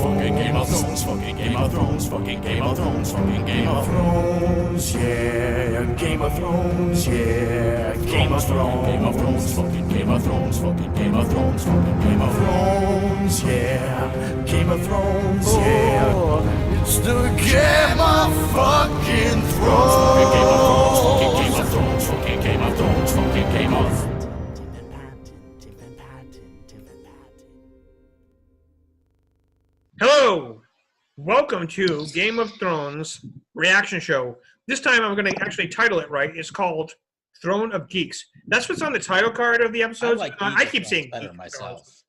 fucking Game of Thrones, fucking Game of Thrones, fucking Game of Thrones, fucking Game of Thrones, yeah, Game of Thrones, yeah, Game of Thrones, Game of Thrones, fucking Game of Thrones, fucking Game of Thrones, fucking Game of Thrones, yeah, Game of Thrones, yeah, it's the Game of fucking Thrones, fucking Game of Thrones, fucking Game of Thrones, fucking Game of Thrones, fucking Game of. Hello, welcome to Game of Thrones reaction show. This time I'm going to actually title it right. It's called Throne of Geeks. That's what's on the title card of the episode. I keep saying better myself.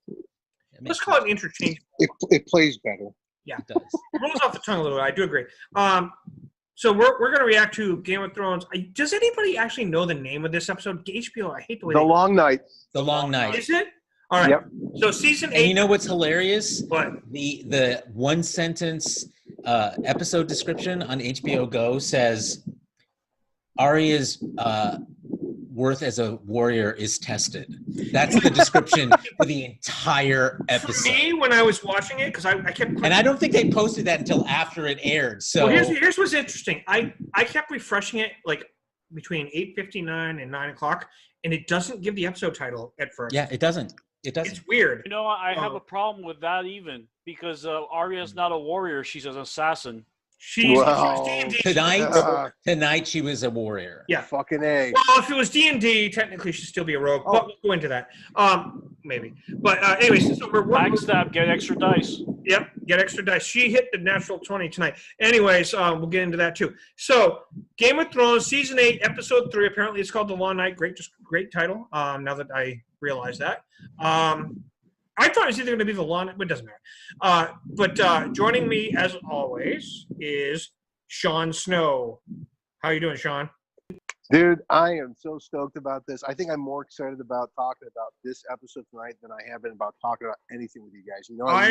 Let's call it interchangeable. It plays better. Yeah, it does. It rolls off the tongue a little bit. I do agree. So we're going to react to Game of Thrones. Does anybody actually know the name of this episode? HBO, I hate the way The Long Night. The Long Night. Is it? All right. Yep. So season 8. And you know what's hilarious? What? The one sentence episode description on HBO Go says Arya's worth as a warrior is tested. That's the description for the entire episode. For me, when I was watching it, because I kept... And I don't think they posted that until after it aired. So well, here's what's interesting. I kept refreshing it like between 8:59 and 9 o'clock, and it doesn't give the episode title at first. yeah, it doesn't. It doesn't. It's weird. You know, I have a problem with that even because Arya's not a warrior; she's an assassin. She's Wow. D&D. Tonight she was a warrior. Yeah. Fucking A. Well, if it was D&D, technically she'd still be a rogue. But we'll go into that. Maybe. But anyways, so we're Backstab, get extra dice. Yep, get extra dice. She hit the natural 20 tonight. Anyways, we'll get into that too. So, Game of Thrones, Season 8, Episode 3. Apparently it's called The Long Night. Great title, now that I realize that. I thought it was either going to be The Long Night, but it doesn't matter. But joining me, as always, is Shawn Snow. How you doing, Shawn? Dude, I am so stoked about this. I think I'm more excited about talking about this episode tonight than I have been about talking about anything with you guys. You know, I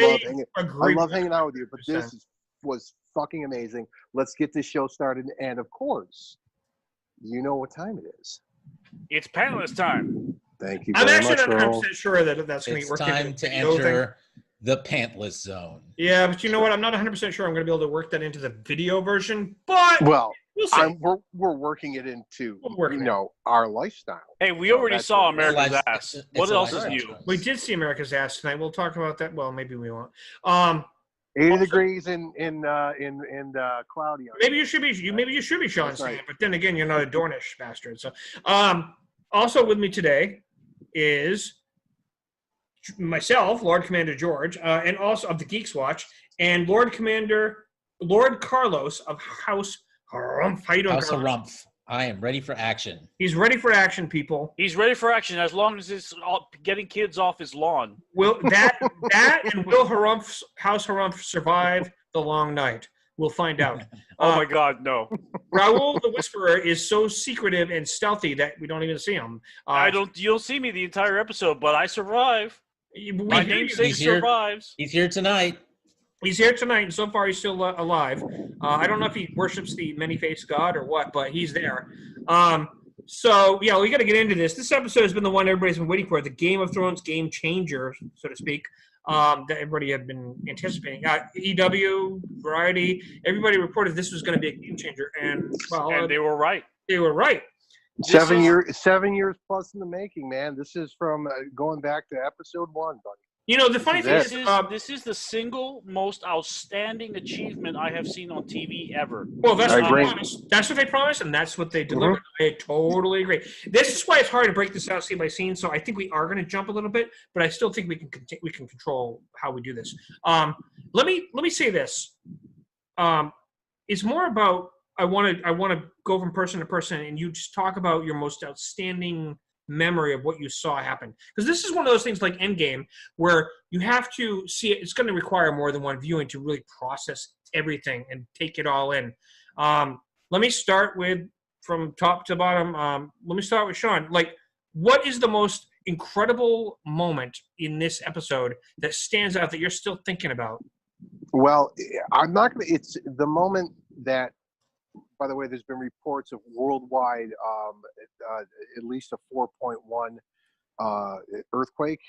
love hanging out with you, but 100%. this was fucking amazing. Let's get this show started. And of course, you know what time it is. It's panelist time. Thank you I'm very actually much, not Raul. 100% sure that that's going to It's work. time to enter the pantless zone. Yeah, but you know what? I'm not 100% sure I'm going to be able to work that into the video version, but Well, we'll see. we're working it into, We're working you know, our lifestyle. Hey, we already that's saw it. America's It's ass. it's What a else is lifestyle new? choice. We did see America's ass tonight. We'll talk about that. Well, maybe we won't. 80 Also- degrees in cloudy. Maybe you should be Sean That's saying, right. but then again, you're not a Dornish bastard. So, also with me today is myself, Lord Commander George, and also of the Geeks Watch, and Lord Carlos of House Harumph. How you doing, House of Carlos? Rumpf. I am ready for action. He's ready for action, people. He's ready for action as long as it's getting kids off his lawn. Will House Harumph survive the long night? We'll find out. Oh my God, no! Raul the Whisperer is so secretive and stealthy that we don't even see him. You'll see me the entire episode, but I survive. My namesake He's here. survives. He's here tonight. He's here tonight, and so far he's still alive. I don't know if he worships the many-faced God or what, but he's there. So, yeah, we got to get into this. This episode has been the one everybody's been waiting for, the Game of Thrones game changer, so to speak, that everybody had been anticipating. EW, Variety, everybody reported this was going to be a game changer, and, well, And they were right. they were right. 7 years plus in the making, man. This is from going back to episode 1, buddy. You know, the funny thing This is, This is the single most outstanding achievement I have seen on TV ever. well, that's I what they agree. promised. That's what they promised, and that's what they delivered. I totally agree. This is why it's hard to break this out scene by scene. So I think we are going to jump a little bit, but I still think we can control how we do this. Let me say this. It's more about I want to go from person to person, and you just talk about your most outstanding memory of what you saw happen, because this is one of those things like Endgame where you have to see it. It's going to require more than one viewing to really process everything and take it all in. Let me start with from top to bottom. Let me start with Shawn. Like, what is the most incredible moment in this episode that stands out that you're still thinking about? Well, I'm not going to. It's the moment that, by the way, there's been reports of worldwide, at least a 4.1 earthquake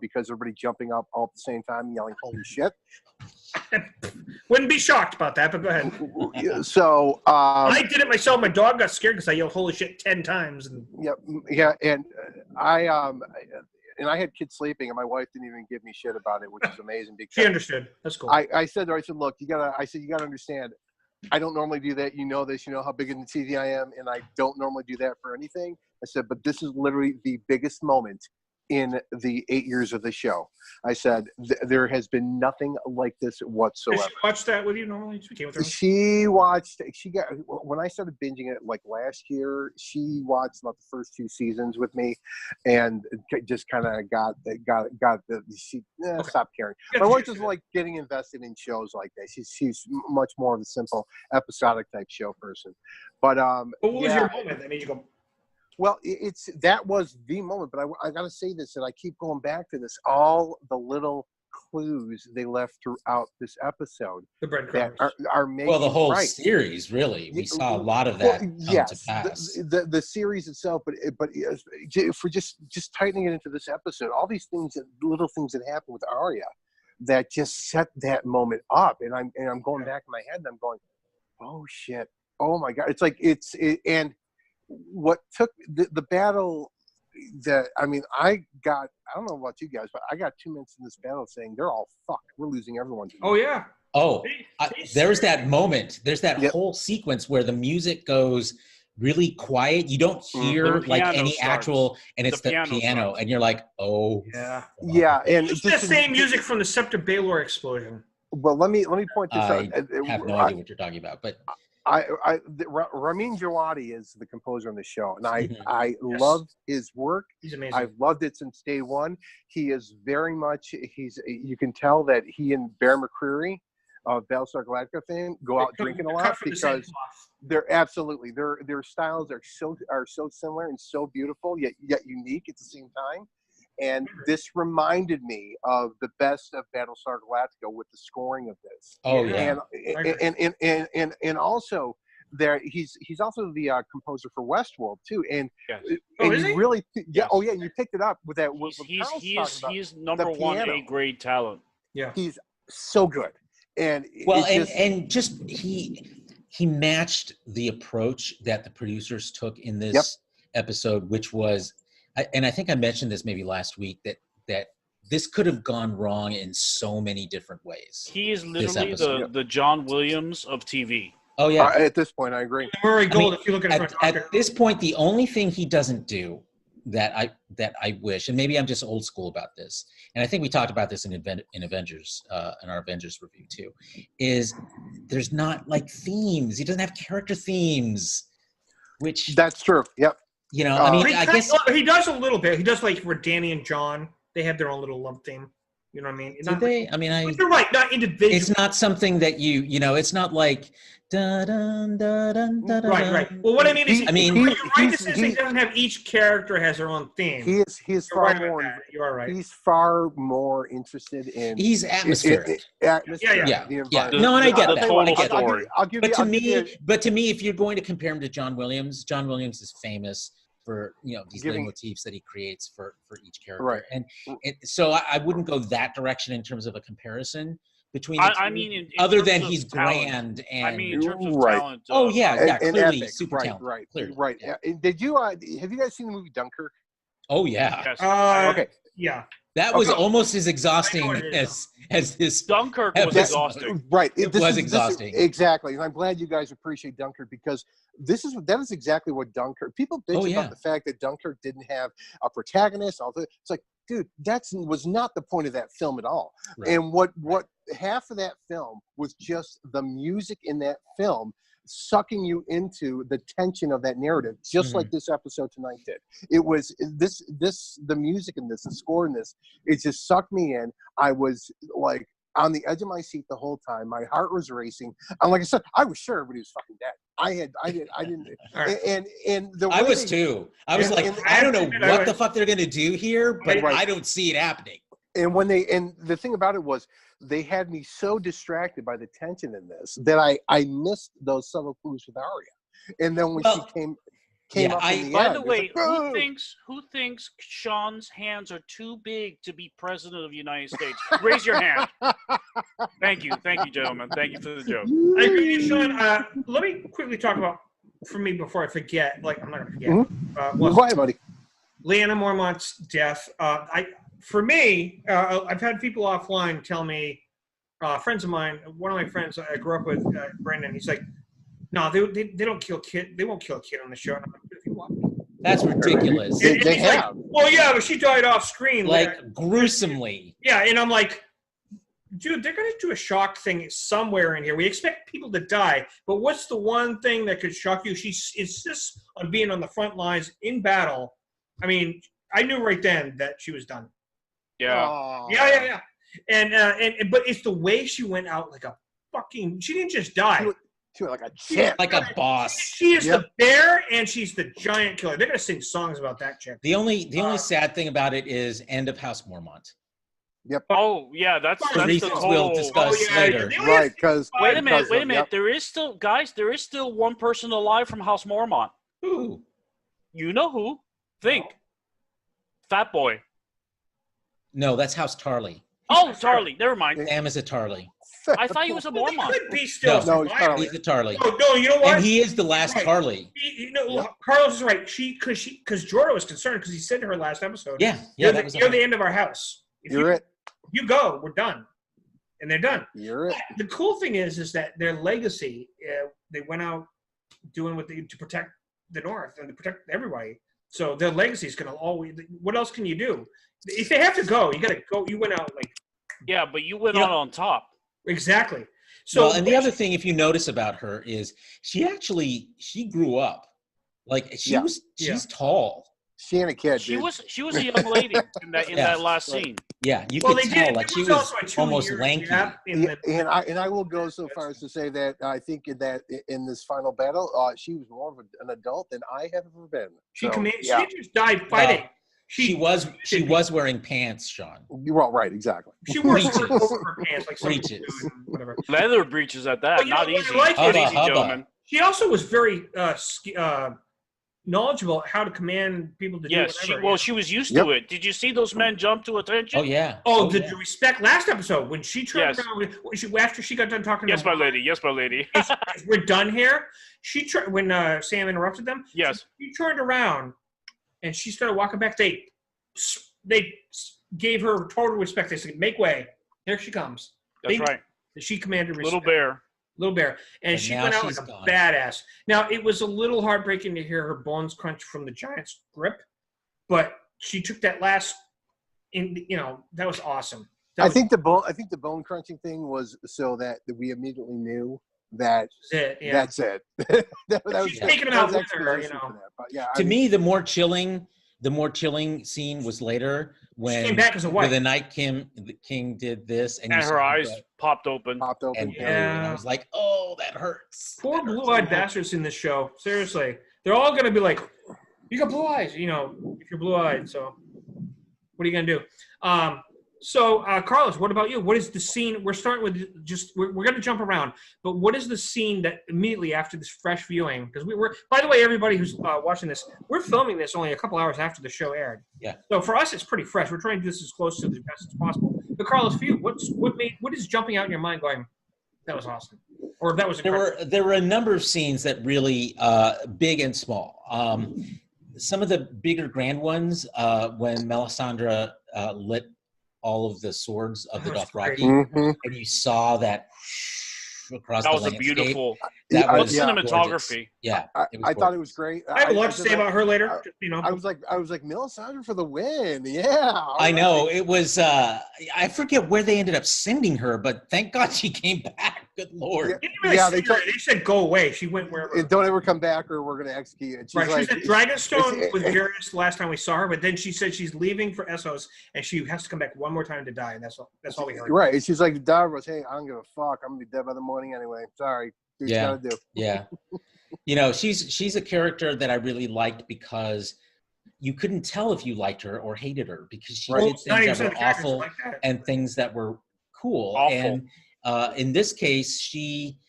because everybody jumping up all at the same time, yelling "Holy shit!" Wouldn't be shocked about that, but go ahead. So I did it myself. My dog got scared because I yelled "holy shit" 10 times. And and I had kids sleeping, and my wife didn't even give me shit about it, which is amazing. Because she understood. That's cool. I said, look, you gotta understand. I don't normally do that. You know this. You know how big in the TV I am, and I don't normally do that for anything. I said, but this is literally the biggest moment in the 8 years of the show. I said, there has been nothing like this whatsoever. Did she watch that with you normally? She got, when I started binging it like last year, she watched about the first 2 seasons with me and just kind of got stopped caring. My wife doesn't like getting invested in shows like that. She's much more of a simple episodic type show person. But what was your moment that made you go? Well, that was the moment, but I got to say this, and I keep going back to this. All the little clues they left throughout this episode, the breadcrumbs, are making the whole series. Really, we saw a lot of that come to pass. The series itself, but for just tightening it into this episode, all these things, little things that happen with Arya, that just set that moment up, and I'm going back in my head, and I'm going, oh shit, oh my god, it's like and. What took the battle that I don't know about you guys, but I got 2 minutes in this battle saying they're all fucked. We're losing everyone. Oh yeah. Oh, there's that moment. There's that whole sequence where the music goes really quiet. You don't hear like any actual, and it's the piano, and you're like, oh yeah, wow. Yeah, and it's the same music from the Scepter Baelor explosion. Well, let me point this out. I have no idea what you're talking about, but. Ramin Djawadi is the composer on the show, and I love his work. He's amazing. I've loved it since day one. He is very much. You can tell that he and Bear McCreary of Battlestar Galactica fame go out drinking a lot because they're absolutely their styles are so similar and so beautiful yet unique at the same time. And this reminded me of the best of Battlestar Galactica with the scoring of this. Oh yeah, and also there he's also the composer for Westworld too. And is he? Really and you picked it up with that. He's number one A grade talent. Yeah, he's so good. And he matched the approach that the producers took in this episode, which was. And I think I mentioned this maybe last week that this could have gone wrong in so many different ways. He is literally the John Williams of TV. Oh yeah. At this point, I agree. Murray Gold. If you look at this point, the only thing he doesn't do that I wish, and maybe I'm just old school about this, and I think we talked about this in Avengers, in our Avengers review too, is there's not like themes. He doesn't have character themes, which that's true. Yep. You know, I mean, I guess he does a little bit. He does like where Danny and John, they have their own little love theme. You know what I mean? Did they? I mean, you're right. Not individual. It's not something that you know. It's not like da dun da dun da dun. Right. Well, what I mean is, you're right to say he doesn't have each character has their own theme. He is far right more. You are right. He's far more interested in. He's atmospheric. Yeah. No, and I get that. Total story. But to me, if you're going to compare him to John Williams is famous for these leitmotifs that he creates for each character, right? And so I wouldn't go that direction in terms of a comparison between. Other than he's grand and I mean, in terms of talent. Clearly epic. Super talented. Right. Did you have you guys seen the movie Dunkirk? Oh yeah. Yes. Okay. Yeah. That was almost as exhausting as this. Dunkirk was exhausting. Right. It was exhausting. Exactly. And I'm glad you guys appreciate Dunkirk because that is exactly what Dunkirk. People bitch about the fact that Dunkirk didn't have a protagonist. It's like, dude, that was not the point of that film at all. Right. And what half of that film was just the music in that film sucking you into the tension of that narrative, just like this episode tonight did. It was the music in this, the score in this, it just sucked me in. I was like on the edge of my seat the whole time. My heart was racing. And like I said, I was sure everybody was fucking dead. I didn't. And the way I was too. I was I don't know what the fuck they're gonna do here, but I don't see it happening. And the thing about it was they had me so distracted by the tension in this that I missed those subtle clues with Arya. And then when she came, came Yeah, up in the By end. the It was way, like, "Boo!" who thinks Shawn's hands are too big to be president of the United States? Raise your hand. Thank you, gentlemen. Thank you for the joke. I agree with you, Shawn. Let me quickly talk about, for me, before I forget. Like, I'm not going to forget. Go ahead, buddy. Lyanna Mormont's death. For me, I've had people offline tell me, friends of mine, one of my friends I grew up with, Brendan, he's like, no, they don't kill kid. They won't kill a kid on the show. And I'm like, if you want me. That's ridiculous. And They he's like, have. well, yeah, but she died off screen. Like, gruesomely. Yeah, and I'm like, dude, they're going to do a shock thing somewhere in here. We expect people to die, but what's the one thing that could shock you? She insists on being on the front lines in battle. I mean, I knew right then that she was done. Yeah. Oh. Yeah. And but it's the way she went out like a fucking. She didn't just die. She went like a champ. Like a boss. She is the bear, and she's the giant killer. They're gonna sing songs about that chick. The only sad thing about it is end of House Mormont. Yep. Oh, yeah, that's For the reasons whole... we'll discuss later. Right, because Wait a minute. There is still, guys, there is still one person alive from House Mormont. Who? You know who? Think. Fat Boy. No, that's House Tarly. Oh, Tarly. Never mind. Sam is a Tarly. I thought he was a Well, they Mormont. could be still. No, he's surviving. Tarly. He's a Tarly. No, you know what? And he is the last Right. Tarly. Carlos is right. Because Jorah was concerned because he said to her last episode, Yeah, you're, that was you're the end of our house. If You're it. you go, we're done. And they're done. You're it. The cool thing is that their legacy, they went out doing what they to protect the North and to protect everybody. So their legacy is going to always. What else can you do? If they have to go, you got to go. You went out like. Yeah, but you went out on top. Exactly. So Well, and the other thing, if you notice about her, is she grew up. Like she's tall. She ain't a kid. She dude. was a young lady in that last scene. Yeah, you well, could they tell. did. Like There she was was also a 2 almost year lanky. gap in Yeah, the- and I will go so far as to say that I think in this final battle, she was more of an adult than I have ever been. She So, she just died fighting. She was wearing pants, Shawn. You're well, right, exactly. She wore Breeches. shorts over her pants like some people Breeches. do and whatever. Leather breeches at that. Well, you Not know what easy. I like Not is- easy, Hubba. gentlemen. She also was very knowledgeable how to command people to do Yes, whatever. she was used Yep. to it. Did you see those men jump to attention? Oh yeah. Oh, yeah. the respect last episode when she turned Yes. around after she got done talking Yes, to my him, lady. Yes, my lady. we're done here. When Sam interrupted them, Yes. she turned around and she started walking back. They gave her total respect. They said, "Make way! Here she comes." That's right. She commanded respect. Little bear. And But she now went out she's like a gone. badass. Now, it was a little heartbreaking to hear her bones crunch from the Giants' grip, but she took that last, that was awesome. I think the bone crunching thing was so that we immediately knew that it. Yeah. that's it. that was, She's taking him out that with was her, exposition for that. But yeah, To me, the more chilling scene was later when She came back as a wife. the Night King did this, and, And you her saw eyes that popped open. popped open. and, Yeah. and I was like, oh, that hurts. Poor That hurts. blue-eyed bastards in this show. Seriously. They're all going to be like, you got blue eyes, if you're blue-eyed. So what are you going to do? So, Carlos, what about you? What is the scene? We're starting with we're going to jump around, but what is the scene that immediately after this fresh viewing? Because by the way, everybody who's watching this, we're filming this only a couple hours after the show aired. Yeah. So for us, it's pretty fresh. We're trying to do this as close to the best as possible. But Carlos, for you, what is jumping out in your mind going, that was awesome? Or that was incredible? There were a number of scenes that really, big and small. Some of the bigger grand ones, when Melisandre lit all of the swords of the That was Dothraki, Mhm. and you saw that across That the was a landscape. beautiful. That Yeah, was yeah. Cinematography. Yeah, I thought it was great. I have a lot to say said about her later. I was like, Melisandre for the win. Yeah. all I know right. it was. I forget where they ended up sending her, but thank God she came back. Good Lord. They didn't really Yeah, see her. They said go away. She went wherever. And don't ever come back or we're going to execute you. And she's Right, like, she was at Dragonstone it's- with Varys the last time we saw her, but then she said she's leaving for Essos and she has to come back one more time to die, and that's all we heard. right. And she's like, Davros, hey, I don't give a fuck. I'm going to be dead by the morning anyway. Sorry. Do what you Yeah. got to do. Yeah. She's a character that I really liked because you couldn't tell if you liked her or hated her because she Right. did things that 90% were of characters are awful like that. and things that were cool. Awful. And in this case, we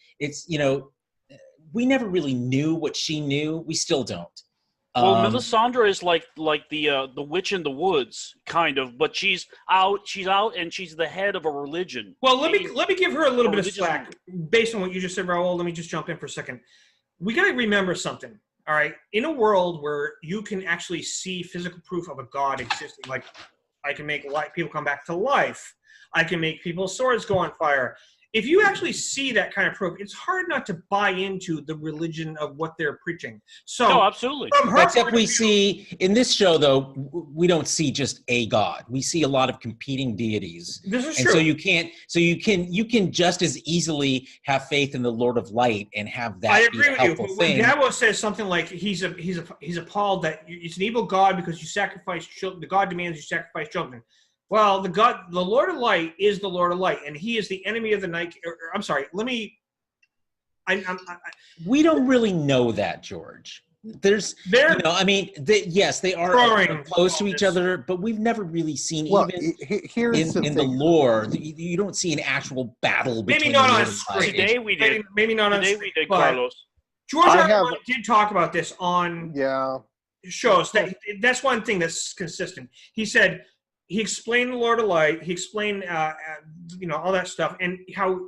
never really knew what she knew. We still don't. Well, Melisandre is like the witch in the woods, kind of, but she's out, and she's the head of a religion. Well, let me give her a little bit of slack based on what you just said, Raul. Let me just jump in for a second. We got to remember something. All right, in a world where you can actually see physical proof of a god existing, like I can make people come back to life, I can make people's swords go on fire. If you actually see that kind of proof, it's hard not to buy into the religion of what they're preaching. So, no, absolutely. Except we see in this show, though, we don't see just a god. We see a lot of competing deities. This is and true. So you can just as easily have faith in the Lord of Light and have that. I agree with you. But When Davos says something like he's appalled that it's an evil god because you sacrifice children. The god demands you sacrifice children. Well, the Lord of Light is the Lord of Light, and he is the enemy of the night. I'm sorry. We don't really know that, George. Yes, they are close to each other, but we've never really seen in the lore. You don't see an actual battle between. Maybe not on screen. Today we did. Maybe not on screen. We did, Carlos. George R. R. Martin did talk about this on shows. That's one thing that's consistent. He said. He explained the Lord of Light. He explained, all that stuff, and how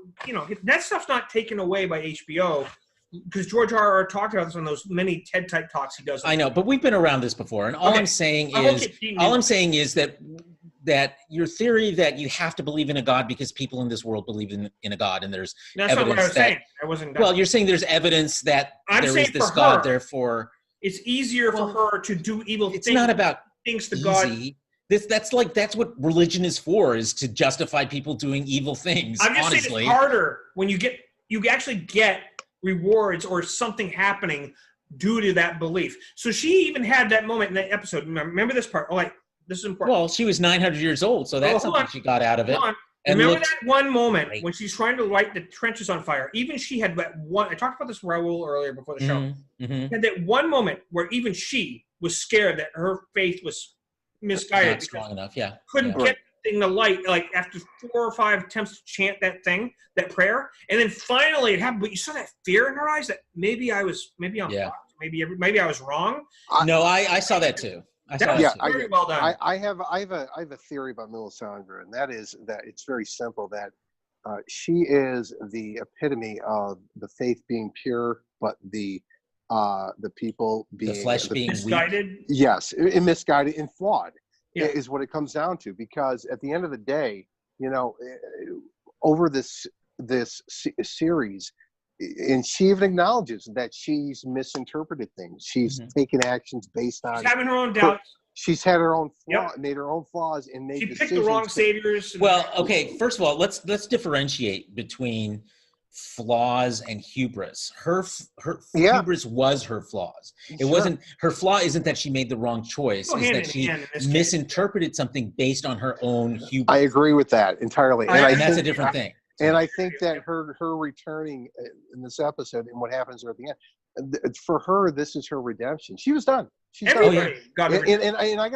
that stuff's not taken away by HBO, because George R. R. talked about this on those many TED type talks he does. I know, but we've been around this before, and all I'm saying is that your theory that you have to believe in a god because people in this world believe in a god, and there's that's evidence not what I was saying. I wasn't. Well, you're saying there's evidence that there is this god, therefore it's easier for her to do evil things. It's not about things the easy. god. That's what religion is for, is to justify people doing evil things. I'm just saying it's harder when you actually get rewards or something happening due to that belief. So she even had that moment in that episode. Remember this part? This is important. Well, she was 900 years old, so that's something she got out of it. Remember that one moment when she's trying to light the trenches on fire? Even she had that one. I talked about this with Raul earlier before the show. Mm-hmm. Had that one moment where even she was scared that her faith was misguided. Not strong enough, couldn't get the thing to light, like after 4 or 5 attempts to chant that prayer, and then finally it happened. But you saw that fear in her eyes that maybe I was I was wrong. No, I saw that too. Very well done. I have a theory about Melisandre, and that is that it's very simple. That she is the epitome of the faith being pure, but the people being the flesh being misguided. Weak. Yes, misguided and flawed is what it comes down to. Because at the end of the day, over this series, and she even acknowledges that she's misinterpreted things. She's taken actions based on having her own doubts. She's had her own made her own flaws, and made decisions. She picked the wrong saviors. Well, okay. First of all, let's differentiate between flaws and hubris. Her hubris was her flaws. It wasn't her flaw. Isn't that she made the wrong choice? Is that she misinterpreted something based on her own hubris? I agree with that entirely, and that's a different thing. And I think that her returning in this episode and what happens at the end, for her, this is her redemption. She was done. She's done. And I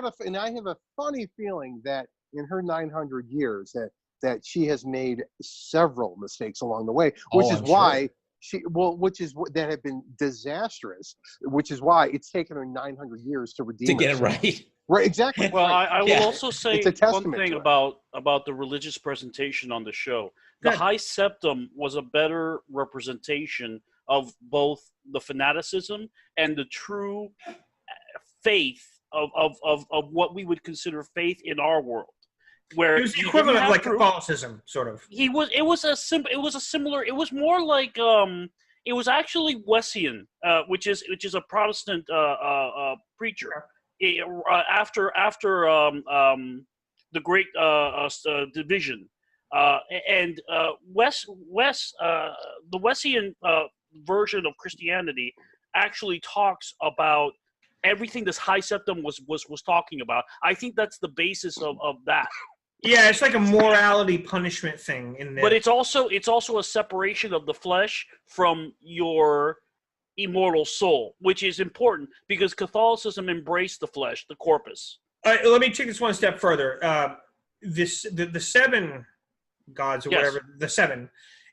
have a funny feeling that in her 900 years that she has made several mistakes along the way, which is why that have been disastrous, which is why it's taken her 900 years to redeem to get it right. Right, exactly. Well, I will also say one thing about the religious presentation on the show. The High Septum was a better representation of both the fanaticism and the true faith of what we would consider faith in our world. Where it was the equivalent of like Catholicism, sort of. It was more like it was actually Wesleyan, which is a Protestant preacher. After the Great Division, and the Wesleyan version of Christianity actually talks about everything this High Septum was talking about. I think that's the basis of that. Yeah, it's like a morality punishment thing in there. But it's also a separation of the flesh from your immortal soul, which is important because Catholicism embraced the flesh, the corpus. Let me take this one step further. The 7 gods or whatever, the 7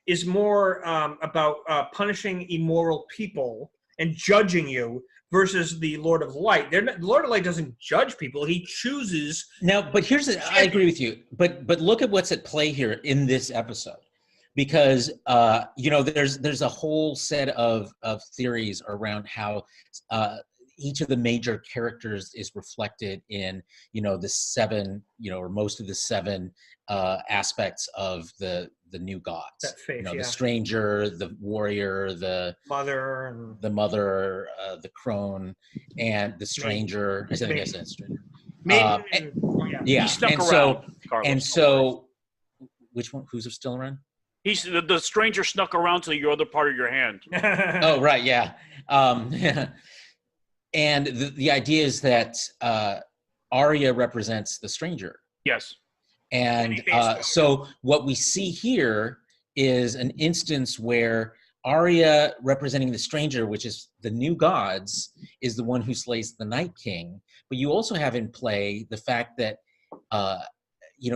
is more about punishing immoral people and judging you versus the Lord of Light. The Lord of Light doesn't judge people; he chooses. Now, but I agree with you. But look at what's at play here in this episode, because there's a whole set of theories around how each of the major characters is reflected in the seven, or most of the seven aspects of the new gods. That faith, the stranger, the warrior, the mother, the crone, and the stranger. I said stranger. He stuck around. So which one? Who's still around? He's the stranger snuck around to your other part of your hand. Oh right, yeah. And the idea is that Arya represents the stranger. Yes. And so what we see here is an instance where Arya, representing the stranger, which is the new gods, is the one who slays the Night King. But you also have in play the fact that,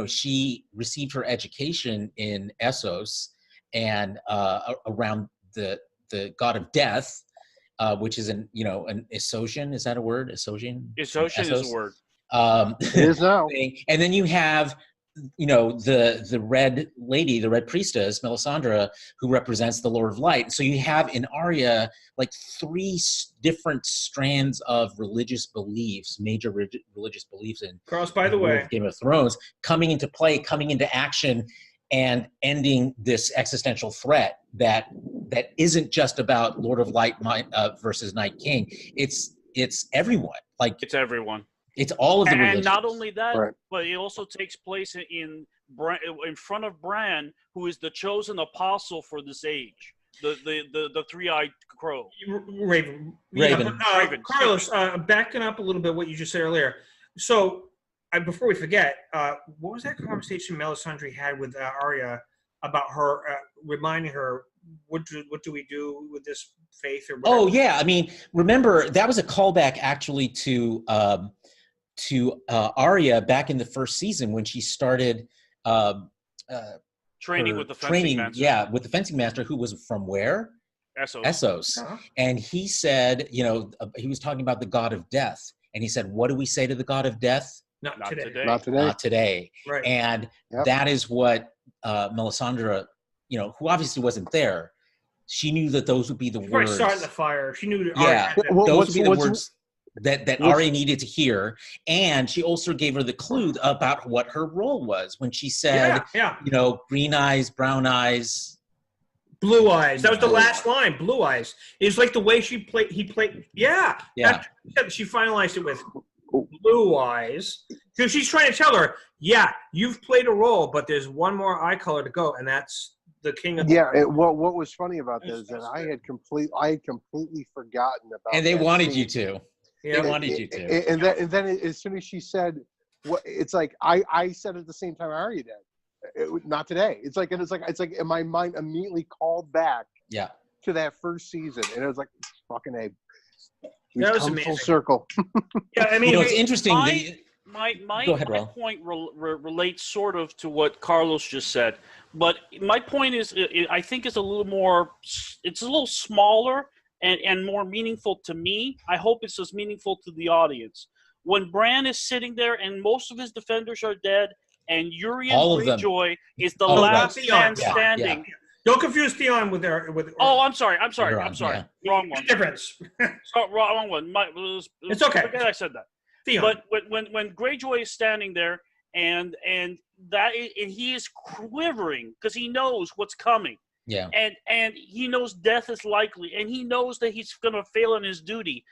she received her education in Essos and around the god of death, which is an Essosian. Is that a word? Essosian? Essosian is a word. It is now. And then you have the red lady, the red priestess, Melisandre, who represents the Lord of Light. So you have in Arya like three different strands of religious beliefs, major religious beliefs in Carlos, by the way, Game of Thrones, coming into play, coming into action, and ending this existential threat that isn't just about Lord of Light versus Night King. It's everyone. Like it's everyone. It's all of the religions. And not only that, right. but it also takes place in front of Bran, who is the chosen apostle for this age, the three-eyed crow. Raven. Raven. Carlos, backing up a little bit what you just said earlier. So before we forget, what was that conversation Melisandre had with Arya about her reminding her what do we do with this faith or whatever? Oh yeah, I mean, remember that was a callback actually to Arya back in the first season when she started training with the fencing master. Yeah, with the fencing master who was from where? Essos. Uh-huh. And he said, he was talking about the god of death, and he said, "What do we say to the god of death? Not today. Not today." Right. And that is what Melisandre, who obviously wasn't there, she knew that those would be the words. Starting the fire. She knew. Those would be the words that Arya needed to hear, and she also gave her the clue about what her role was when she said, green eyes, brown eyes, blue eyes. That was the last line. Blue eyes. It's like the way he played. Yeah. She finalized it with blue eyes because she's trying to tell her, you've played a role, but there's one more eye color to go, and that's the king of. What was funny about this is that I had completely forgotten about. And they wanted you to. Yeah. They wanted you to. And then as soon as she said, it's like I said at the same time Arya did. Not today. It's like in my mind immediately called back. Yeah. To that first season, and it was like fucking A. That was amazing. Full circle. Yeah, I mean, it's interesting. My Go ahead, Raul. point relates sort of to what Carlos just said, but my point is, I think it's a little more. It's a little smaller and more meaningful to me. I hope it's as meaningful to the audience. When Bran is sitting there and most of his defenders are dead, and Urian Greyjoy is the last man standing. Yeah. Don't confuse Theon with. Oh, I'm sorry. Yeah. Wrong one. Difference. Wrong one. It's okay. Forget I said that. Theon. But when Greyjoy is standing there and he is quivering because he knows what's coming. Yeah. And he knows death is likely, and he knows that he's going to fail in his duty.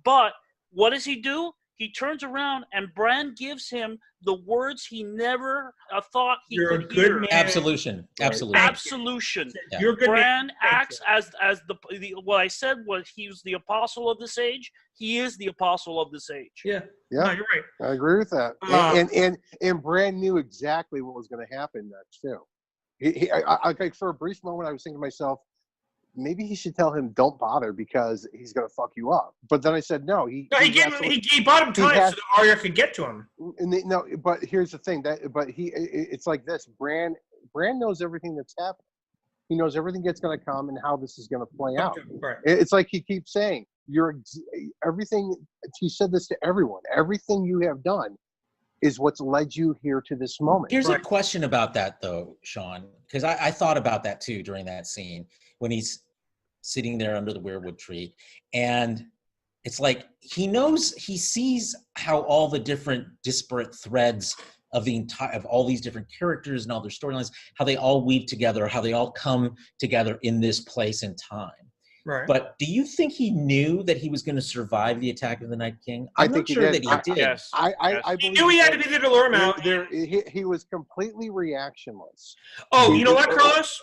But what does he do? He turns around, and Bran gives him the words he never thought he could hear. Man. Absolution. Yeah. You're good. Bran acts as the what I said was he was the apostle of this age. He is the apostle of this age. Yeah. Yeah. No, you're right. I agree with that. And Bran knew exactly what was going to happen next too. I for a brief moment, I was thinking to myself, maybe he should tell him don't bother because he's going to fuck you up. But then I said no. He bought him time so that Arya could get to him. No, but here's the thing it's like this. Bran knows everything that's happening. He knows everything that's going to come and how this is going to play out. Right. It's like he keeps saying, everything. He said this to everyone. Everything you have done is what's led you here to this moment. Here's a question about that, though, Shawn, because I thought about that too during that scene when he's sitting there under the weirwood tree, and it's like he sees how all the different disparate threads of all these different characters and all their storylines, how they all weave together, how they all come together in this place and time. Right. But do you think he knew that he was going to survive the attack of the Night King? I I'm think not sure that he did. Yes. I He knew he had to be there to lure him out. He was completely reactionless. Oh, you know what, Carlos?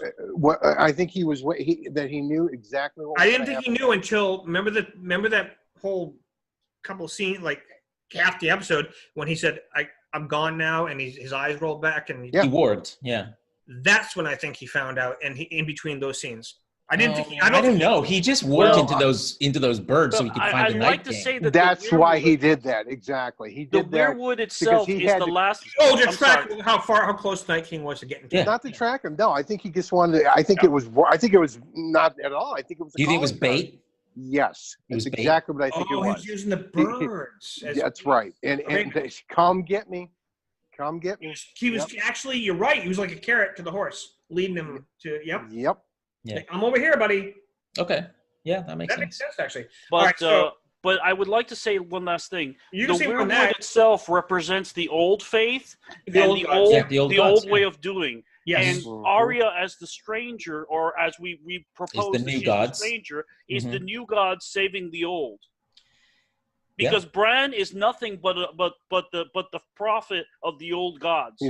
I think he was that he knew exactly what. I didn't think he knew until remember that whole couple scene, like half the episode, when he said, I'm gone now, and his eyes rolled back, and he warped. Yeah, that's when I think he found out, and he in between those scenes. I didn't think. I don't know. He just warped into those birds so he could find the Night King. Say that that's why he did that. Exactly. He did that. The weirwood itself is the last. Oh, to track how close the Night King was to getting to. Yeah. Not to track him. No, I think he just wanted. I think it was not at all. I think it was. Do you think it was bait? Yes, It was that's exactly what I think it was. He's using the birds. That's right. And they, come get me. Come get me. He was actually, you're right. He was like a carrot to the horse, leading him to, Yep. Yeah. Like, I'm over here, buddy. Okay. Yeah, that makes sense. That makes sense, actually. But but I would like to say one last thing. You The can say more than weirwood that. itself represents the old faith The and old the gods. old Yeah, the old the gods, old way of doing. Yes. And Arya as the stranger, or as we propose, the that new she's gods. the stranger, is Mhm. the new god saving the old. Because Bran is nothing but the prophet of the old gods.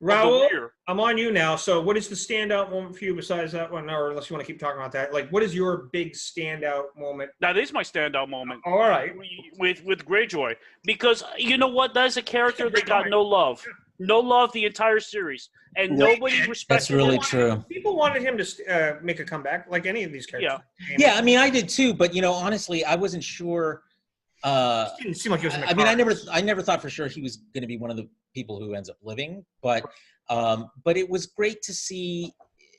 Raul, I'm on you now. So what is the standout moment for you besides that one, or unless you want to keep talking about that? Like, what is your big standout moment? That is my standout moment. All right. With Greyjoy. Because you know what? That is a character that got no love. No love the entire series. And nobody respected That's really him. true. People wanted him to make a comeback, like any of these characters. Yeah, I mean, I did too. But, honestly, I wasn't sure. It didn't seem like he was in the I mean, cards. I never thought for sure he was going to be one of the people who ends up living, but it was great to see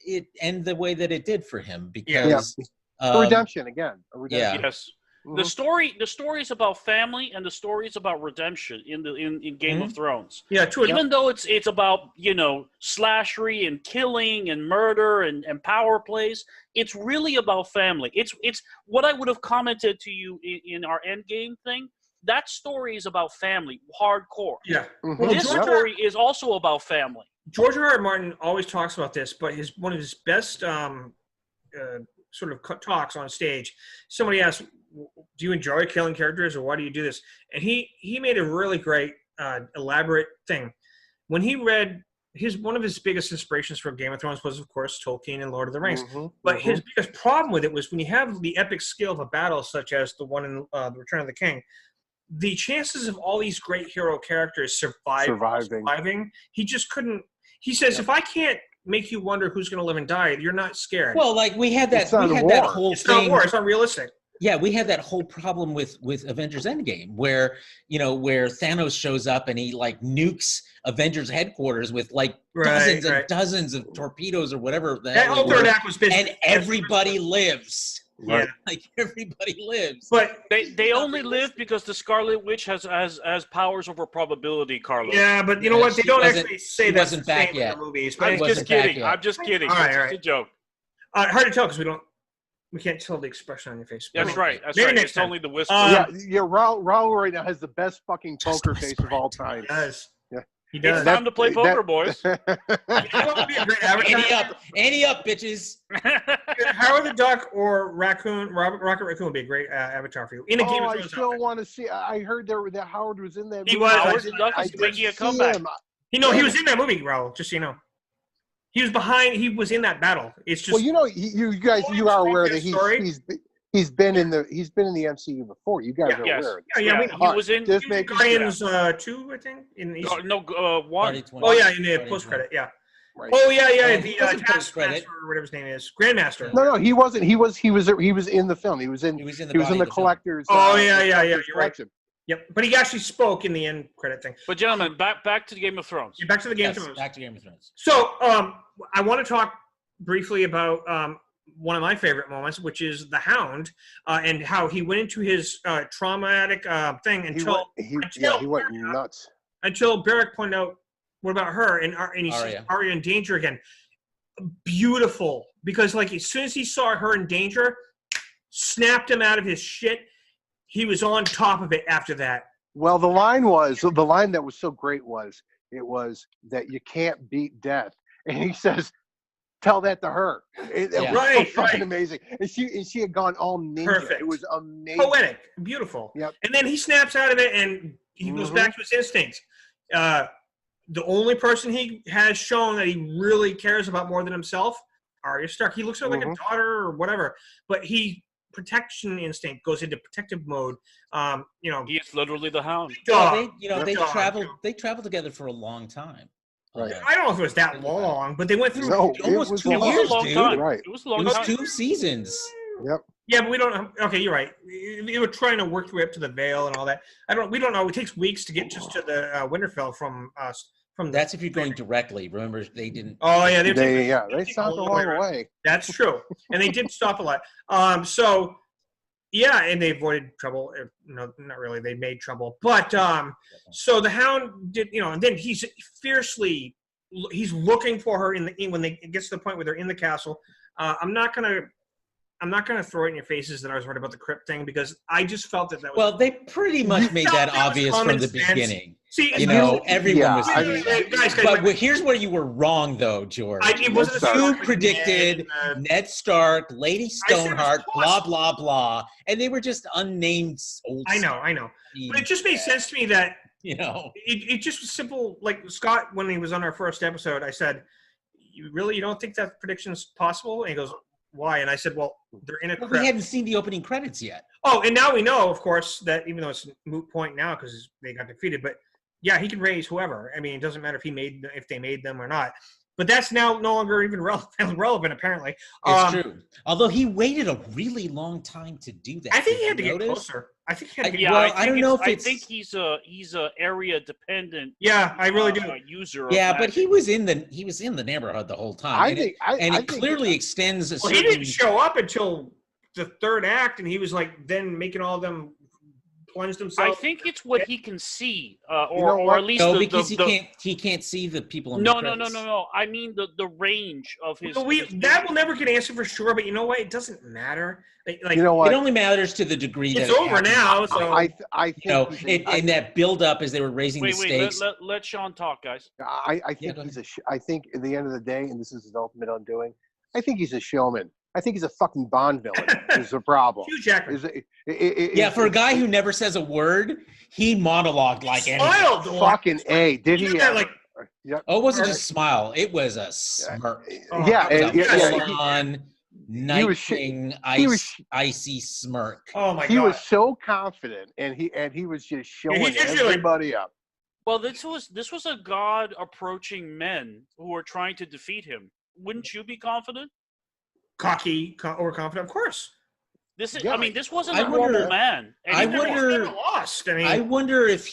it end the way that it did for him because redemption again. Redemption. Yeah. Yes. The story is about family, and the story is about redemption in Game of Thrones. Yeah, true. Even though it's about slashery and killing and murder and power plays, it's really about family. It's what I would have commented to you in our Endgame thing. That story is about family, hardcore. Yeah. Mm-hmm. This story is also about family. George R. R. Martin always talks about this, but one of his best sort of talks on stage, somebody asked, do you enjoy killing characters, or why do you do this? And he made a really great, elaborate thing. When he read one of his biggest inspirations for Game of Thrones was, of course, Tolkien and Lord of the Rings. But his biggest problem with it was when you have the epic scale of a battle, such as the one in The Return of the King, the chances of all these great hero characters surviving, he just couldn't. He says, if I can't make you wonder who's going to live and die, you're not scared. Well, like we had that whole it's thing. Not war. It's not realistic. Yeah, we had that whole problem with Avengers Endgame, where Thanos shows up and he like nukes Avengers headquarters with like dozens and dozens of torpedoes or whatever. That whole third act was busy, and everybody lives. Yeah, like everybody lives. But they only live because the Scarlet Witch has powers over probability, Carlos. Yeah, but you know what? They don't actually say that wasn't back yet. in the movies. But I'm just kidding. I'm just kidding. All right, It's just a joke. Hard to tell because we can't tell the expression on your face. That's right. That's Maybe right. next It's time. only the whisper. Raul right now has the best fucking poker face of all time. He does. Yeah. He does. It's time to play poker, boys. You know what would be a great avatar? Ante up, bitches. Howard the Duck or Rocket Raccoon would be a great avatar for you. In a Game of Thrones. I still want to see. I heard that Howard was in that. He movie. was. Howard the Duck is making a comeback. He was in that movie, Raul. Just so you know. He was behind. He was in that battle. It's just. Well, you guys, you are aware that he's been in the MCU before. You guys are aware. Yeah. He was in Guardians 2, I think. One. Oh yeah, in the post credit. Yeah. Right. Oh yeah. The Taskmaster or whatever his name is, Grandmaster. No, he wasn't. He was in the film. He was in the collector's. Oh yeah. You're right. Yep, but he actually spoke in the end credit thing. But gentlemen, back to the Game of Thrones. Back to the Game of Thrones. Back to Game of Thrones. So I want to talk briefly about one of my favorite moments, which is the Hound, and how he went into his traumatic thing until he went nuts. Until Barrack pointed out, what about her? And he sees Arya in danger again. Beautiful, because like as soon as he saw her in danger, snapped him out of his shit. He was on top of it after that. Well, the line that was so great was that you can't beat death, and he says, "Tell that to her." It was so fucking amazing. And she had gone all ninja. Perfect. It was amazing, poetic, beautiful. Yep. And then he snaps out of it, and he goes back to his instincts. The only person he has shown that he really cares about more than himself, Arya Stark. He looks at her like a daughter or whatever, but protection instinct goes into protective mode. He is literally the Hound. They traveled together for a long time. Right. I don't know if it was that long, but they went through almost 2 years, dude. Right. It was a long It was time. 2 seasons. Yep. Yeah, but we don't. Okay, you're right. They were trying to work their way up to the Vale and all that. We don't know. It takes weeks to get just to the Winterfell from us. That's if you're going directly. Remember, they didn't. Oh yeah, they stopped along the way. That's true, and they did stop a lot. So yeah, and they avoided trouble. No, not really. They made trouble, but so the Hound did. And then he's looking for her when it gets to the point where they're in the castle. I'm not gonna throw it in your faces that I was right about the crypt thing, because I just felt that was. Well, they pretty much made that obvious from the beginning. See, everyone was. Guys, but here's where you were wrong, though, George. It wasn't you predicted Ned Stark, Lady Stoneheart, blah blah blah, and they were just unnamed old. I know, but it just made sense to me that it just was simple. Like Scott, when he was on our first episode, I said, "You don't think that prediction's possible?" And he goes, "Why?" And I said, "Well, they're in a crypt." We hadn't seen the opening credits yet. Oh, and now we know, of course, that even though it's a moot point now because they got defeated, but yeah, he can raise whoever. I mean, it doesn't matter if they made them or not. But that's now no longer even relevant, apparently. It's true. Although he waited a really long time to do that. I think he had to get closer. I think he had to get closer. I don't know if I think he's a area dependent. Yeah, I really do. User. Yeah, but he was in the neighborhood the whole time. It clearly extends a certain. He didn't show up until the third act, and he was like then making all of them plunged himself. I think it's what he can see, or at least because he can't see the people. In no. I mean the range of his. That will never get answered for sure. But you know what? It doesn't matter. Like, you know what? It only matters to the degree it's that over now. So I think and that build up as they were raising the stakes. Let Shawn talk, guys. I think I think at the end of the day, and this is his ultimate undoing, I think he's a showman. I think he's a fucking Bond villain. Is the problem? Hugh Jackman. For a guy who never says a word, he monologued like anything. Fucking A. Did he? It wasn't just a smile. It was a smirk. Nightwing icy smirk. Oh my god! He was so confident, and he was just showing everybody up. Well, this was a god approaching men who were trying to defeat him. Wouldn't you be confident? Cocky, overconfident, of course. This wasn't a normal man. I wonder if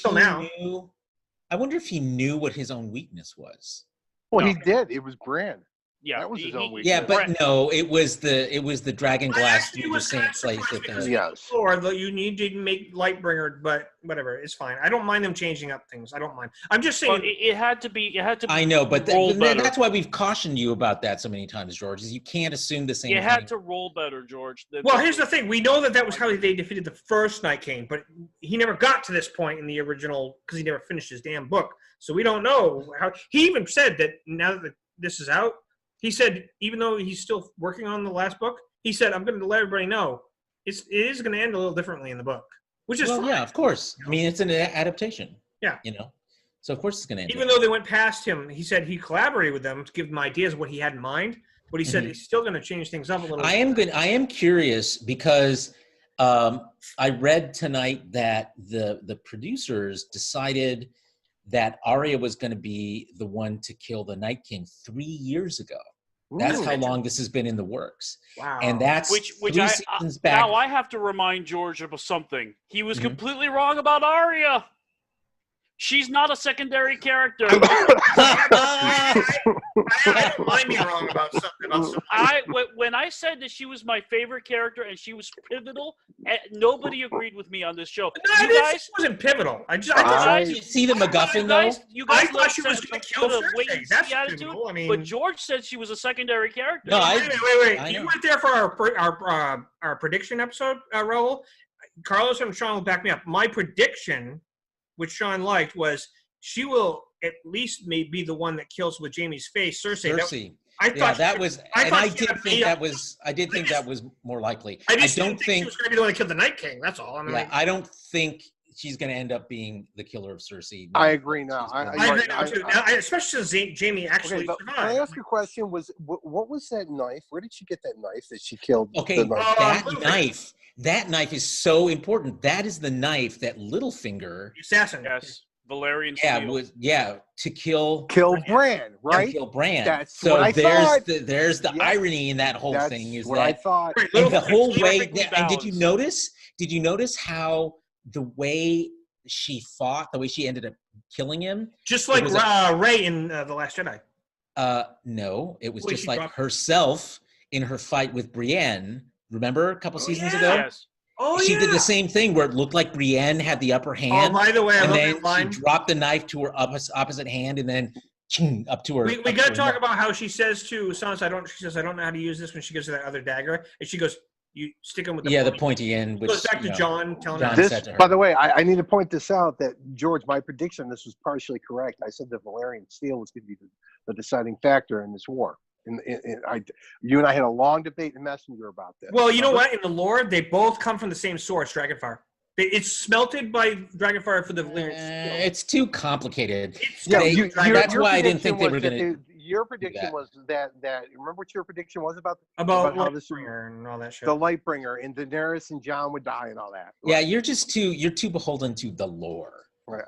he knew what his own weakness was. Well, he did. It was Bran. Yeah, that was his own weakness. Yeah, but no, it was the dragon glass through the same place. Yes. Or you need to make Lightbringer, but whatever, it's fine. I don't mind them changing up things. I don't mind. I'm just saying it had to be. I know, but that's why we've cautioned you about that so many times, George. Is you can't assume the same. It had to roll better, George. Well, here's the thing: we know that was how they defeated the first Night King, but he never got to this point in the original because he never finished his damn book. So we don't know how. He even said that now that this is out. He said, even though he's still working on the last book, he said, "I'm going to let everybody know it is going to end a little differently in the book," which is fine. Yeah, of course. I mean, it's an adaptation. Yeah, so of course it's going to end. Even though they went past him, he said he collaborated with them to give them ideas of what he had in mind. But he said he's still going to change things up a little. I am curious because I read tonight that the producers decided that Arya was going to be the one to kill the Night King 3 years ago. That's how long this has been in the works. Wow. And that's which seasons back. Now I have to remind George of something. He was completely wrong about Arya. She's not a secondary character. I don't mind being wrong about something. When I said that she was my favorite character and she was pivotal, nobody agreed with me on this show. No, this wasn't pivotal. I thought you see the MacGuffin though. I thought she was going to kill Cersei. That's attitude. pivotal. I mean, but George said she was a secondary character. No, wait. You weren't there for our prediction episode, Raul. Carlos and Shawn will back me up. My prediction, which Shawn liked, was she will at least be the one that kills with Jaime's face, Cersei. I thought did think that was more likely. I don't think she was going to be the one to kill the Night King. That's all. I don't think she's going to end up being the killer of Cersei. I agree now. I agree now too. Especially since Jaime actually survived. Can I ask you a question? What was that knife? Where did she get that knife that she killed? Okay, that knife is so important. That is the knife that Littlefinger, the assassin, yes, Valerian Steel. To kill Bran, right? Kill Bran. That's so what I thought. There's the irony in that whole thing. Is what that I thought. And the whole way? And did you notice how the way she fought, the way she ended up killing him, just like Rey in The Last Jedi? No, it was just like herself in her fight with Brienne. Remember a couple seasons ago? Yes. She did the same thing where it looked like Brienne had the upper hand. Oh, by the way, and then she dropped the knife to her opposite hand, and then up to her. We got to talk about how she says to Sansa, She says, "I don't know how to use this." When she gives her that other dagger, and she goes, "You stick him with the pointy end." Which goes back to John telling her. This, by the way, I need to point this out that George, my prediction, this was partially correct. I said that Valerian Steel was going to be the deciding factor in this war. You and I had a long debate in Messenger about this. Well, you know what? In the lore, they both come from the same source, Dragonfire. It's smelted by Dragonfire for the Valerian Steel. It's too complicated. That's why I didn't think they were going to. Your prediction was that. Remember what your prediction was about how this and all that shit. The Lightbringer and Daenerys and Jon would die and all that. Right? Yeah, you're too beholden to the lore. Right.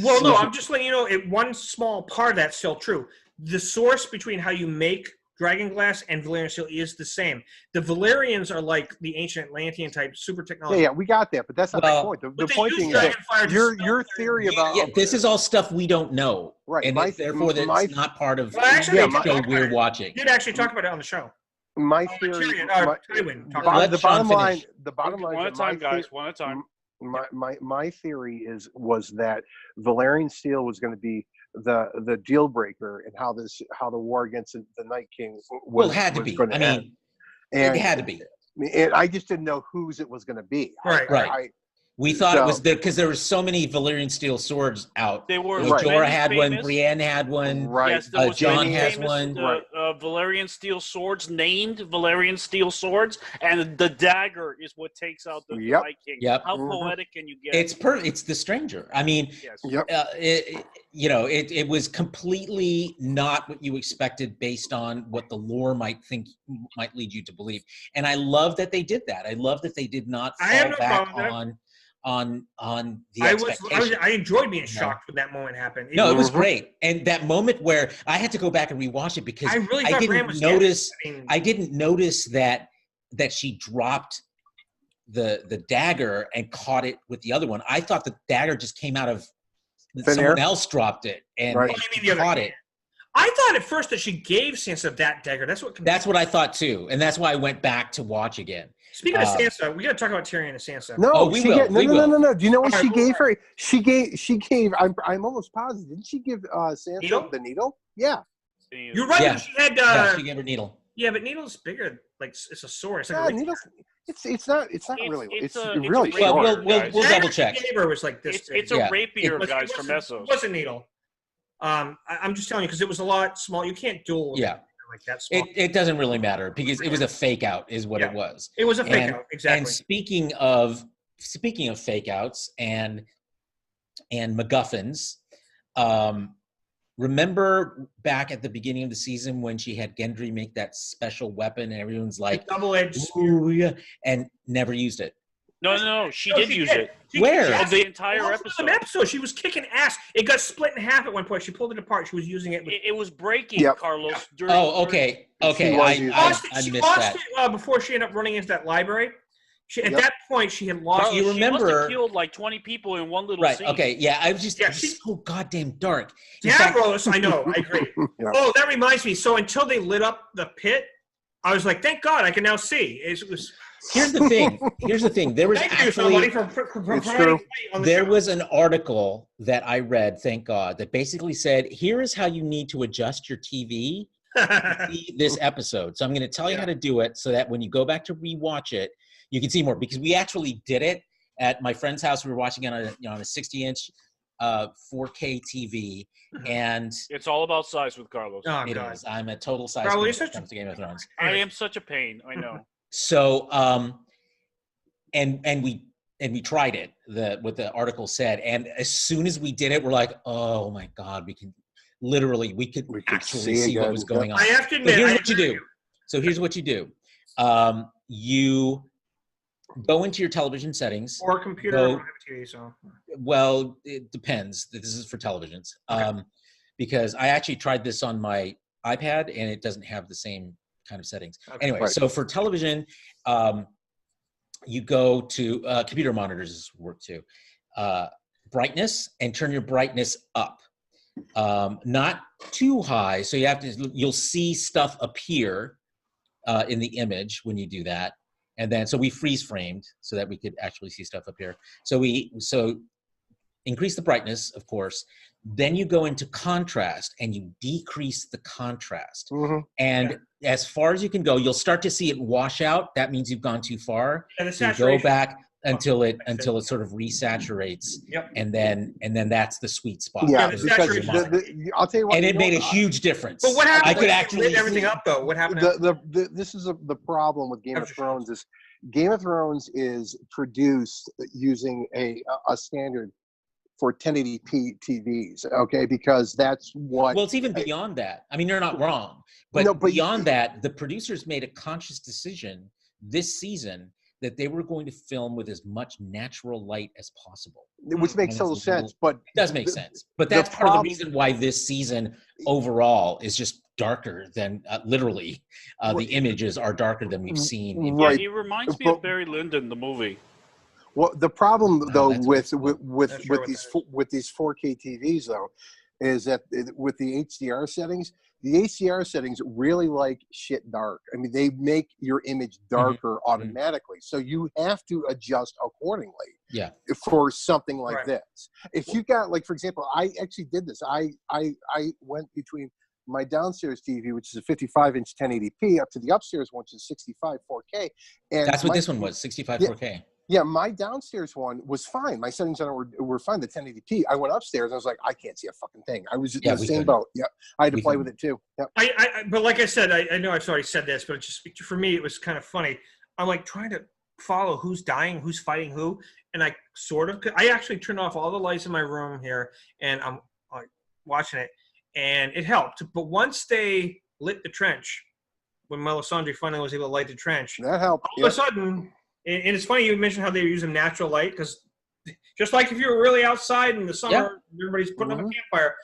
Well, no, I'm just letting you know. One small part of that's still true. The source between how you make dragonglass and Valerian steel is the same. The Valerians are like the ancient Atlantean type super technology. Yeah, we got that, but that's not the point. The point being is that your theory about this is all stuff we don't know, right? And therefore, that's not part of the show we're watching. You did actually talk about it on the show. My theory. The bottom line. One at a time, guys. One at a time. My theory was that Valerian steel was going to be the deal breaker and how the war against the Night King had to be. It had to be. And I just didn't know whose it was going to be. Right. We thought it was because there were so many Valerian steel swords out. They were. Jorah had one. Brienne had one. Right. Yes, John has one. Valerian steel swords named Valerian steel swords, and the dagger is what takes out the Night King. Yep. How poetic can you get? It's the stranger. I mean, it was completely not what you expected based on what the lore might lead you to believe. And I love that they did that. I love that they did not fall back on the expectation. I enjoyed being shocked when that moment happened. It was great, and that moment where I had to go back and rewatch it because I didn't notice that she dropped the dagger and caught it with the other one. I thought the dagger just came out of someone else dropped it and caught it. I thought at first that she gave Sansa that dagger. That's what I thought too, and that's why I went back to watch again. Speaking of Sansa, we got to talk about Tyrion and Sansa. No, we will. No. Do you know what she gave her? She gave. I'm almost positive. Didn't she give Sansa the needle? Yeah. You're right. Yeah. She had. She gave her needle. Yeah, but needle's bigger. Like it's a sword. It's like needle's. It's not really. It's really short. We'll double check. It was like this. It's a rapier, guys, from Essos. It was a needle. I'm just telling you because it was a lot small. You can't duel. Yeah. Like that small. It doesn't really matter because it was a fake out is what it was. It was a fake out, exactly. And speaking of fake outs and MacGuffins, remember back at the beginning of the season when she had Gendry make that special weapon and everyone's like double-edged spear and never used it. No, she did use it. Where? The entire episode. She was kicking ass. It got split in half at one point. She pulled it apart. She was using it. It was breaking, Carlos. Okay. I missed that. Before she ended up running into that library. At that point, she had lost. You remember? She must have killed like 20 people in one little scene. Okay. Yeah. I was just. Yeah, it's so goddamn dark. Davros, I know. I agree. Yeah. Oh, that reminds me. So until they lit up the pit, I was like, thank God, I can now see. It was. Here's the thing. There was actually. There was an article that I read, thank God, that basically said, here is how you need to adjust your TV to see this episode. So I'm going to tell you how to do it so that when you go back to rewatch it, you can see more. Because we actually did it at my friend's house. We were watching it on a 60-inch 4K TV. And it's all about size with Carlos. Oh, it is. I'm a total size Raul, when it comes to Game of Thrones. I am such a pain. I know. So, and we tried it, what the article said. And as soon as we did it, we're like, oh my God, we could actually see what was going on. I have to admit, but here's what you do. So here's what you do. You go into your television settings. Or computer, I don't have a TV, so. Well, it depends. This is for televisions. Okay. Because I actually tried this on my iPad and it doesn't have the same kind of settings. Okay. Anyway, so for television, you go to computer monitors work too. Brightness, and turn your brightness up. Not too high, so you'll see stuff appear in the image when you do that. And then, so we freeze framed so that we could actually see stuff up here. So increase the brightness, of course. Then you go into contrast and you decrease the contrast. Mm-hmm. And as far as you can go, you'll start to see it wash out. That means you've gone too far. And the saturation. You go back until it sort of resaturates. Yep. And then that's the sweet spot. Yeah, because I'll tell you what. And it made a huge difference. But what happened? I could actually lit everything up though. What happened? This is the problem with Game of Thrones is Game of Thrones is produced using a standard for 1080p TVs, okay? Because that's what... Well, it's even beyond that. I mean, you're not wrong. But beyond that, the producers made a conscious decision this season that they were going to film with as much natural light as possible. Which makes total sense, but... It does make sense. But that's part of the reason why this season overall is just darker than, literally, the images are darker than we've seen. Right. He reminds me of Barry Lyndon, the movie. Well, the problem though with these 4K TVs though is that with the HDR settings really like shit dark. I mean, they make your image darker automatically, so you have to adjust accordingly. Yeah. For something like this, if you got, like, for example, I actually did this. I went between my downstairs TV, which is a 55-inch 1080p, up to the upstairs one, which is 65 4K. And that's what this one was, 65 4K. Yeah, my downstairs one was fine. My settings on it were fine, the 1080p. I went upstairs. I was like, I can't see a fucking thing. I was in the same boat. Yeah, I had to play with it too. Yeah. But like I said, I know I've already said this, but just for me, it was kind of funny. I'm like trying to follow who's dying, who's fighting who, and I actually turned off all the lights in my room here, and I'm like watching it, and it helped. But once they lit the trench, when Melisandre finally was able to light the trench, that helped. All of a sudden. And it's funny you mentioned how they were using natural light, because just like if you were really outside in the summer, everybody's putting up a campfire,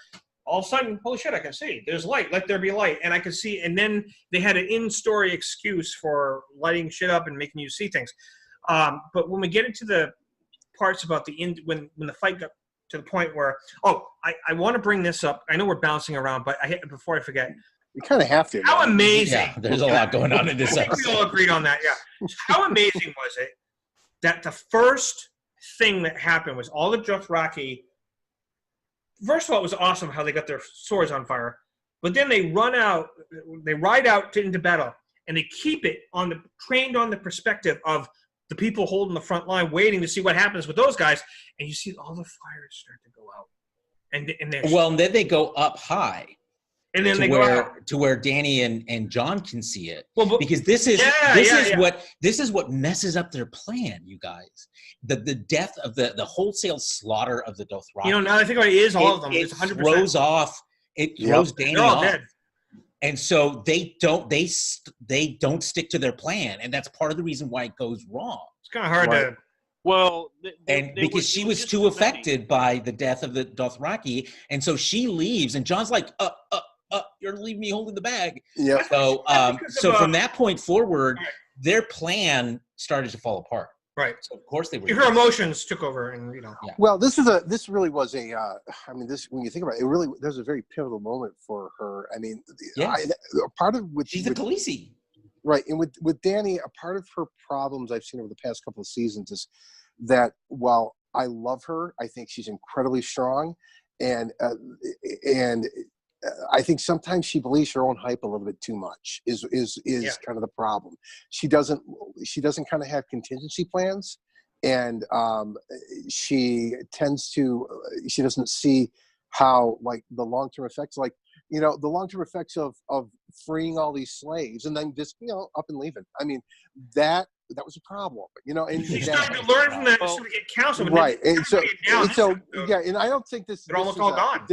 all of a sudden, holy shit, I can see. There's light. Let there be light. And I could see. And then they had an in-story excuse for lighting shit up and making you see things. But when we get into the parts about when the fight got to the point where, I want to bring this up. I know we're bouncing around, but before I forget. You kind of have to. How amazing. Yeah, there's a lot going on in this episode. We all agreed on that, yeah. How amazing was it that the first thing that happened was all the Dothraki, first of all, it was awesome how they got their swords on fire, but then they ride out into battle, and they keep it trained on the perspective of the people holding the front line, waiting to see what happens with those guys, and you see all the fires start to go out. And then they go up high. And then to where Danny and John can see it, because this is what messes up their plan, you guys. The death of the wholesale slaughter of the Dothraki. You know, now I think about it, is all of them. It's 100%. Throws Danny off, dead. And so they don't stick to their plan, and that's part of the reason why it goes wrong. It's kind of hard to. Well, because she was too affected by the death of the Dothraki, and so she leaves, and John's like, you're gonna leave me holding the bag. Yeah. So from that point forward, their plan started to fall apart. Right. So of course they were. Her emotions took over, and Yeah. Well, this really was a. I mean, this when you think about it, there's a very pivotal moment for her. I mean, Yes. part of She's a Khaleesi. Right, and with Dany, a part of her problems I've seen over the past couple of seasons is that while I love her, I think she's incredibly strong, and I think sometimes she believes her own hype a little bit too much. Is kind of the problem. She doesn't kind of have contingency plans, and she doesn't see how like the long-term effects, like the long-term effects of freeing all these slaves and then just up and leaving. I mean, that was a problem, and she started to learn from that to get counsel, right? And so yeah, and I don't think this almost all gone.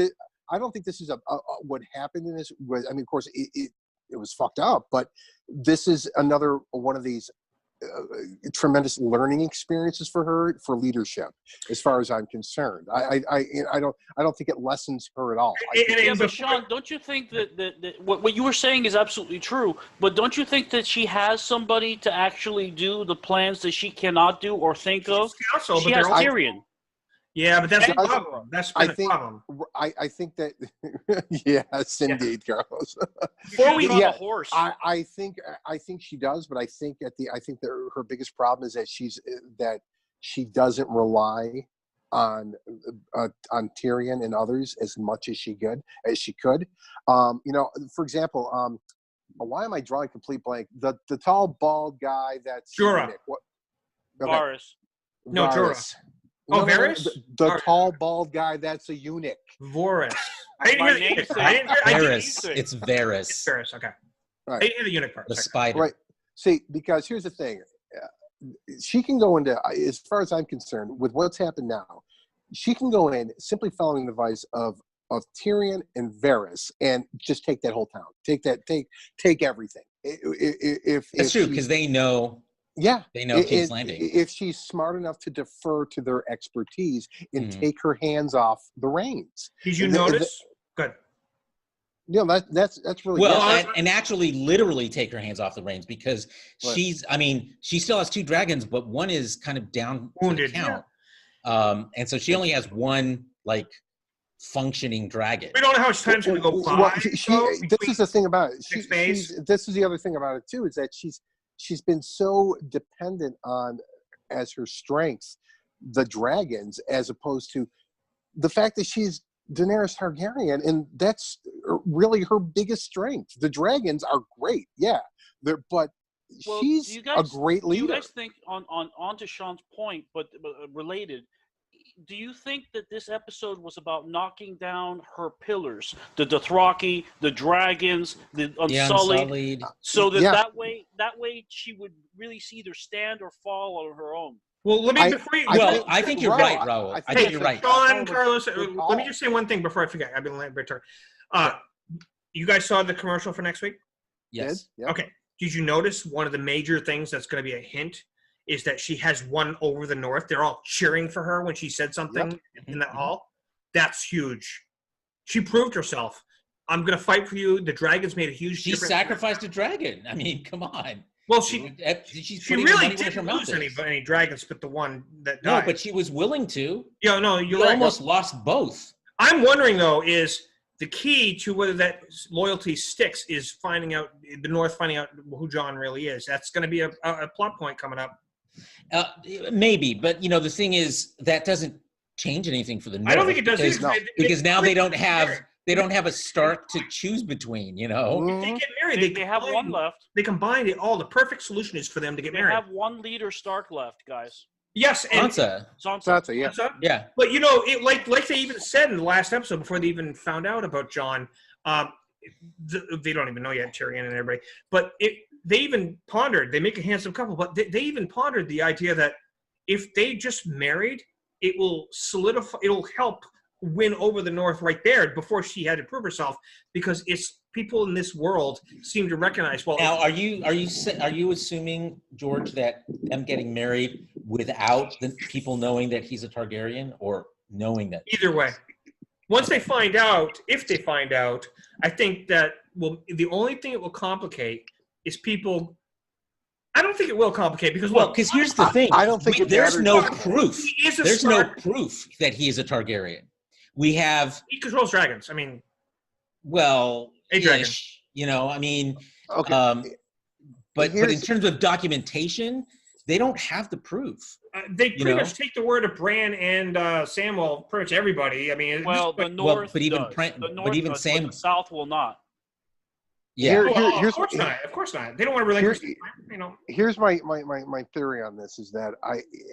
I don't think this is what happened in this was. I mean, of course, it was fucked up, but this is another one of these tremendous learning experiences for her for leadership, as far as I'm concerned. I don't think it lessens her at all. But Shawn, don't you think that what you were saying is absolutely true? But don't you think that she has somebody to actually do the plans that she cannot do or think of? Counsel, she has Tyrion. Yeah, but that's the problem. That's been the problem. I think that yes, indeed, Carlos. Before we on a horse, I think she does, but I think that her biggest problem is that she doesn't rely on Tyrion and others as much as she could. For example, why am I drawing complete blank? The tall bald guy that's Jorah. Varys. No, Jorah. No, Varys? The tall, bald guy that's a eunuch. Varys. I didn't hear Varys. It's Varys. It's Varys, okay. Right. I didn't hear the eunuch part. The spider. Right. See, because here's the thing. She can go into, as far as I'm concerned, with what's happened now, she can go in simply following the advice of Tyrion and Varys and just take that whole town. Take everything. It's true, because they know. Yeah, they know King's Landing. If she's smart enough to defer to their expertise and take her hands off the reins. Did you notice? Good. That's really well, and actually, literally take her hands off the reins, because she still has two dragons, but one is kind of down wounded. Count. Yeah. And so she only has one functioning dragon. We don't know how much time's going to go by. Well, this is the thing about it. This is the other thing about it too, is that she's been so dependent on, as her strengths, the dragons, as opposed to the fact that she's Daenerys Targaryen, and that's really her biggest strength. The dragons are great, but she's a great leader. Do you guys think, on to Shawn's point, but related, do you think that this episode was about knocking down her pillars, the Dothraki, the dragons, the Unsullied, so that way she would really either stand or fall on her own? Well, let me I think you're right, Raul. I think you're right. Shawn, Carlos, let me just say one thing before I forget. I've been letting it turn. You guys saw the commercial for next week? Yes. Yep. Okay. Did you notice one of the major things that's going to be a hint is that she has one over the north? They're all cheering for her when she said something in that hall. That's huge. She proved herself. I'm going to fight for you. The dragons made a huge difference. She sacrificed a dragon. I mean, come on. Well, she really didn't lose any dragons, but the one that died. No, but she was willing to. Yeah, no, you almost lost both. I'm wondering, though, is the key to whether that loyalty sticks is finding out, the North finding out who Jon really is. That's going to be a plot point coming up. Maybe, but the thing is that doesn't change anything for the North. I don't think it does because now they don't have a Stark to choose between. If they get married, they have one left. They combine it all. The perfect solution is for them to get married. They have one leader Stark left, guys. Yes, and Sansa, yeah. But like they even said in the last episode before they even found out about Jon, they don't even know yet, Tyrion and everybody. But they even pondered. They make a handsome couple, but they even pondered the idea that if they just married, it will solidify. It'll help win over the North right there before she had to prove herself, because it's people in this world seem to recognize. Well, now are you assuming, George, that them getting married without the people knowing that he's a Targaryen, or knowing that? Either way, once they find out, if they find out, I think that the only thing it will complicate is people. I don't think it will complicate because because here's the thing. I don't think there's no matters. proof. He is a There's Stark. no proof that he is a Targaryen. We have He controls dragons. I mean, a dragon. I mean, Okay. but in terms of documentation, they don't have the proof. They pretty much take the word of Bran and Samwell, pretty much everybody. I mean, the North but even does. the North even does, Sam, but the South will not. yeah. of course not. Of course not. They don't want to relinquish. Here's my theory on this is that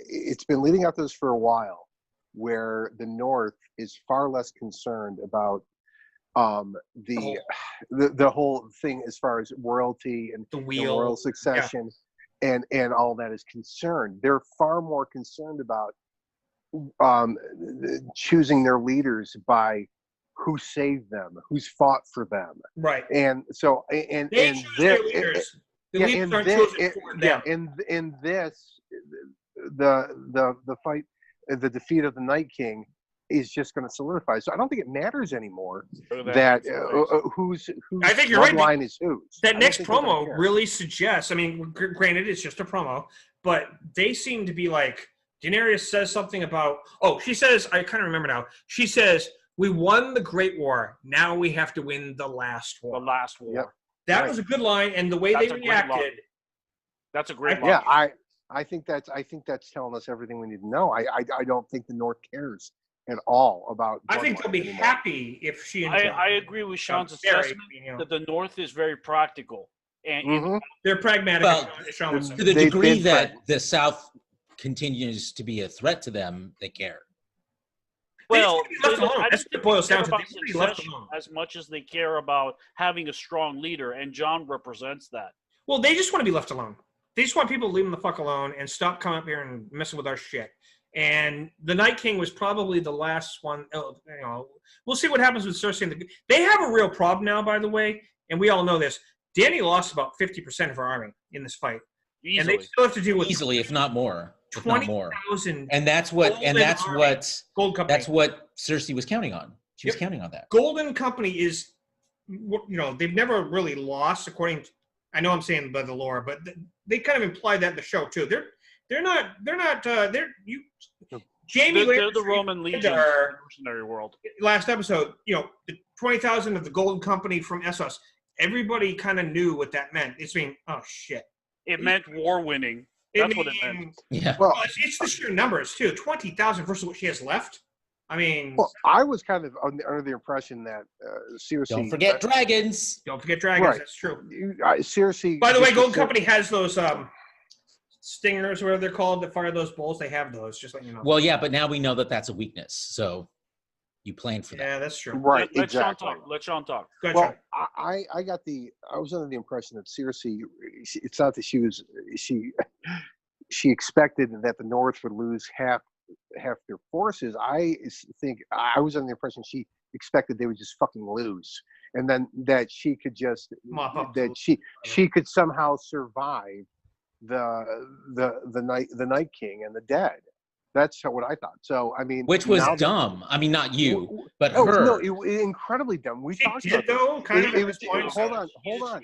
it's been leading up to this for a while, where the North is far less concerned about the whole thing as far as royalty and the wheel, royal succession and all that is concerned. They're far more concerned about choosing their leaders by who saved them, who's fought for them, right? And so and they and choose their leaders. The leaders aren't chosen for them. In this, the fight, the defeat of the Night King is just going to solidify. So I don't think it matters anymore that whose I think you're right. Line is whose. That next promo really suggests. I mean, granted, it's just a promo, but they seem to be like Daenerys says something about. Oh, she says. I kind of remember now. She says, "We won the Great War. Now we have to win the last war." The last war. Yep. That was a good line, and the way they reacted. That's a great line. Yeah, I think that's telling us everything we need to know. I don't think the North cares at all about. I think they'll be happy if she. I agree with Sean's assessment that the North is very practical and they're pragmatic. Well, to the degree that the South continues to be a threat to them, they care. Well, that's what it boils down to. As much as they care about having a strong leader, and John represents that. Well, they just want to be left alone. They just want people to leave them the fuck alone and stop coming up here and messing with our shit. And the Night King was probably the last one. We'll see what happens with Cersei. They have a real problem now, by the way, and we all know this. Dany lost about 50% of her army in this fight, Easily. and they still have to deal with if not more. 20,000. And that's what Gold Company. That's what Cersei was counting on. She was counting on that. Golden Company is, they've never really lost, according to, I know I'm saying by the lore, but they kind of imply that in the show too. Jamie. They're the Roman Legion in the mercenary world. Last episode, the 20,000 of the Golden Company from Essos. Everybody kind of knew what that meant. It's mean, oh shit. It meant war winning. That's what it meant. Yeah. Well, it's the sheer numbers too. 20,000 versus what she has left. I mean, I was kind of under the impression that Cersei. Don't forget dragons. Don't forget dragons. Right. That's true. Cersei. By the way, Golden Company has those stingers, whatever they're called, that fire those bolts. They have those. Just let you know. Well, yeah, but now we know that that's a weakness. So you plan for that. Yeah, that's true. Right. Let Exactly. Sean talk. Go ahead, Well, Sean. I was under the impression that Cersei. It's not that she expected that the North would lose half their forces. I think I was under the impression she expected they would just fucking lose, and then that she could just she could somehow survive the Night King and the dead. That's what I thought. So I mean, which was dumb. I mean, not you, but her. No, incredibly dumb. We talked about though. Hold on.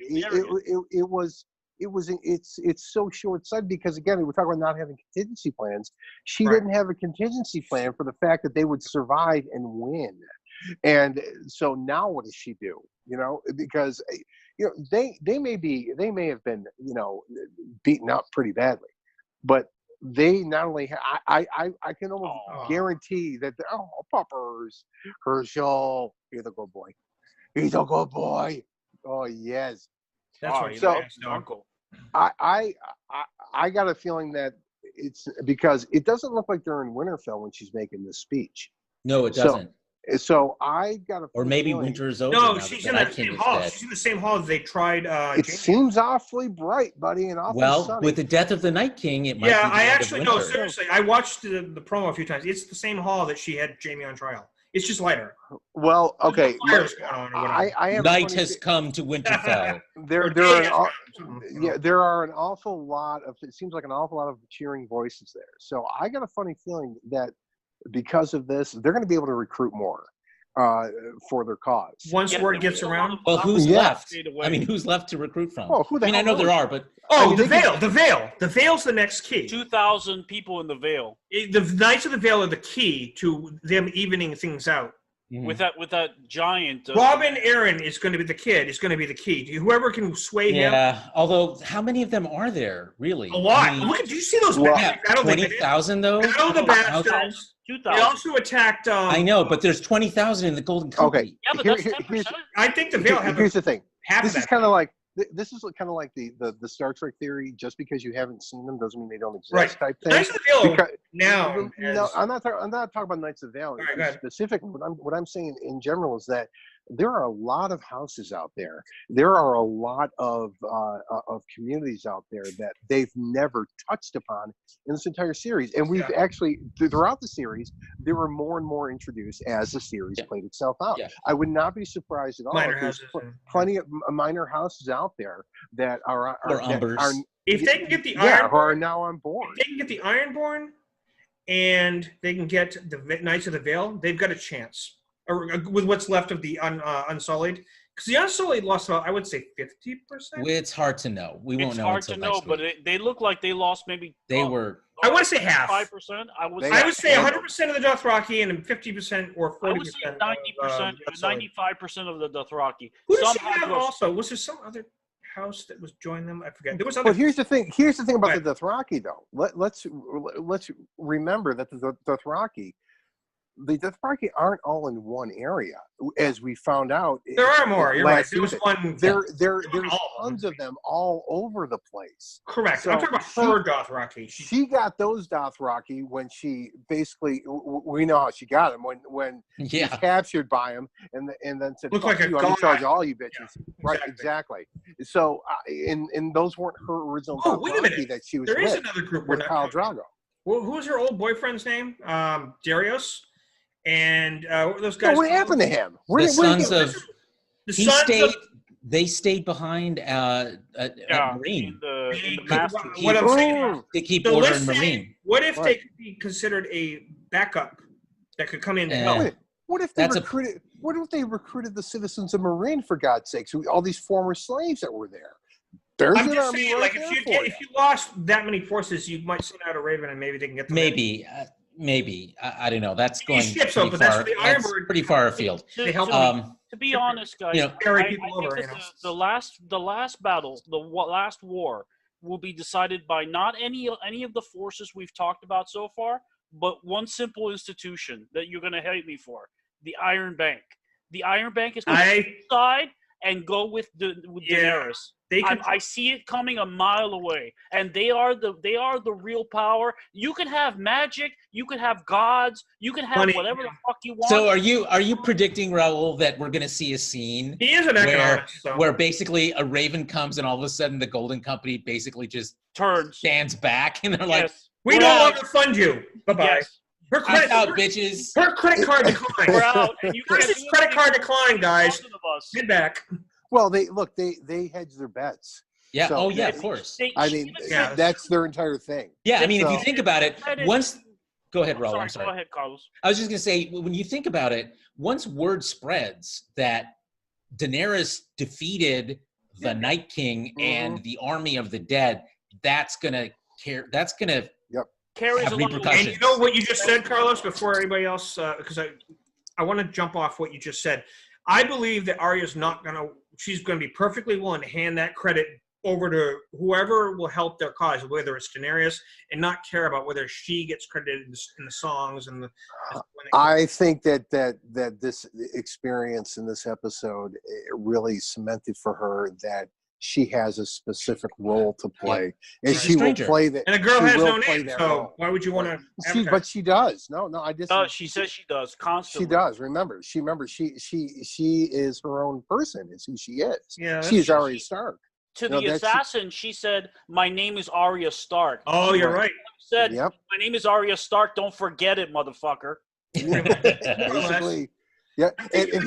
It's so short-sighted because again, we're talking about not having contingency plans. She didn't have a contingency plan for the fact that they would survive and win. And so now what does she do? Because they may have been beaten up pretty badly, but they not only I can almost guarantee that puppers, Herschel, he's a good boy. He's a good boy. Oh yes. That's uncle. I got a feeling that it's because it doesn't look like they're in Winterfell when she's making this speech. No, it doesn't. So I got a or maybe feeling, winter is over. No, now she's that in that same hall. dead. She's in the same hall they tried. it seems awfully bright, buddy, and awfully sunny. With the death of the Night King, it might. Yeah, be the I end of actually know. winter. Seriously, I watched the promo a few times. It's the same hall that she had Jamie on trial. It's just lighter. Well, okay. Fires going on or whatever. I have Night has come to Winterfell. there are an awful lot of. It seems like an awful lot of cheering voices there. So I got a funny feeling that because of this, they're going to be able to recruit more. for their cause. Once Yeah, word there gets was a around. lot of Well, who's Yeah. left? stayed away. I mean, who's left to recruit from? Oh, who the I mean, I hell know there knows? are, but Oh, I mean, the they veil. The veil. The veil's the next key. 2,000 people in the Vale The Knights of the Veil are the key to them evening things out. with that giant. Robin Aaron is going to be the kid. Is going to be the key. Whoever can sway him. yeah. Although, how many of them are there really? A lot. I mean, Look at. Do you see those? Well, yeah, Battle 20,000 though. Battle of the How- Bastards. 2,000. They also attacked. I know, but there's 20,000 in the Golden Company. Yeah, but Here- that's here- 10%. I think the Veil have here's the thing. half This of is that. kind of like the Star Trek theory. Just because you haven't seen them doesn't mean they don't exist. Right. Type thing. Knights of the Veil Because- now. No, as- I'm not talking about Knights of the Vale All right, go ahead. specifically. What I'm saying in general is that there are a lot of houses out there. There are a lot of communities out there that they've never touched upon in this entire series. And we've actually throughout the series, there were more and more introduced as the series played itself out. Yeah. I would not be surprised at all. Minor if there's houses and- plenty of minor houses out there that are Or that Umbers. are If they can get the yeah, who are Ironborn, now on board. if they can get the Ironborn, and they can get the Knights of the Veil, they've got a chance. Or with what's left of the Unsullied, because the Unsullied lost about, I would say, 50%. It's hard to know. We won't It's know hard until to next know, but week. they look like they lost maybe. They were. I want to say half. 5%. I would They- I would say Yeah. 100% of the Dothraki and 50% or 40%. I would say 90%, of, Unsullied. 95% of the Dothraki. Who did Some she have had also? Was there some other house that was joined them? I forget. There was other. But here's the thing. Here's the thing about Right. the Dothraki, though. Let's remember that the Dothraki aren't all in one area, as we found out. There are more. You're right. last There was season. one. There's all of tons of them all over the place. Correct. So I'm talking about her Dothraki. She got those Dothraki when she basically. We know how she got them when she was Yeah. captured by him, and then said, Looked "Fuck like a you, I'm in charge of god." all you bitches." Right, exactly. So, and those weren't her original Oh, wait a minute. Dothraki that she was There is with. another group we're With not. Khal Drogo. Well, who's her old boyfriend's name? Darius. And what were those No, guys? what called? happened to him? The sons of. The He sons stayed. of. They stayed behind at Marine in the What master. I'm saying, to keep so order let's in say, Marine. what if they Right. could be considered a backup that could come in to Yeah. help? Wait, what if they That's a- recruited? What if they recruited the citizens of Marine, for God's sakes? All these former slaves that were there. There's I'm an just army saying, right like there if for you lost that many forces, you might send out a Raven and maybe they can get them. Maybe. Maybe. I don't know. That's going These ships, pretty but that's far. what the That's Ironbird- pretty far afield. They help To be honest, guys, you know, carry I people think over, that you know. the last battle, last war, will be decided by not any of the forces we've talked about so far, but one simple institution that you're going to hate me for: the Iron Bank. The Iron Bank is going to decide and go with Daenerys. They could, I see it coming a mile away, and they are the real power. You can have magic, you can have gods, you can have Funny. whatever the fuck you want. So are you predicting, Raul, that we're going to see a scene he is an economist. So. where basically a Raven comes and all of a sudden the Golden Company basically just turns. stands back and they're like, Yes. We We're no out. longer fund you. Bye bye. Yes. Her "Peace credit, out, bitches." her credit card We're declined. out, and you can't Versus do credit anything card for decline, guys. 1,000 of us. Get back. Well, they hedge their bets. Yeah. So- Oh, yeah, of course. I mean, Yeah. that's their entire thing. Yeah, I mean, if So- you think about it, once. Go ahead, Raul. I'm sorry. Go ahead, Carlos. I was just going to say, when you think about it, once word spreads that Daenerys defeated the Night King and the army of the dead, that's going to care. That's going to Carries have a lot of repercussions. And you know what you just said, Carlos, before anybody else, because I want to jump off what you just said. I believe that Arya's not going to, she's going to be perfectly willing to hand that credit over to whoever will help their cause, whether it's Daenerys, and not care about whether she gets credited in the songs and the. I think that this experience in this episode really cemented for her that she has a specific role to play, and She's a she will stranger. play that. And the girl she has will no play name, that so role. why would you want to? But she does. No, I just. She says she does constantly. She does. Remember, she is her own person. Is who she is. Yeah, She is Arya Stark. To No, the that's- assassin, she said, "My name is Arya Stark." Oh, you're right. She said, Yep. "My name is Arya Stark. Don't forget it, motherfucker." Basically, yeah. And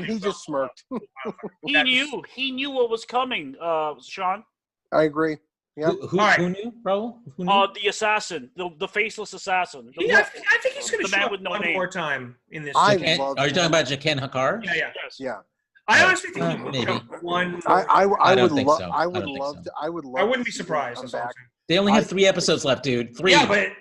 he just smirked. He knew what was coming. Shawn, I agree. Yeah. Who knew, Raul? Who knew? the assassin, the faceless assassin. I think he's going to the show man up with no one name. more time in this. I season. love Are you talking about Jaqen Hakar? Yeah, yeah. Yes. Yeah. I honestly think he would maybe. show up one. I I don't would think love. so. I I would don't think love so. to. I would love. I wouldn't to be see him surprised. come That's all I'm back. saying. They only have 3 episodes left, dude. 3. Yeah, but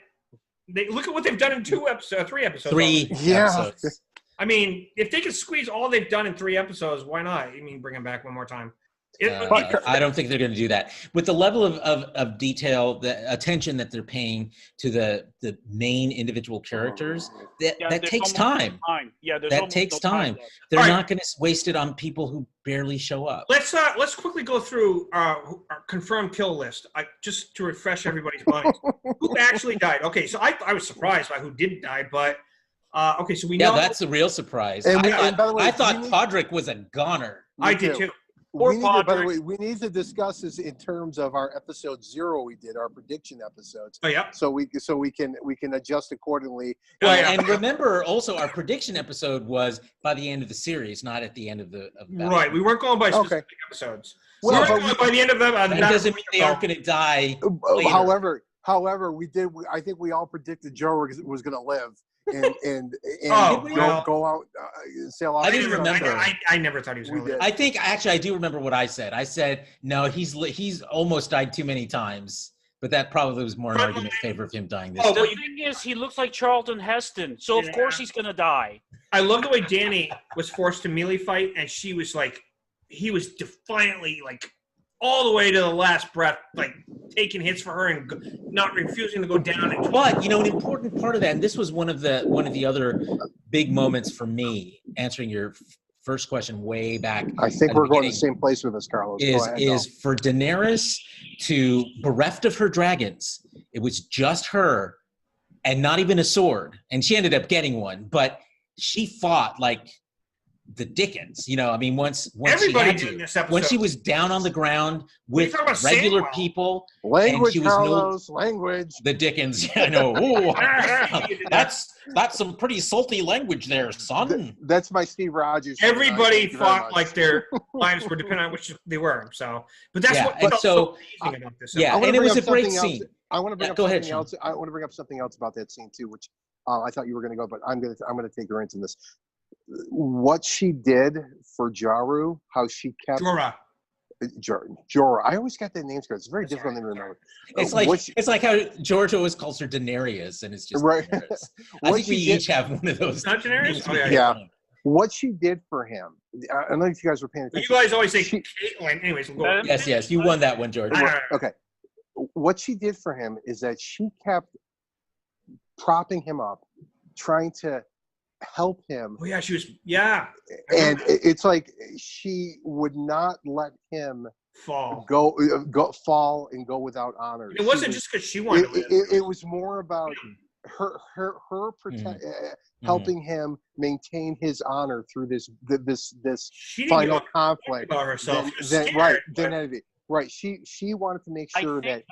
look at what they've done in 3 episodes. 3 Yeah. episodes. I mean, if they could squeeze all they've done in 3 episodes, why not? I mean, bring them back one more time. I don't think they're going to do that. With the level of detail, the attention that they're paying to the main individual characters, that there's takes almost no time. Yeah, there's That almost takes no time. left. They're All right. not going to waste it on people who barely show up. Let's quickly go through our confirmed kill list, just to refresh everybody's minds. Who actually died? Okay, so I was surprised by who didn't die, but okay, so we know. Yeah, that's the real surprise. And I by the way, thought Podrick was a goner. I did too. We need to, by the way, we need to discuss this in terms of our episode 0 we did, our prediction episodes. Oh yeah. So we can adjust accordingly. Well, yeah. and remember, also, our prediction episode was by the end of the series, not at the end of the. Right, we weren't going by specific episodes. Well, we but weren't going by the end of the. That doesn't mean they aren't going to die. Later. However, we did. I think we all predicted Joe was going to live and go out, sail off. I didn't remember. I never thought he was going to live. I think actually I do remember what I said. I said no, he's almost died too many times, but that probably was more an argument in favor of him dying this The time. thing is, he looks like Charlton Heston, so of course he's gonna die. I love the way Danny was forced to melee fight, and she was like, he was defiantly like all the way to the last breath, like taking hits for her and not refusing to go down. But an important part of that, and this was one of the other big moments for me, answering your first question way back. I think we're going to the same place with this, Carlos. Is for Daenerys to, bereft of her dragons, it was just her, and not even a sword, and she ended up getting one, but she fought like the Dickens, I mean, once everybody she did had in to, this episode. when she was down on the ground with regular Samwell. people, Language, and she was Carlos, language. the Dickens. I know. Ooh, that's some pretty salty language there, son. That's my Steve Rogers. Everybody fought like their lives were dependent on which they were. So, but that's what felt so amazing about this. Yeah, and it was a great scene. I want to bring up go something ahead, else. I want to bring up something else about that scene too, which I thought you were going to go, but I'm going to take your into this. What she did for Jaru, how she kept Jorah. I always got that name scared. It's very difficult to remember. It's like how George always calls her Daenerys, and it's just right. I think we each have one of those. Not Daenerys? Oh, yeah. What she did for him. I don't know if you guys were paying attention. You guys always say Caitlyn. Anyways, we'll go. Yes, you won that one, George. Okay. What she did for him is that she kept propping him up, trying to help him. Oh yeah, she was. Yeah. And it's like she would not let him fall and go without honor. It wasn't just because she wanted. It was more about her helping him maintain his honor through this final conflict. About herself. Right. She wanted to make sure that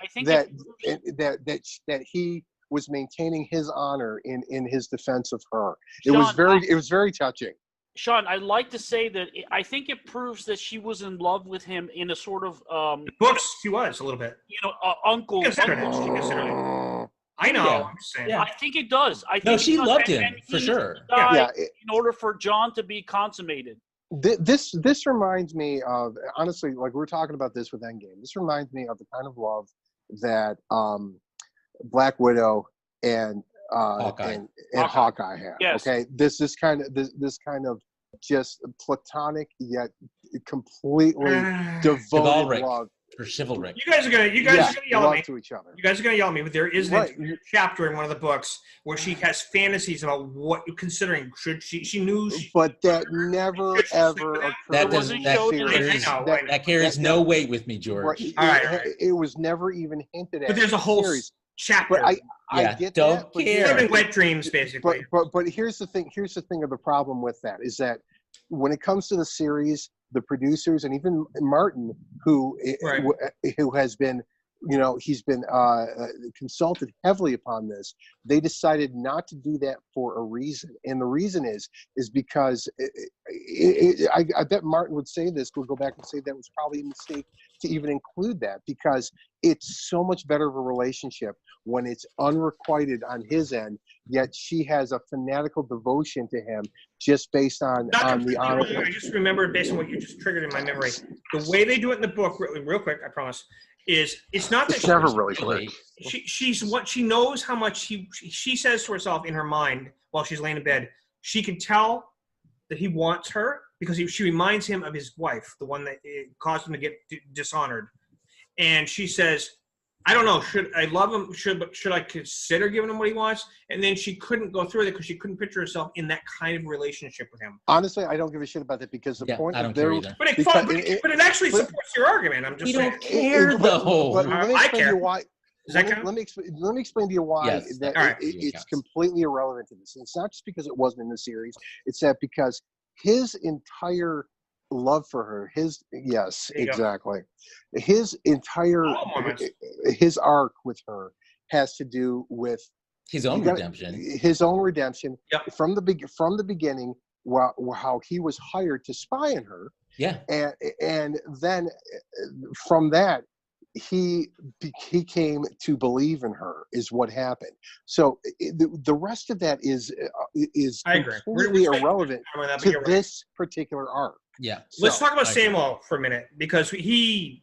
he was maintaining his honor in his defense of her. It was very touching. Shawn, I'd like to say that I think it proves that she was in love with him in a sort of books. She was a little bit. Uncle. She considered it. I know. Yeah. I'm just saying. I think it does. I think she loved him for sure. In order for Jon to be consummated. This reminds me of, honestly, like we were talking about this with Endgame. This reminds me of the kind of love that Black Widow and Hawkeye have. Yes. Okay, this kind of just platonic yet completely devoted love. Or chivalric. You guys are gonna yell at me. To each other. You guys are gonna yell at me, but there is a chapter in one of the books where she has fantasies about what, considering should she knew. But that never ever occurred. That carries no weight with me, George. Right. It was never even hinted at. But there's a whole chapter. But I get don't that. Care. Having wet dreams, basically. But here's the thing. Here's the thing of the problem with that is that when it comes to the series, the producers and even Martin, who has been he's been consulted heavily upon this. They decided not to do that for a reason, and the reason is because I bet Martin would say this. Would go back and say that was probably a mistake to even include that, because it's so much better of a relationship when it's unrequited on his end, yet she has a fanatical devotion to him just based on the honor. I just remembered, based on what you just triggered in my memory, the way they do it in the book, real quick, I promise, is it's not that it's never really quick. She knows how much she says to herself in her mind while she's laying in bed. She can tell that he wants her because she reminds him of his wife, the one that caused him to get dishonored. And she says, I don't know, should I love him? Should I consider giving him what he wants? And then she couldn't go through it because she couldn't picture herself in that kind of relationship with him. Honestly, I don't give a shit about that, because the point I don't of care either. But it actually supports your argument. I'm just we saying. don't care though. But let me explain to you why. Does that count? Let me explain to you why it's completely irrelevant to this. And it's not just because it wasn't in the series. It's that because his entire love for her, his entire his arc with her has to do with his own redemption. His own redemption. Yep. From the beginning, how he was hired to spy on her. Yeah. And then from that, he came to believe in her, is what happened. So the rest of that is completely irrelevant to this particular arc. Yeah. Let's talk about Samuel for a minute, because mistake.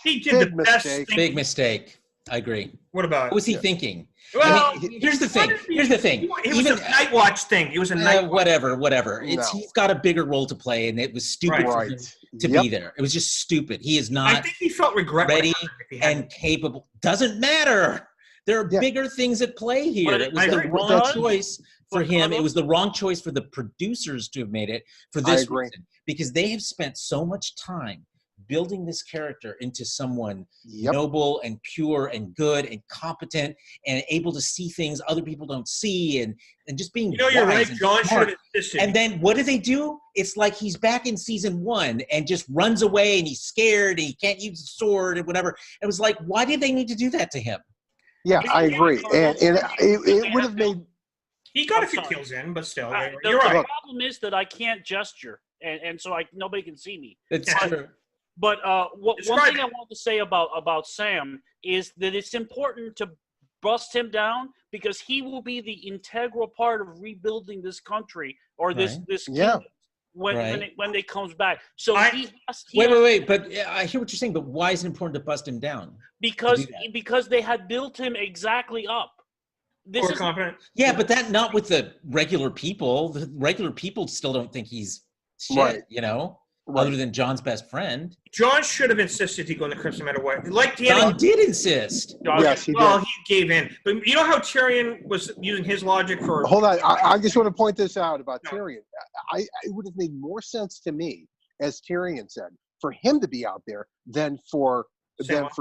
He did the best thing. Big mistake. I agree. What about? What was he thinking? Well, here's the thing. It was a Night Watch thing. It was a Night Watch. Whatever. He's got a bigger role to play, and it was stupid for him to be there. It was just stupid. He is not. I think he felt regret ready and capable. Doesn't matter. There are bigger things at play here. It was the wrong choice for him. It was the wrong choice for the producers to have made it for this reason, because they have spent so much time building this character into someone noble and pure and good and competent and able to see things other people don't see, and just being you're right. John should have insisted. And then what do? It's like he's back in season 1 and just runs away, and he's scared and he can't use the sword and whatever. It was like, why did they need to do that to him? Yeah, I agree. And it would have made... He got a few kills in, but still. You're right. The problem is that I can't gesture, and so nobody can see me. It's true. But one thing I want to say about Sam is that it's important to bust him down, because he will be the integral part of rebuilding this country or this kingdom when it comes back. So wait. But I hear what you're saying. But why is it important to bust him down? Because they had built him exactly up. This is confident. Yeah, but not with the regular people. The regular people still don't think he's shit. Other than John's best friend. John should have insisted he go in the crypt no matter what. John did insist. Yes, he did. Well, he gave in. But you know how Tyrion was using his logic for... Hold on. I just want to point this out about Tyrion. It would have made more sense to me, as Tyrion said, for him to be out there than for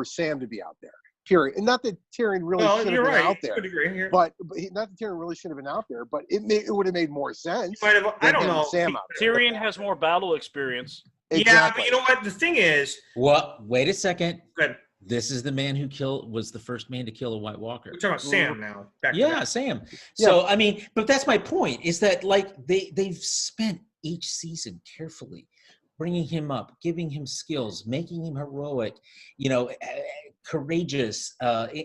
Sam to be out there. Period. And not that Tyrion really should have been out there. Not that Tyrion really should have been out there, but it would have made more sense. I don't know. Sam out there. Tyrion has more battle experience. Exactly. Yeah, but you know what? The thing is... Wait a second. Good. This is the man who was the first man to kill a White Walker. We're talking about Sam now. Sam. So, I mean, but that's my point, is that, they've spent each season carefully bringing him up, giving him skills, making him heroic, courageous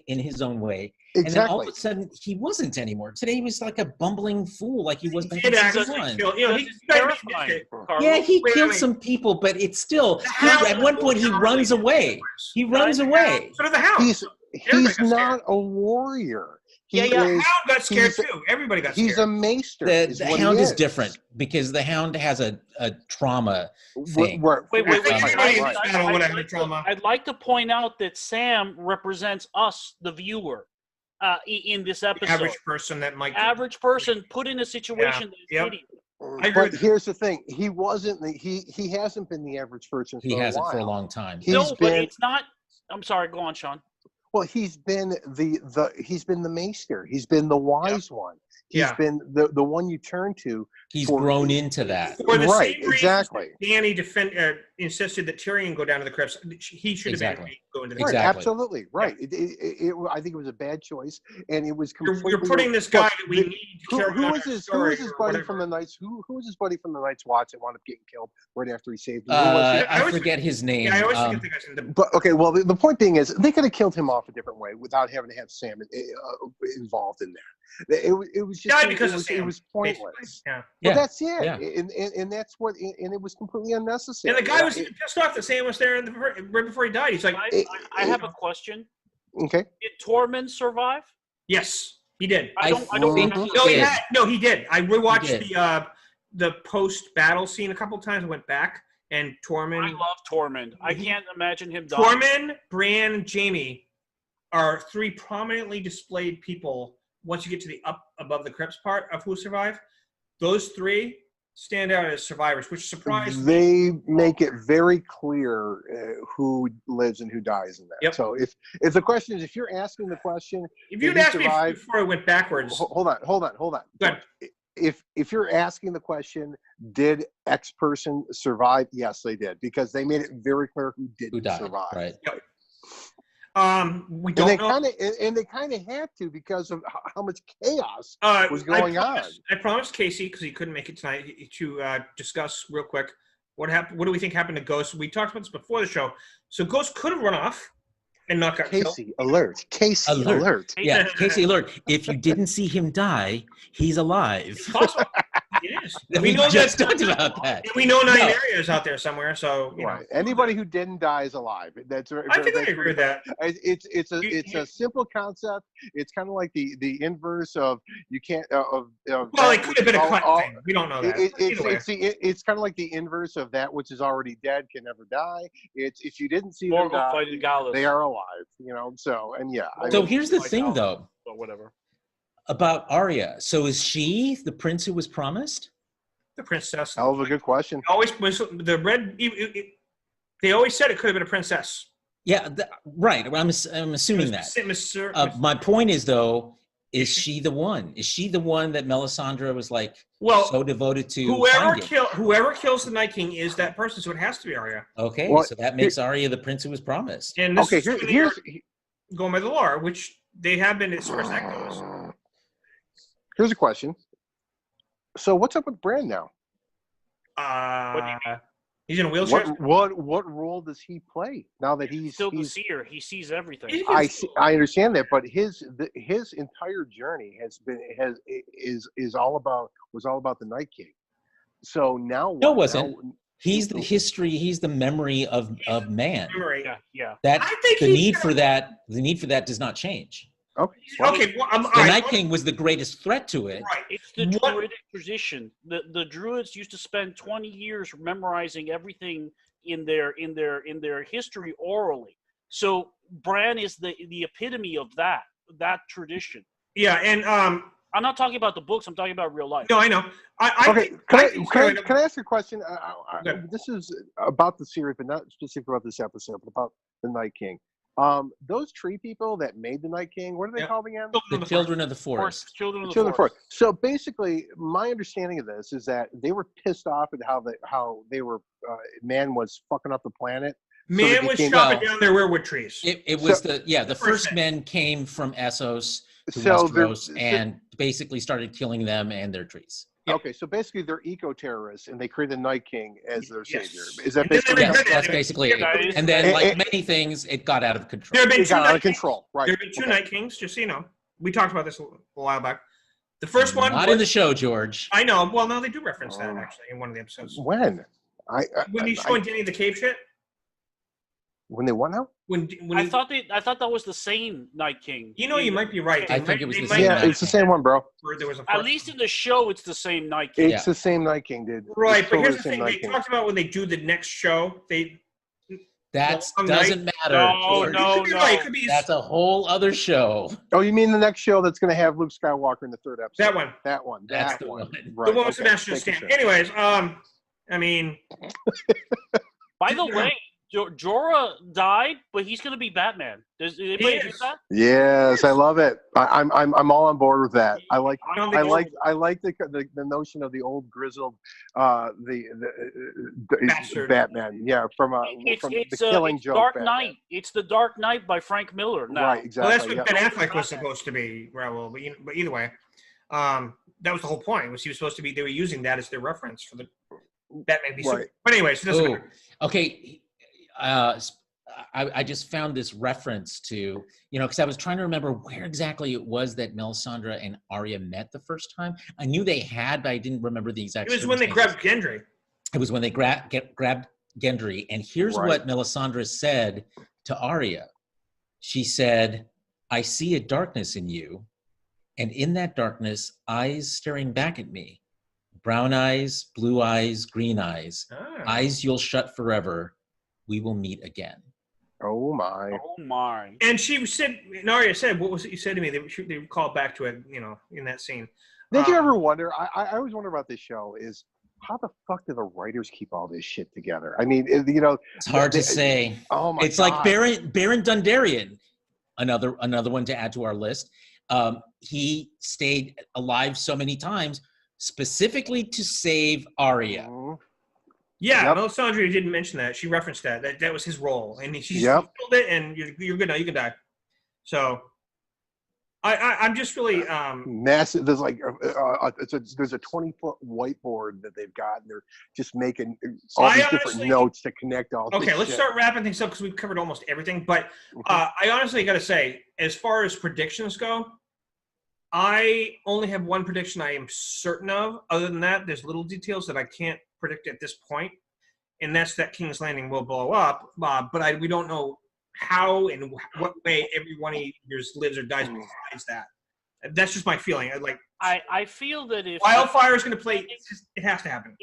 in his own way. Exactly. And then all of a sudden, he wasn't anymore. Today, he was like a bumbling fool, like he was back in season 1. He killed some people, but it's still... At one point, he runs away. He runs away. So did the Hound. He's not a warrior. The Hound got scared too. Everybody got scared. He's a maester. The Hound is different, because the Hound has a trauma thing. Wait. I'd like to point out that Sam represents us, the viewer, in this episode. The average person that might... Average person put in a situation that is idiot. But here's the thing: he wasn't. He hasn't been the average person. He hasn't for a long time. But it's not. I'm sorry. Go on, Shawn. Well, he's been the maester. He's been the wise one. He's been the one you turn to. He's grown into that. For the Right, same reason exactly. Dany insisted that Tyrion go down to the crypts. He should have been going to the crypts. Right, absolutely right. I think it was a bad choice, and it was completely. You're putting this guy that we need to carry who on was our his story buddy whatever. from the Night's Who was his buddy from the Night's Watch that wound up getting killed right after he saved him? I forget his name. Yeah, I always forget the guy's name. But okay, well, the point being is they could have killed him off a different way without having to have Sam involved in there. It was just it was pointless. Yeah. Well, that's it, and that's what, and it was completely unnecessary. And the guy was pissed off that Sam was there right before he died. He's like, I have a question. Okay. Did Tormund survive? Yes, he did. I don't think he did. He did. I rewatched the post-battle scene a couple times. I went back, and Tormund. I love Tormund. I can't imagine him dying. Tormund, Bran, and Jaime are three prominently displayed people. Once you get to the up above the crypts part of who survived, those three stand out as survivors, which surprised me. They make it very clear who lives and who dies in that. Yep. So if the question is, if you're asking the question, if you'd asked me before I went backwards, hold on. Go ahead. If you're asking the question, did X person survive? Yes, they did, because they made it very clear who didn't survive. Right. Yep. We don't and they kind of had to, because of how much chaos was going on. I promised Casey, because he couldn't make it tonight, to discuss real quick what happened. What do we think happened to Ghost? We talked about this before the show. So Ghost could have run off and not got killed. Casey alert! Casey alert! Yeah, Casey alert! If you didn't see him die, he's alive. Possible. It is. We know just talked about that. We know 9 areas out there somewhere, so you know. Anybody who didn't die is alive. That's right. I think I agree with that. It's a simple concept. It's kind of like the inverse of you can't of. Well, it could have been a cut thing. We don't know that. It's kind of like the inverse of that which is already dead can never die. It's if you didn't see them die, they are alive. You know. So So here's the thing, though. But whatever. About Arya. So is she the prince who was promised? The princess. Hell of a good question. Always was the red. They always said it could have been a princess. Yeah, right. I'm assuming that. My point is, though, is she the one? Is she the one that Melisandre was like so devoted to? Whoever kills the Night King is that person, so it has to be Arya. Okay, so that makes Arya the prince who was promised. And this here's going by the lore, which they have been as far as that goes. Here's a question. So what's up with Bran now? He's in a wheelchair. What role does he play now that he's still the seer? He sees everything. I understand that, but his entire journey was all about the Night King. So now no, it wasn't. He's the history. He's the memory of man. Yeah. That the need for that does not change. Okay. Well, the Night King was the greatest threat to it. Right. It's the druidic tradition. The druids used to spend 20 years memorizing everything in their history orally. So Bran is the epitome of that tradition. Yeah, and I'm not talking about the books. I'm talking about real life. No, I know. Can I ask a question? This is about the series, but not specifically about this episode, but about the Night King. Those tree people that made the Night King, what are they called again? The Children of the Forest. Children of the Forest. So basically, my understanding of this is that they were pissed off at how they were man was fucking up the planet. Man was chopping down their weirwood trees. It was the first men came from Essos to Westeros and basically started killing them and their trees. Okay, so basically they're eco-terrorists, and they created the Night King as their savior. Is that basically? That's basically it. And then, like many things, it got out of control. It got out of control. Right. There have been two Night Kings, just so you know. We talked about this a while back. The first one not in the show, George. I know. Well, no, they do reference that actually in one of the episodes. When? When you showing Danny the cave shit. When they what now? I thought that was the same Night King. You know, you might be right. I think it was the same. Yeah, it's the same one, bro. At least in the show, it's the same Night King. It's the same Night King, dude. Right, but here's the thing: they talked about when they do the next show, that doesn't matter. No. That's a whole other show. Oh, you mean the next show that's going to have Luke Skywalker in the third episode? That one. That's the one. Right, the one with Sebastian Stan. Anyways, I mean. By the way, Jorah died, but he's going to be Batman. Does anybody do that? Yes, I love it. I'm all on board with that. I like the notion of the old grizzled Bastard. Batman. Yeah, from the Killing Joke. Dark Batman. Knight. It's the Dark Knight by Frank Miller. Now. Right, exactly. Well, that's what Ben Affleck was supposed to be, Raul. But either way, that was the whole point. Was he was supposed to be? They were using that as their reference for the Batman v Superman. But anyways, it doesn't matter. Okay. I just found this reference to, because I was trying to remember where exactly it was that Melisandre and Arya met the first time. I knew they had, but I didn't remember the exact. It was when they grabbed Gendry. It was when they grabbed Gendry. And here's what Melisandre said to Arya. She said, "I see a darkness in you, and in that darkness, eyes staring back at me. Brown eyes, blue eyes, green eyes. Eyes you'll shut forever. We will meet again." Oh my! Oh my! And she said, Arya said, "What was it you said to me?" They called back to it, in that scene. Did you ever wonder? I always wonder about this show is how the fuck do the writers keep all this shit together? I mean, it's hard to say. Oh my! It's like Baron Dondarrion, another one to add to our list. He stayed alive so many times specifically to save Arya. Yeah, Melisandre didn't mention that. She referenced that. That was his role, and she killed it. And you're good now. You can die. So, I'm just really massive. There's like there's a 20-foot whiteboard that they've got, and they're just making all these different notes to connect all. Okay, this let's shit. start wrapping things up because we've covered almost everything. But I honestly got to say, as far as predictions go, I only have one prediction I am certain of. Other than that, there's little details that I can't predict at this point, and that's that King's Landing will blow up. But we don't know how and what way everyone either lives or dies besides that. That's just my feeling. I feel that if Wildfire is going to play, it has to happen.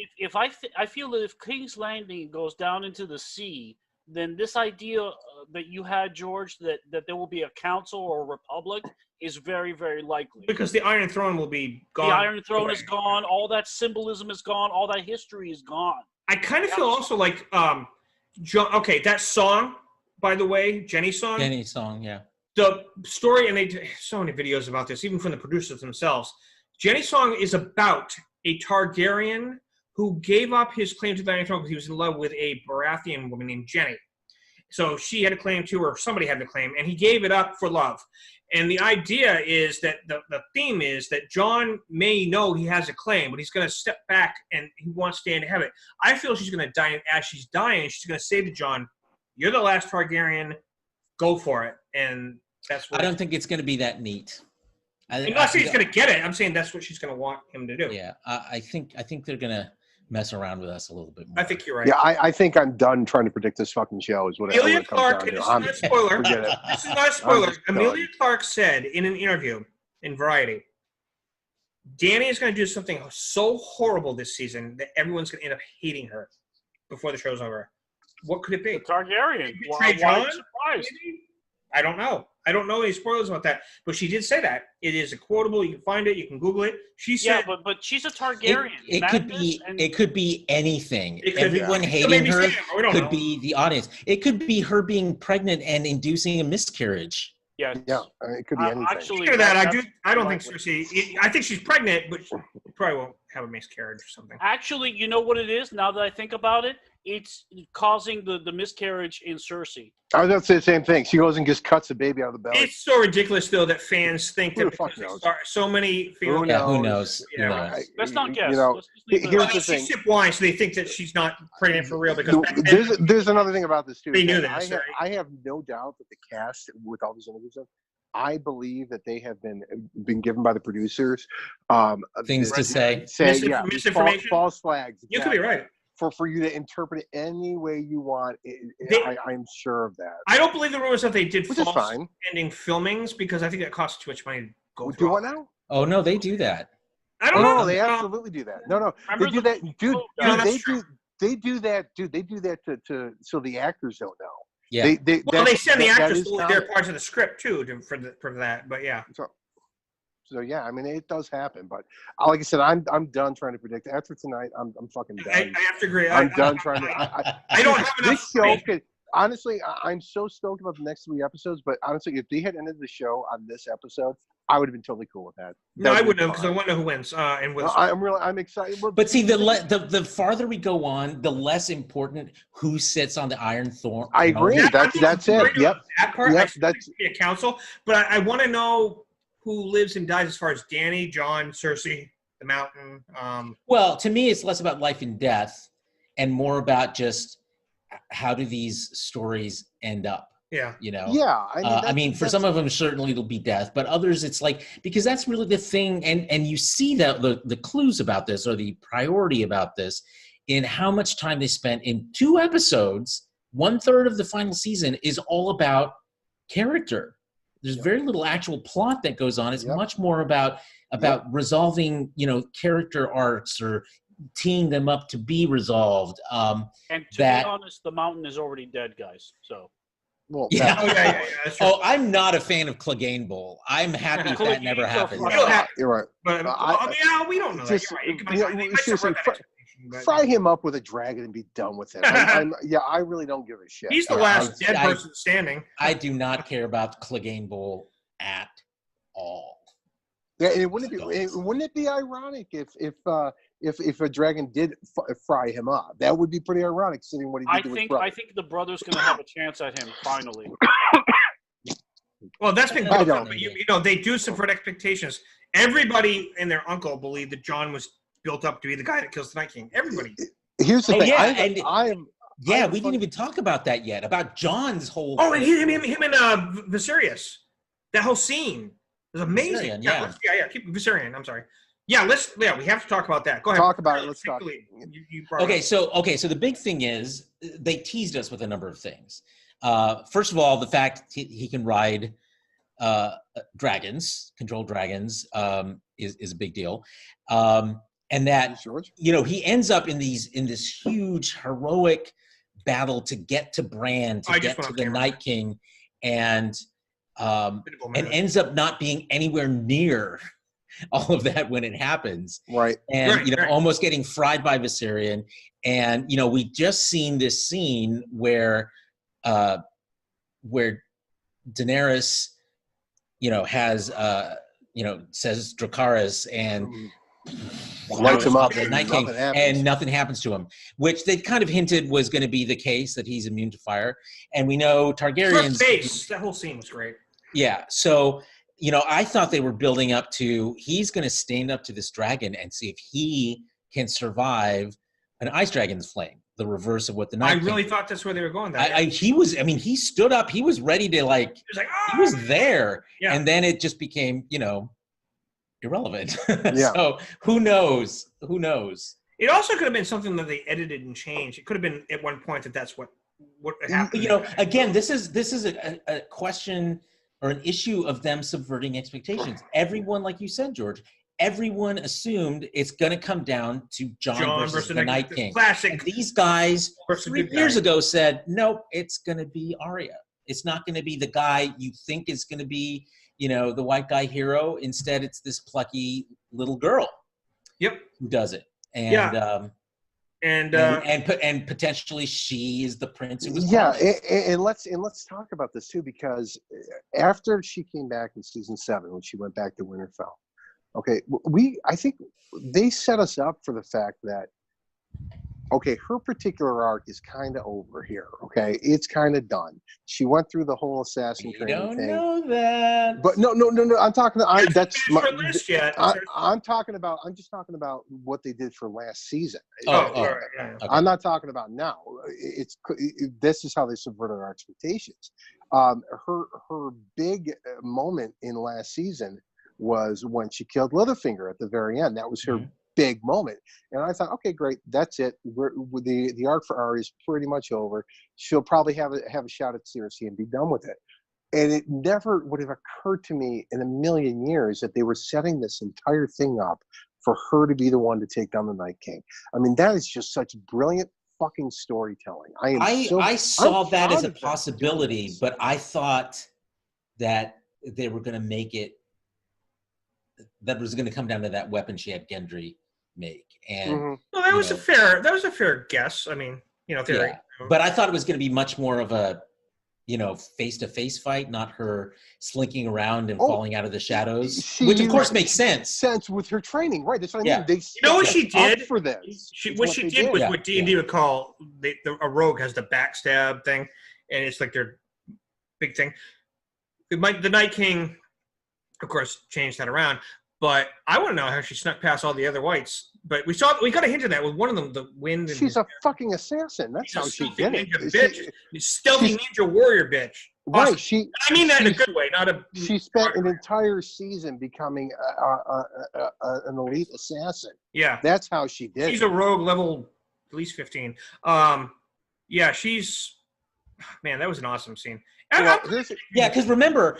I feel that if King's Landing goes down into the sea, then this idea that you had, George, that there will be a council or a republic is very, very likely. Because the Iron Throne will be gone. The Iron Throne is gone. All that symbolism is gone. All that history is gone. I kind of feel also like, that song, by the way, Jenny's song. Jenny's song, yeah. The story, and they did so many videos about this, even from the producers themselves. Jenny's song is about a Targaryen who gave up his claim to the Iron Throne because he was in love with a Baratheon woman named Jenny. So she had a claim to, or somebody had the claim, and he gave it up for love. And the idea is that the theme is that Jon may know he has a claim, but he's going to step back and he wants Dany to have it. I feel she's going to die, and as she's dying, she's going to say to Jon, "You're the last Targaryen. Go for it." And that's what I don't think it's going to be that neat. I'm not saying he's going to get it. I'm saying that's what she's going to want him to do. Yeah, I think they're going to mess around with us a little bit more. I think you're right. Yeah, I think I'm done trying to predict this fucking show. Is what Amelia it comes Clark, down and to. this is not a spoiler. Forget it. This is not a spoiler. just Amelia Clark said in an interview in Variety, Dany is going to do something so horrible this season that everyone's going to end up hating her before the show's over. What could it be? The Targaryen. Why Jon? Surprised? I don't know. I don't know any spoilers about that. But she did say that. It is a quotable. You can find it. You can Google it. She said, "Yeah, but she's a Targaryen." It could be anything. Everyone be. hating her could be the audience. It could be her being pregnant and inducing a miscarriage. Yes. Yeah, it could be anything. Actually, I don't think Cersei. I think she's pregnant, but she probably won't have a miscarriage or something. Actually, you know what it is? Now that I think about it, it's causing the miscarriage in Cersei. I was going to say the same thing. She goes and just cuts the baby out of the belly. It's so ridiculous, though, that fans think Who that the fuck knows? so many female. Who knows? Yeah. Who knows? Let's not guess. Here's the thing. She sipped wine, so they think that she's not pregnant for real. Because there's another thing about this too. They knew this. I have no doubt that the cast, with all these interviews, I believe that they have been given by the producers things to say. Misinformation, false flags. You could be right. For you to interpret it any way you want, I'm sure of that. I don't believe the rumors that they did Which is false fine. ending filmings because I think that costs too much money to go Do through. what now? Oh no, they do that. I don't know. No, they absolutely do that. No, they do that, dude. They do that, dude. They do that to so the actors don't know. Yeah. They send the actors their parts of the script too for that. But yeah. So yeah, I mean it does happen, but like I said, I'm done trying to predict. After tonight, I'm fucking done. I have to agree. I'm done trying to. I don't have enough. honestly, I'm so stoked about the next 3 episodes. But honestly, if they had ended the show on this episode, I would have been totally cool with that. No, I wouldn't have, because I want to know who wins. And with I'm excited. But see, the farther we go on, the less important who sits on the Iron Throne. I agree. That's it. Yep. That part, yep. That's a council. But I want to know who lives and dies as far as Dany, Jon, Cersei, the Mountain. Well, to me, it's less about life and death and more about just how do these stories end up. Yeah. You know? Yeah. I mean, for some of them, certainly it'll be death, but others, it's like, because that's really the thing. And you see that the clues about this or the priority about this in how much time they spent in 2 episodes. 1/3 of the final season is all about character. There's very little actual plot that goes on. It's much more about resolving, character arcs or teeing them up to be resolved. And to be honest, the Mountain is already dead, guys. So. Well, yeah. I'm not a fan of Clegane Bowl. I'm happy if that never happens. You're right. But we don't know that. You're right. Seriously, fry him up with a dragon and be done with it. I really don't give a shit. He's the last dead person standing. I do not care about Clegane Bowl at all. Yeah, and wouldn't it be ironic if a dragon did fry him up? That would be pretty ironic, considering what he did to his brother. I think the brother's going to have a chance at him finally. Well, that's been good. But they do subvert expectations. Everybody and their uncle believed that Jon was built up to be the guy that kills the Night King. Everybody. Here's the thing. We didn't even talk about that yet. About Jon's whole. Oh, and him and Viserys. That whole scene was amazing. Viserion, Keep Viserion. I'm sorry. Yeah, we have to talk about that. Go ahead. Talk about it. Let's talk. So the big thing is they teased us with a number of things. First of all, the fact he can ride dragons, control dragons, is a big deal. And that he ends up in this huge heroic battle to get to Bran, to get to the Night King, and ends up not being anywhere near all of that when it happens. Right. And, almost getting fried by Viserion. And, we just seen this scene where Daenerys, has, says Dracarys and lights him up, the Night King, and nothing happens to him, which they kind of hinted was going to be the case, that he's immune to fire. And we know Targaryens. That whole scene was great. Yeah. So, I thought they were building up to, he's going to stand up to this dragon and see if he can survive an ice dragon's flame, the reverse of what the Night King. I really thought that's where they were going. He stood up. He was ready to he was there. Yeah. And then it just became, irrelevant. Yeah. So who knows? Who knows? It also could have been something that they edited and changed. It could have been at one point that's what happened. Again, this is a question or an issue of them subverting expectations. Everyone, like you said, George, everyone assumed it's going to come down to Jon versus the Night King. Classic. And these guys 3 years ago said, nope, it's going to be Arya. It's not going to be the guy you think is going to be, the white guy hero. Instead, it's this plucky little girl. Yep. Who does it. And, and potentially she is the prince who was and let's talk about this too, because after she came back in season 7, when she went back to Winterfell, I think they set us up for the fact that her particular arc is kind of over here. It's kind of done. She went through the whole assassin training thing. Don't know that. But no. I'm talking. I'm just talking about what they did for last season. Okay. I'm not talking about now. This is how they subverted our expectations. Her big moment in last season was when she killed Littlefinger at the very end. That was her big moment. And I thought, okay, great, that's it. The arc for Arya is pretty much over. She'll probably have a shot at Cersei and be done with it. And it never would have occurred to me in a million years that they were setting this entire thing up for her to be the one to take down the Night King. I mean, that is just such brilliant fucking storytelling. I saw that as a possibility, but I thought that they were going to make it, that was going to come down to that weapon she had Gendry make. And well, that was a fair guess. I mean, theory. Yeah. But I thought it was going to be much more of a, face-to-face fight, not her slinking around and falling out of the shadows, which of course makes sense. With her training, right? That's what I mean. You know what she did for this? What she did was what D&D would call a rogue has the backstab thing, and it's like their big thing. The Night King, of course, changed that around. But I want to know how she snuck past all the other whites. But we got a hint of that with one of them, the wind. She's a fucking assassin. That's how she did it. Bitch. Stealthy ninja warrior bitch. Right. Awesome. I mean that in a good way, not a. She spent an entire season becoming an elite assassin. Yeah. That's how she did. She's a rogue level at least 15. She's. Man, that was an awesome scene. Because remember,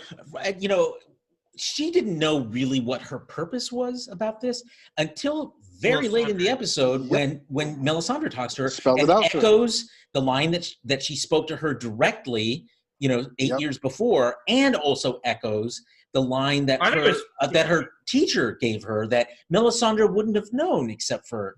she didn't know really what her purpose was about this until very late in the episode when Melisandre talks to her and echoes the line that she spoke to her directly, 8 years before, and also echoes the line that her teacher gave her that Melisandre wouldn't have known except for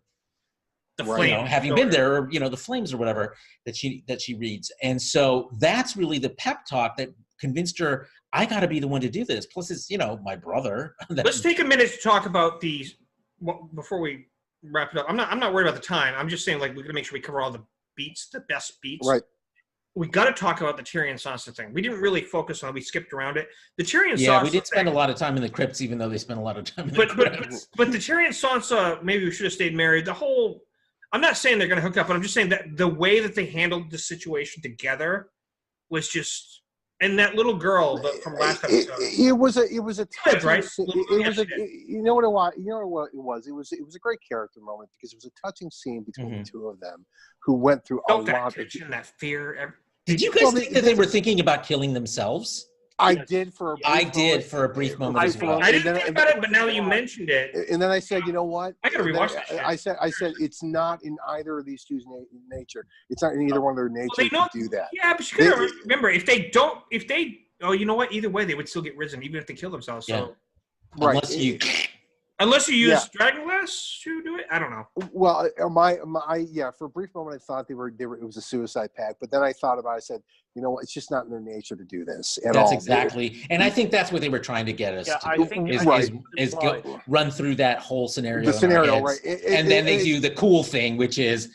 the flame, having been there, or the flames or whatever that she reads. And so that's really the pep talk that convinced her, I got to be the one to do this. Plus, it's my brother. Let's take a minute to talk about these before we wrap it up. I'm not worried about the time. I'm just saying, we're gonna make sure we cover all the beats, the best beats. Right. We got to talk about the Tyrion Sansa thing. We didn't really focus on it. We skipped around it. The Tyrion Sansa. Yeah, we did spend a lot of time in the crypts, even though they spent a lot of time in the crypts. But the Tyrion Sansa, maybe we should have stayed married. I'm not saying they're going to hook up, but I'm just saying that the way that they handled the situation together was just. And that little girl from last episode. It was a touching, right? It was you know what it was. It was a great character moment because it was a touching scene between the two of them who went through a lot of that fear. Did you guys think that they were thinking about killing themselves? I did for a brief moment as well. I didn't think about it, but now that you mentioned it, and then I said, you know what? I gotta rewatch that. I said it's not in either of these two's nature. It's not in either one of their nature to do that. Yeah, but you gotta remember you know what? Either way, they would still get risen, even if they kill themselves. So, right. Unless you use Dragonglass to do it, I don't know. Well, for a brief moment I thought it was a suicide pact, but then I thought about it. I said, you know what? It's just not in their nature to do this at all. That's exactly, and I think that's what they were trying to get us to do. Run through that whole scenario. The scenario, right? And then they do the cool thing, which is,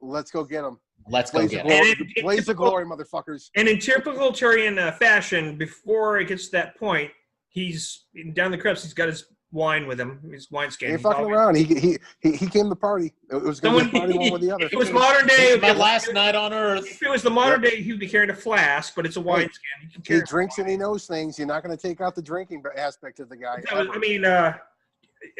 let's go get them. Let's go get them. Blaze of glory, motherfuckers. And in typical Tyrion fashion, before it gets to that point, he's down the crypts. He's got his wine with him, his wineskin. He ain't fucking around. He came to party. It was going to be a party one with the other. If it was modern day, my last night on Earth. If it was the modern day, he would be carrying a flask, but it's a wineskin. He drinks and he knows things. You're not going to take out the drinking aspect of the guy.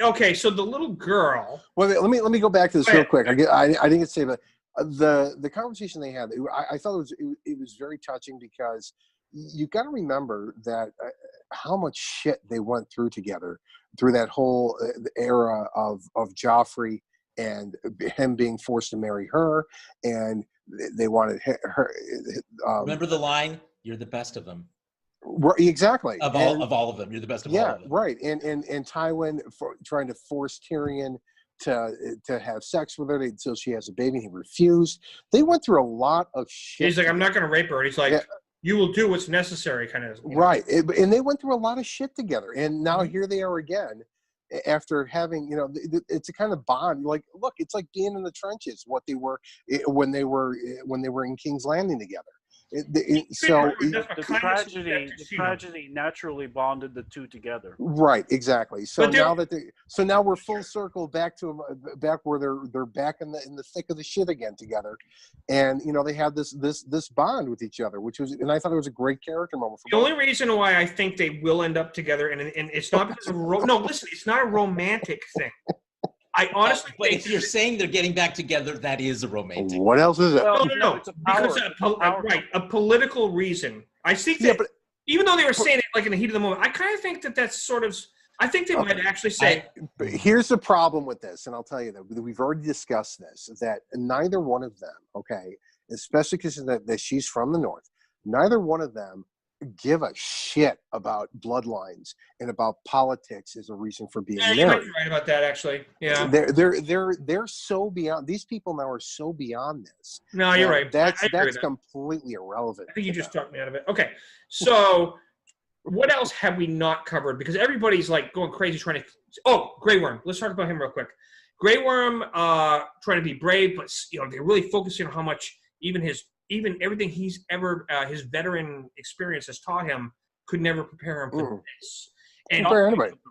Okay, so the little girl. Well, let me go back to this real quick. I didn't say that the conversation they had. I thought it was very touching because you got to remember that how much shit they went through together through that whole era of Joffrey and him being forced to marry her, and they wanted her. Remember the line? You're the best of them. Exactly. Of all of them, you're the best of all of them. Yeah, right. And Tywin trying to force Tyrion to have sex with her until she has a baby, and he refused. They went through a lot of shit. He's like, I'm not going to rape her. He's like. Yeah. You will do what's necessary, kind of. Right. And they went through a lot of shit together. And now here they are again after having, it's a kind of bond. Like, look, it's like being in the trenches, what they were when they were in King's Landing together. The tragedy naturally bonded the two together. Right, exactly. So now we're full circle back where they're back in the thick of the shit again together, and they have this bond with each other, and I thought it was a great character moment. The only reason why I think they will end up together, and it's not because of it's not a romantic thing. I honestly think if you're saying they're getting back together, that is a romantic. What else is it? Well, no. Because a political reason. I think that even though they were saying it like in the heat of the moment, I kind of think that's sort of. I think they might actually say. But here's the problem with this, and I'll tell you that we've already discussed this. That neither one of them, okay, especially because that she's from the north, neither one of them give a shit about bloodlines and about politics as a reason for being Yeah, you might married. be right about that, actually. Yeah. They're so beyond. These people now are so beyond this. No, you're right. That's I agree with that. completely irrelevant. I think you just talked me out of it. Okay, so what else have we not covered? Because everybody's like going crazy trying to. Oh, Grey Worm. Let's talk about him real quick. Grey Worm trying to be brave, but they're really focusing on how much even everything he's ever his veteran experience has taught him could never prepare him for this. And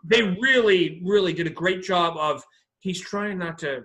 they really, really did a great job of. He's trying not to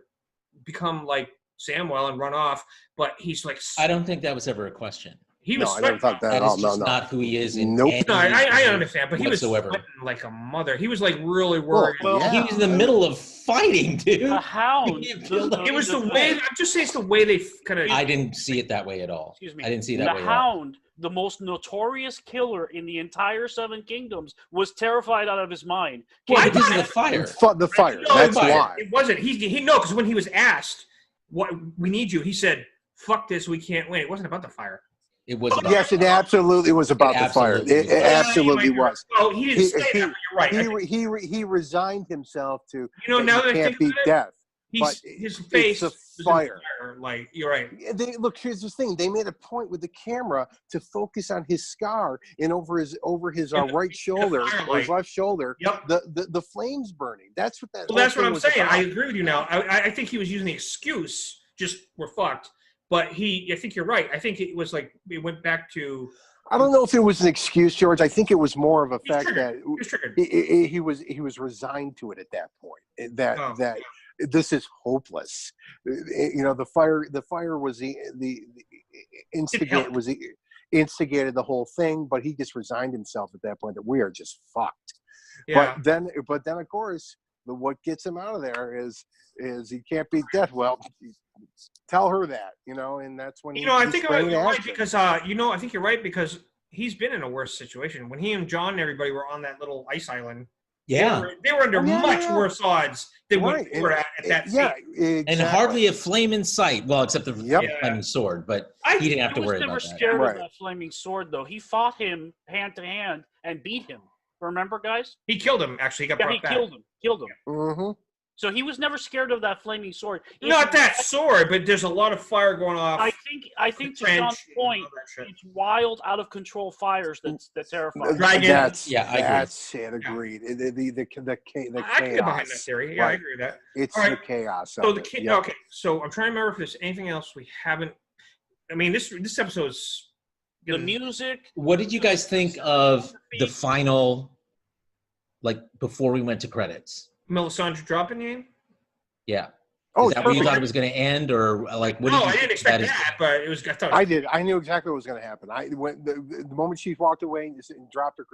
become like Samwell and run off, but he's like. I don't think that was ever a question. He was. I never thought that. That is just not who he is. Nope. No, I understand, but he was whatsoever. sweating like a mother. He was like really worried. Well, he was in the middle of fighting, dude. The Hound. It was the way. I'm just saying, it's the way they kind of. I didn't see it that way at all. Excuse me. I didn't see it that way The at all. Hound, the most notorious killer in the entire Seven Kingdoms, was terrified out of his mind. Well, because of the fire. The fire. No, That's why. It wasn't. He no, because when he was asked, "What we need you," he said, "Fuck this, we can't win." It wasn't about the fire. It was about Yes, it absolutely was about the fire. It absolutely was. Oh, he didn't say that, but you're right. He resigned himself to. Now that I can't think beat about it, death. But his face it's was a fire. Like, you're right. Look, here's the thing. They made a point with the camera to focus on his scar and over his right shoulder or his left shoulder. Yep. The flames burning. That's what that. Well, that's what thing I'm was saying. about. I agree with you now. I think he was using the excuse. Just we're fucked. But I think you're right. I think it was like it went back to. I don't know if it was an excuse, George. I think it was more of a fact that he was resigned to it at that point. That this is hopeless. The fire was instigated the whole thing, but he just resigned himself at that point that we are just fucked. Yeah. But then of course what gets him out of there is he can't beat death. Well, tell her that, and that's when I think you're right because I think you're right because he's been in a worse situation when he and John and everybody were on that little ice island. Yeah, they were under much worse odds than what we were at that scene. Exactly. And hardly a flame in sight. Well, except the flaming sword, but he didn't have to worry about that. He was never scared of that flaming sword, though. He fought him hand to hand and beat him. Remember, guys? He killed him. Actually, he got brought back. Killed him. Mm-hmm. So he was never scared of that flaming sword. Not that sword, but there's a lot of fire going off. I think to Shawn's point, it's wild, out of control fires that terrify. Dragon. That's it. I Agreed. can chaos. get behind that theory. Yeah, I agree with that. It's the chaos. So okay. So I'm trying to remember if there's anything else we haven't. I mean, this episode's the music. What did you guys think of the final, like before we went to credits? Melisandre dropping name? Yeah. Oh, is that where you thought it was going to end, or like what? No, I didn't expect that, but it was. I did. I knew exactly what was going to happen. When the moment she walked away and dropped her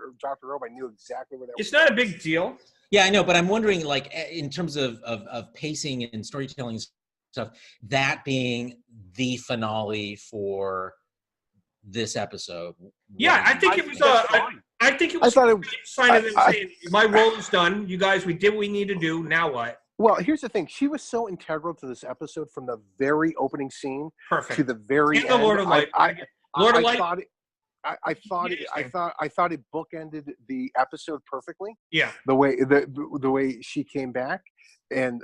robe, I knew exactly what that was. It's not a big deal. Yeah, I know, but I'm wondering, like, in terms of pacing and storytelling and stuff, that being the finale for this episode. Yeah, I think it was. I think it was. I thought it sign of them saying, "My role is done. You guys, we did what we need to do. Now what?" Well, here's the thing. She was so integral to this episode from the very opening scene to the very end. The Lord of Light. Lord of Light. I thought it bookended the episode perfectly. Yeah. The way she came back and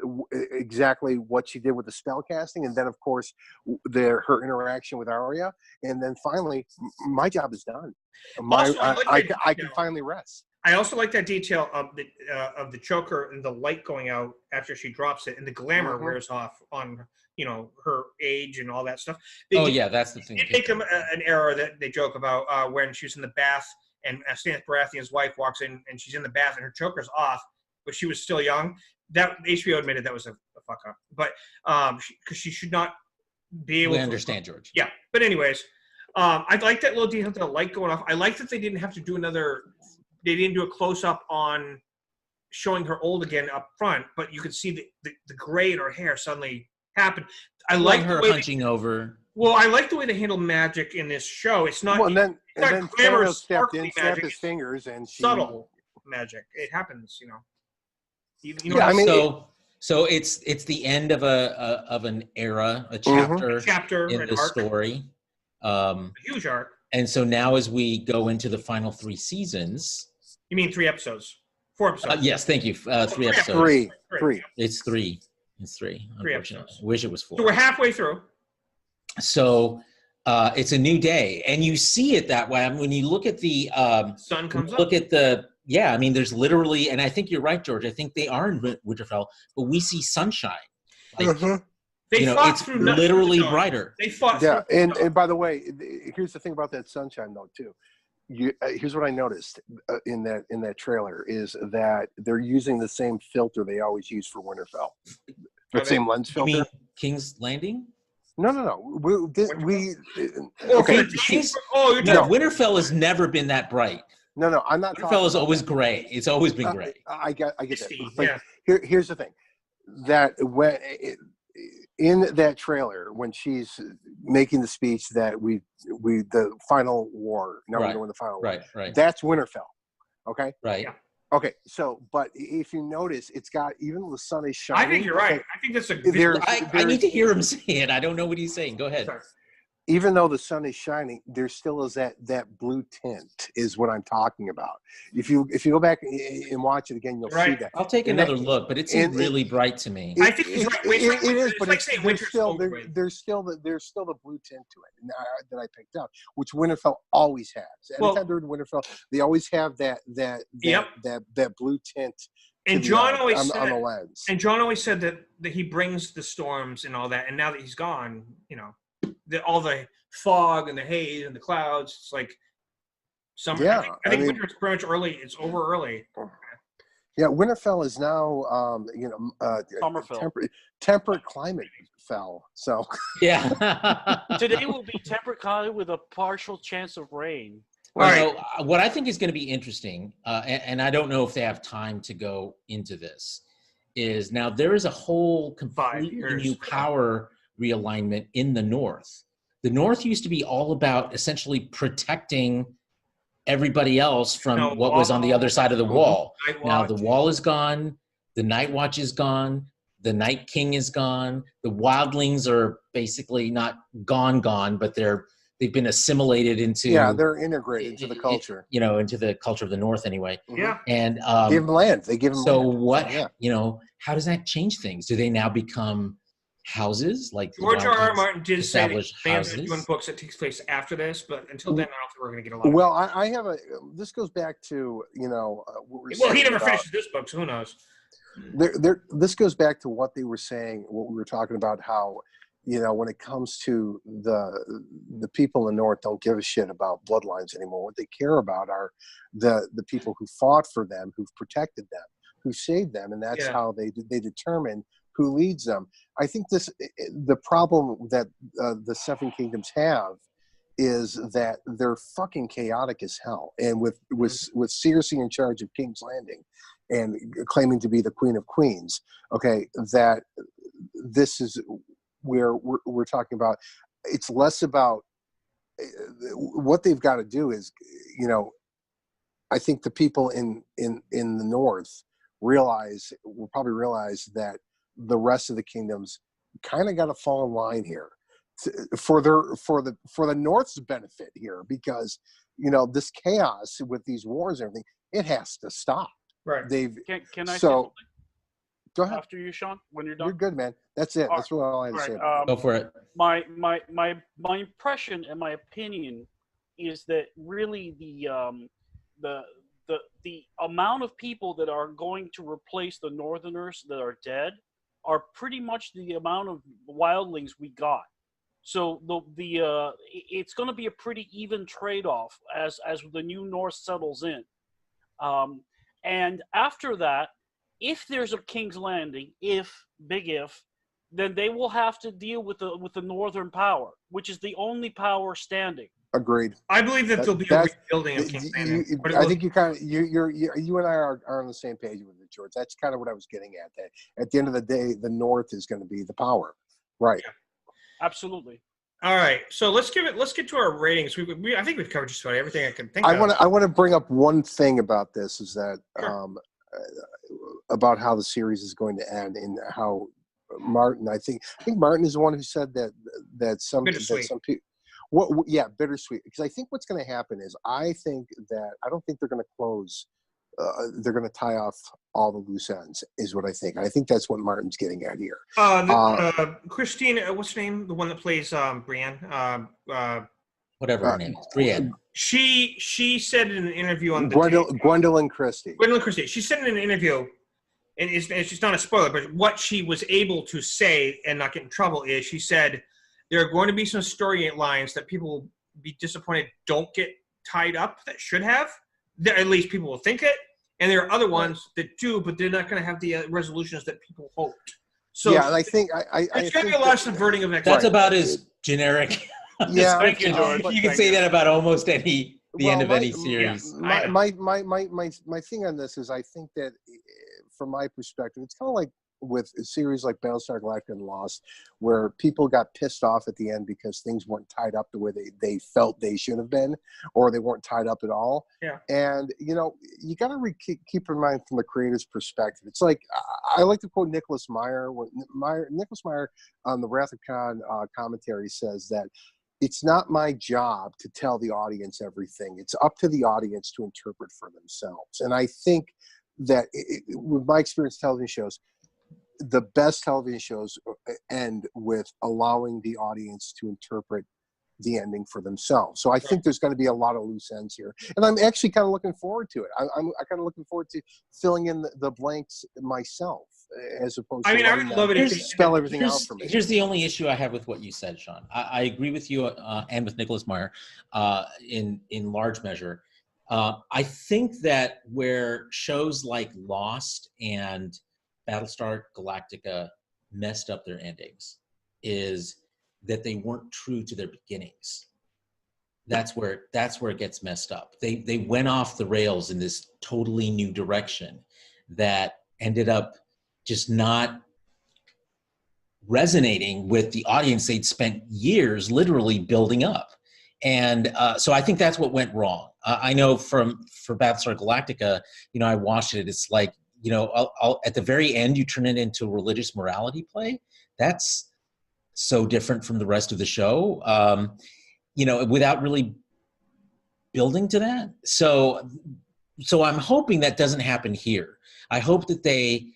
exactly what she did with the spell casting, and then of course her interaction with Arya, and then finally my job is done. I can finally rest. I also like that detail of the choker and the light going out after she drops it, and the glamour wears off on her age and all that stuff. That's the thing. They take an error that they joke about when she was in the bath and Stannis Baratheon's wife walks in and she's in the bath and her choker's off, but she was still young. That HBO admitted that was a fuck up, but because she should not be able. We understand, George. Yeah, but anyways, I like that little detail, the light going off. I like that they didn't have to do another. They didn't do a close up on showing her old again up front, but you could see the gray in her hair suddenly happen. I like her hunching over. Well, I like the way they handle magic in this show. It's not. Well, and then Thanos stepped in, snapped his fingers, and subtle magic. It happens, So it's the end of an era, a chapter in the story. A huge arc. And so now as we go into the final 3 seasons. You mean 3 episodes? 4 episodes. Yes, thank you. 3 episodes. Three. It's 3. It's 3. 3 Unfortunately, episodes. I wish it was 4. So we're halfway through. So it's a new day, and you see it that way. I mean, when you look at the sun comes up. Look at I mean, there's literally, and I think you're right, George. I think they are in Winterfell, but we see sunshine. Like, They fought it's through literally nothing. brighter. They fought. Yeah, through and by the way, here's the thing about that sunshine though too. Here's what I noticed in that trailer is that they're using the same filter they always use for Winterfell. The same lens You filter. mean King's Landing? No. Okay. Winterfell has never been that bright. No, I'm not. Winterfell is always gray. It's always been gray. I get that. But Yeah. here's the thing, that when in that trailer, when she's making the speech that the final war, now we're doing the final war. Right. That's Winterfell. Okay. Right. Yeah. Okay. So, but if you notice, it's got, even though the sun is shining. I think you're right. I think that's a. I need to hear him say it. I don't know what he's saying. Go ahead. Sorry. Even though the sun is shining, there still is that blue tint is what I'm talking about. If you go back and watch it again, you'll see that. I'll take another look, but it seems really bright to me. I think he's right. It is, but like saying winter's still there's still the blue tint to it that I picked out, which Winterfell always has. Anytime they're in Winterfell, they always have that blue tint. And John always on said, the lens. And John always said that he brings the storms and all that. And now that he's gone, all the fog and the haze and the clouds, it's like summer. Yeah, I think winter is pretty much early. It's over early. Yeah, Winterfell is now, Summerfell. Temperate climate fell. So yeah, today will be temperate climate with a partial chance of rain. Well, what I think is going to be interesting, and I don't know if they have time to go into this, is now there is a whole completely new power realignment in the North. The North used to be all about essentially protecting everybody else from what was on the other side of the wall. Now the wall is gone. The Night Watch is gone. The Night King is gone. The wildlings are basically not gone, but they've been assimilated into. Yeah, they're integrated into the culture. Into the culture of the North anyway. Yeah. And give them land. They give them so land. What, how does that change things? Do they now become houses? Like George R. Martin did say that houses? doing books that takes place after this, but until then, I don't think we're going to get a lot. Well, I have this goes back to, what we're saying. Well, he never finishes this book, so who knows? This goes back to what they were saying, what we were talking about, how, when it comes to the people in the North don't give a shit about bloodlines anymore. What they care about are the people who fought for them, who've protected them, who saved them, and that's how they determine who leads them. I think the problem that the Seven Kingdoms have is that they're fucking chaotic as hell. And with Cersei in charge of King's Landing and claiming to be the Queen of Queens, okay, that this is where we're talking about. It's less about what they've got to do is, I think the people in the North will probably realize that the rest of the kingdoms kind of got to fall in line here for the North's benefit here, because this chaos with these wars and everything, it has to stop. Right. Can I say so something? Go ahead. After you, Shawn, when you're done. You're good, man. That's it. That's what I had to say. Go for it. My impression and my opinion is that really the amount of people that are going to replace the Northerners that are dead are pretty much the amount of wildlings we got. So it's going to be a pretty even trade-off as the new North settles in. And after that, if there's a King's Landing, big if, then they will have to deal with the Northern power, which is the only power standing. Agreed. I believe that there'll be a rebuilding of King's Landing. I think you and I are on the same page with it, George. That's kind of what I was getting at. That at the end of the day, the North is going to be the power, right? Yeah. Absolutely. All right, so let's get to our ratings. I think we've covered just about everything I can think of. I want to bring up one thing about this, is that about how the series is going to end, and how Martin. I think Martin is the one who said that some people. Yeah, bittersweet. Because I think what's going to happen is I don't think they're going to close. They're going to tie off all the loose ends, is what I think. I think that's what Martin's getting at here. Christine, what's her name? The one that plays Brienne. Whatever her name is, Brienne. She said in an interview on Gwendolyn Christie. Gwendolyn Christie. She said in an interview, and it's just not a spoiler, but what she was able to say and not get in trouble is she said there are going to be some storylines that people will be disappointed don't get tied up that should have. At least people will think it. And there are other ones that do, but they're not going to have the resolutions that people hoped. So yeah, and I think there's going to be a lot of subverting of that's about as generic. Yeah, thank you, George. You can say that about almost the end of any series. My thing on this is I think that from my perspective, it's kind of like with a series like Battlestar Galactica and Lost, where people got pissed off at the end because things weren't tied up the way they felt they should have been, or they weren't tied up at all. Yeah. And, you got to keep in mind from the creator's perspective. It's like, I like to quote Nicholas Meyer. Nicholas Meyer on the Wrath of Khan commentary says that it's not my job to tell the audience everything. It's up to the audience to interpret for themselves. And I think that with my experience television shows, the best television shows end with allowing the audience to interpret the ending for themselves. So I think there's going to be a lot of loose ends here. And I'm actually kind of looking forward to it. I'm kind of looking forward to filling in the blanks myself, as opposed to I would love it if they spell everything out for me. Here's the only issue I have with what you said, Shawn. I agree with you and with Nicholas Meyer in large measure. I think that where shows like Lost and Battlestar Galactica messed up their endings is that they weren't true to their beginnings. That's where it gets messed up. They went off the rails in this totally new direction that ended up just not resonating with the audience they'd spent years literally building up. And so I think that's what went wrong. I know for Battlestar Galactica, I watched it. It's like, I'll, at the very end, you turn it into a religious morality play. That's so different from the rest of the show, without really building to that. So I'm hoping that doesn't happen here. I hope that they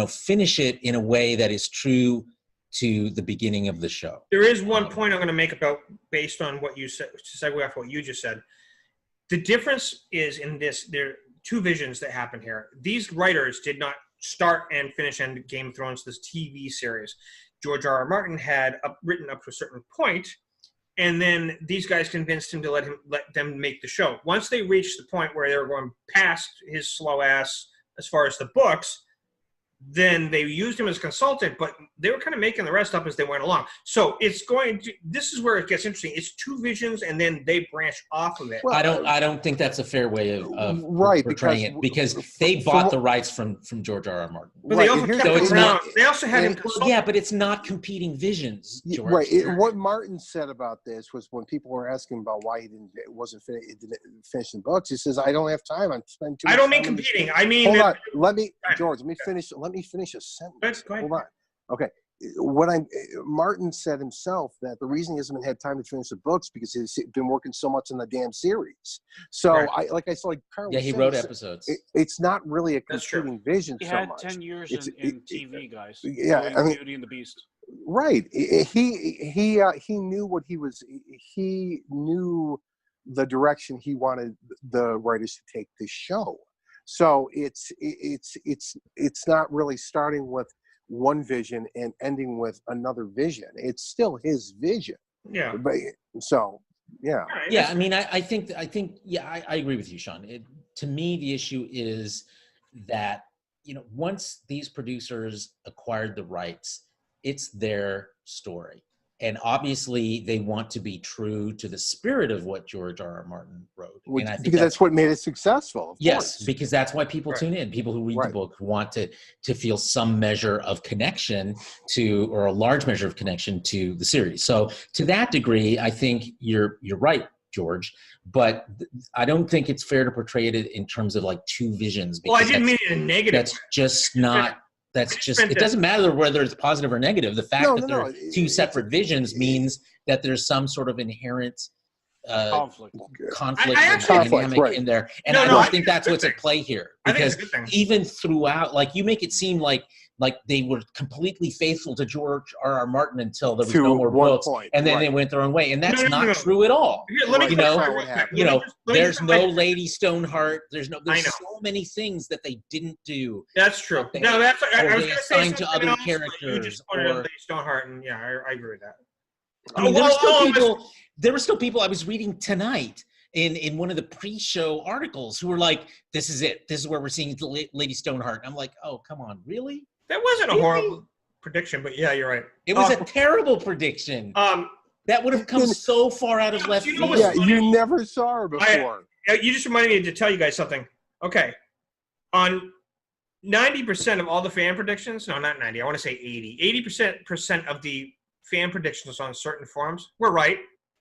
finish it in a way that is true to the beginning of the show. There is one point I'm going to make based on what you said, to segue off what you just said. The difference is in this, there are two visions that happen here. These writers did not start and finish end Game of Thrones, this TV series. George R.R. Martin had written up to a certain point, and then these guys convinced him to let them make the show. Once they reached the point where they were going past his slow ass as far as the books, then they used him as a consultant, but they were kind of making the rest up as they went along. So this is where it gets interesting. It's two visions, and then they branch off of it. Well, I don't think that's a fair way of right, portraying because they bought the rights from George R.R. Martin. But they also kept it around. They also had him. Yeah, but it's not competing visions, George. Right. What Martin said about this was when people were asking about why he didn't finish the books, he says, "I don't have time. I'm spending too much time." I don't mean competing. I mean, hold on. George, let me finish a sentence. Hold on. Okay. Martin said himself that the reason he hasn't had time to finish the books because he's been working so much on the damn series. So right. Carl he wrote episodes. It's not really a competing vision. He so had much. 10 years in TV, guys. Yeah, Beauty and the Beast. Right. He knew what he was. He knew the direction he wanted the writers to take this show. So it's not really starting with one vision and ending with another vision. It's still his vision. Yeah. But so yeah. Yeah. I mean, I think I agree with you, Shawn. To me, the issue is that once these producers acquired the rights, it's their story. And obviously, they want to be true to the spirit of what George R.R. Martin wrote. And I think because that's what made it successful. Yes, because that's why people tune in. People who read the book want to feel some measure of connection to, or a large measure of connection to the series. So to that degree, I think you're right, George. But I don't think it's fair to portray it in terms of like two visions. Well, I didn't mean it in a negative. That's just not. It doesn't matter whether it's positive or negative. The fact that they're two separate visions means that there's some sort of inherent Conflict. conflict I or actually- dynamic right. in there, and No, I no, don't I think think it's that's a good what's at thing. play here. I think it's Because a good thing. even throughout, like you make it seem like they were completely faithful to George R.R. Martin until there was To no more one books, point, and then right. they went their own way, and that's No, no, no, not no. true at all. Here, let me Right, you that's know, not what quick. happened. You know, Let me there's just- no Lady Stoneheart. There's I know. so many things that they didn't do. That's true. They- No, that's. I or was they going to say assigned something to other else, but you characters, just pointed out or- Lady Stoneheart, and yeah, I agree with that. I mean, there were still Oh, people. There were still people I was reading tonight in one of the pre-show articles who were like, "This is it. This is where we're seeing Lady Stoneheart." And I'm like, "Oh, come on, really?" That wasn't a Really? horrible prediction, but yeah, you're right. It was a terrible prediction. That would have come so far out of left You know field. what's Yeah, funny? you never saw her before. You just reminded me to tell you guys something. Okay. On 90% of all the fan predictions, no, not 90, I want to say 80. 80% of the fan predictions on certain forums were right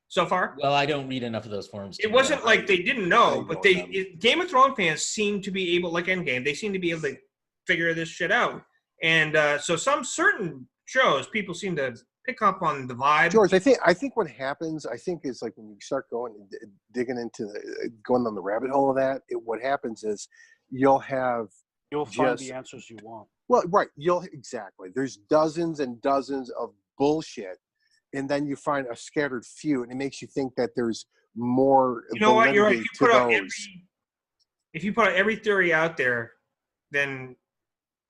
so far. Well, I don't read enough of those forums. It wasn't like they didn't know, but know them. Game of Thrones fans seem to be able, like Endgame, they seem to be able to figure this shit out. And so some certain shows, people seem to pick up on the vibe. George, I think what happens, is like when you start digging into going on the rabbit hole of that, what happens is you'll find the answers you want. Well, right. Exactly. There's dozens and dozens of bullshit, and then you find a scattered few, and it makes you think that there's more. You know what? You're right. Those. If you put every theory out there, then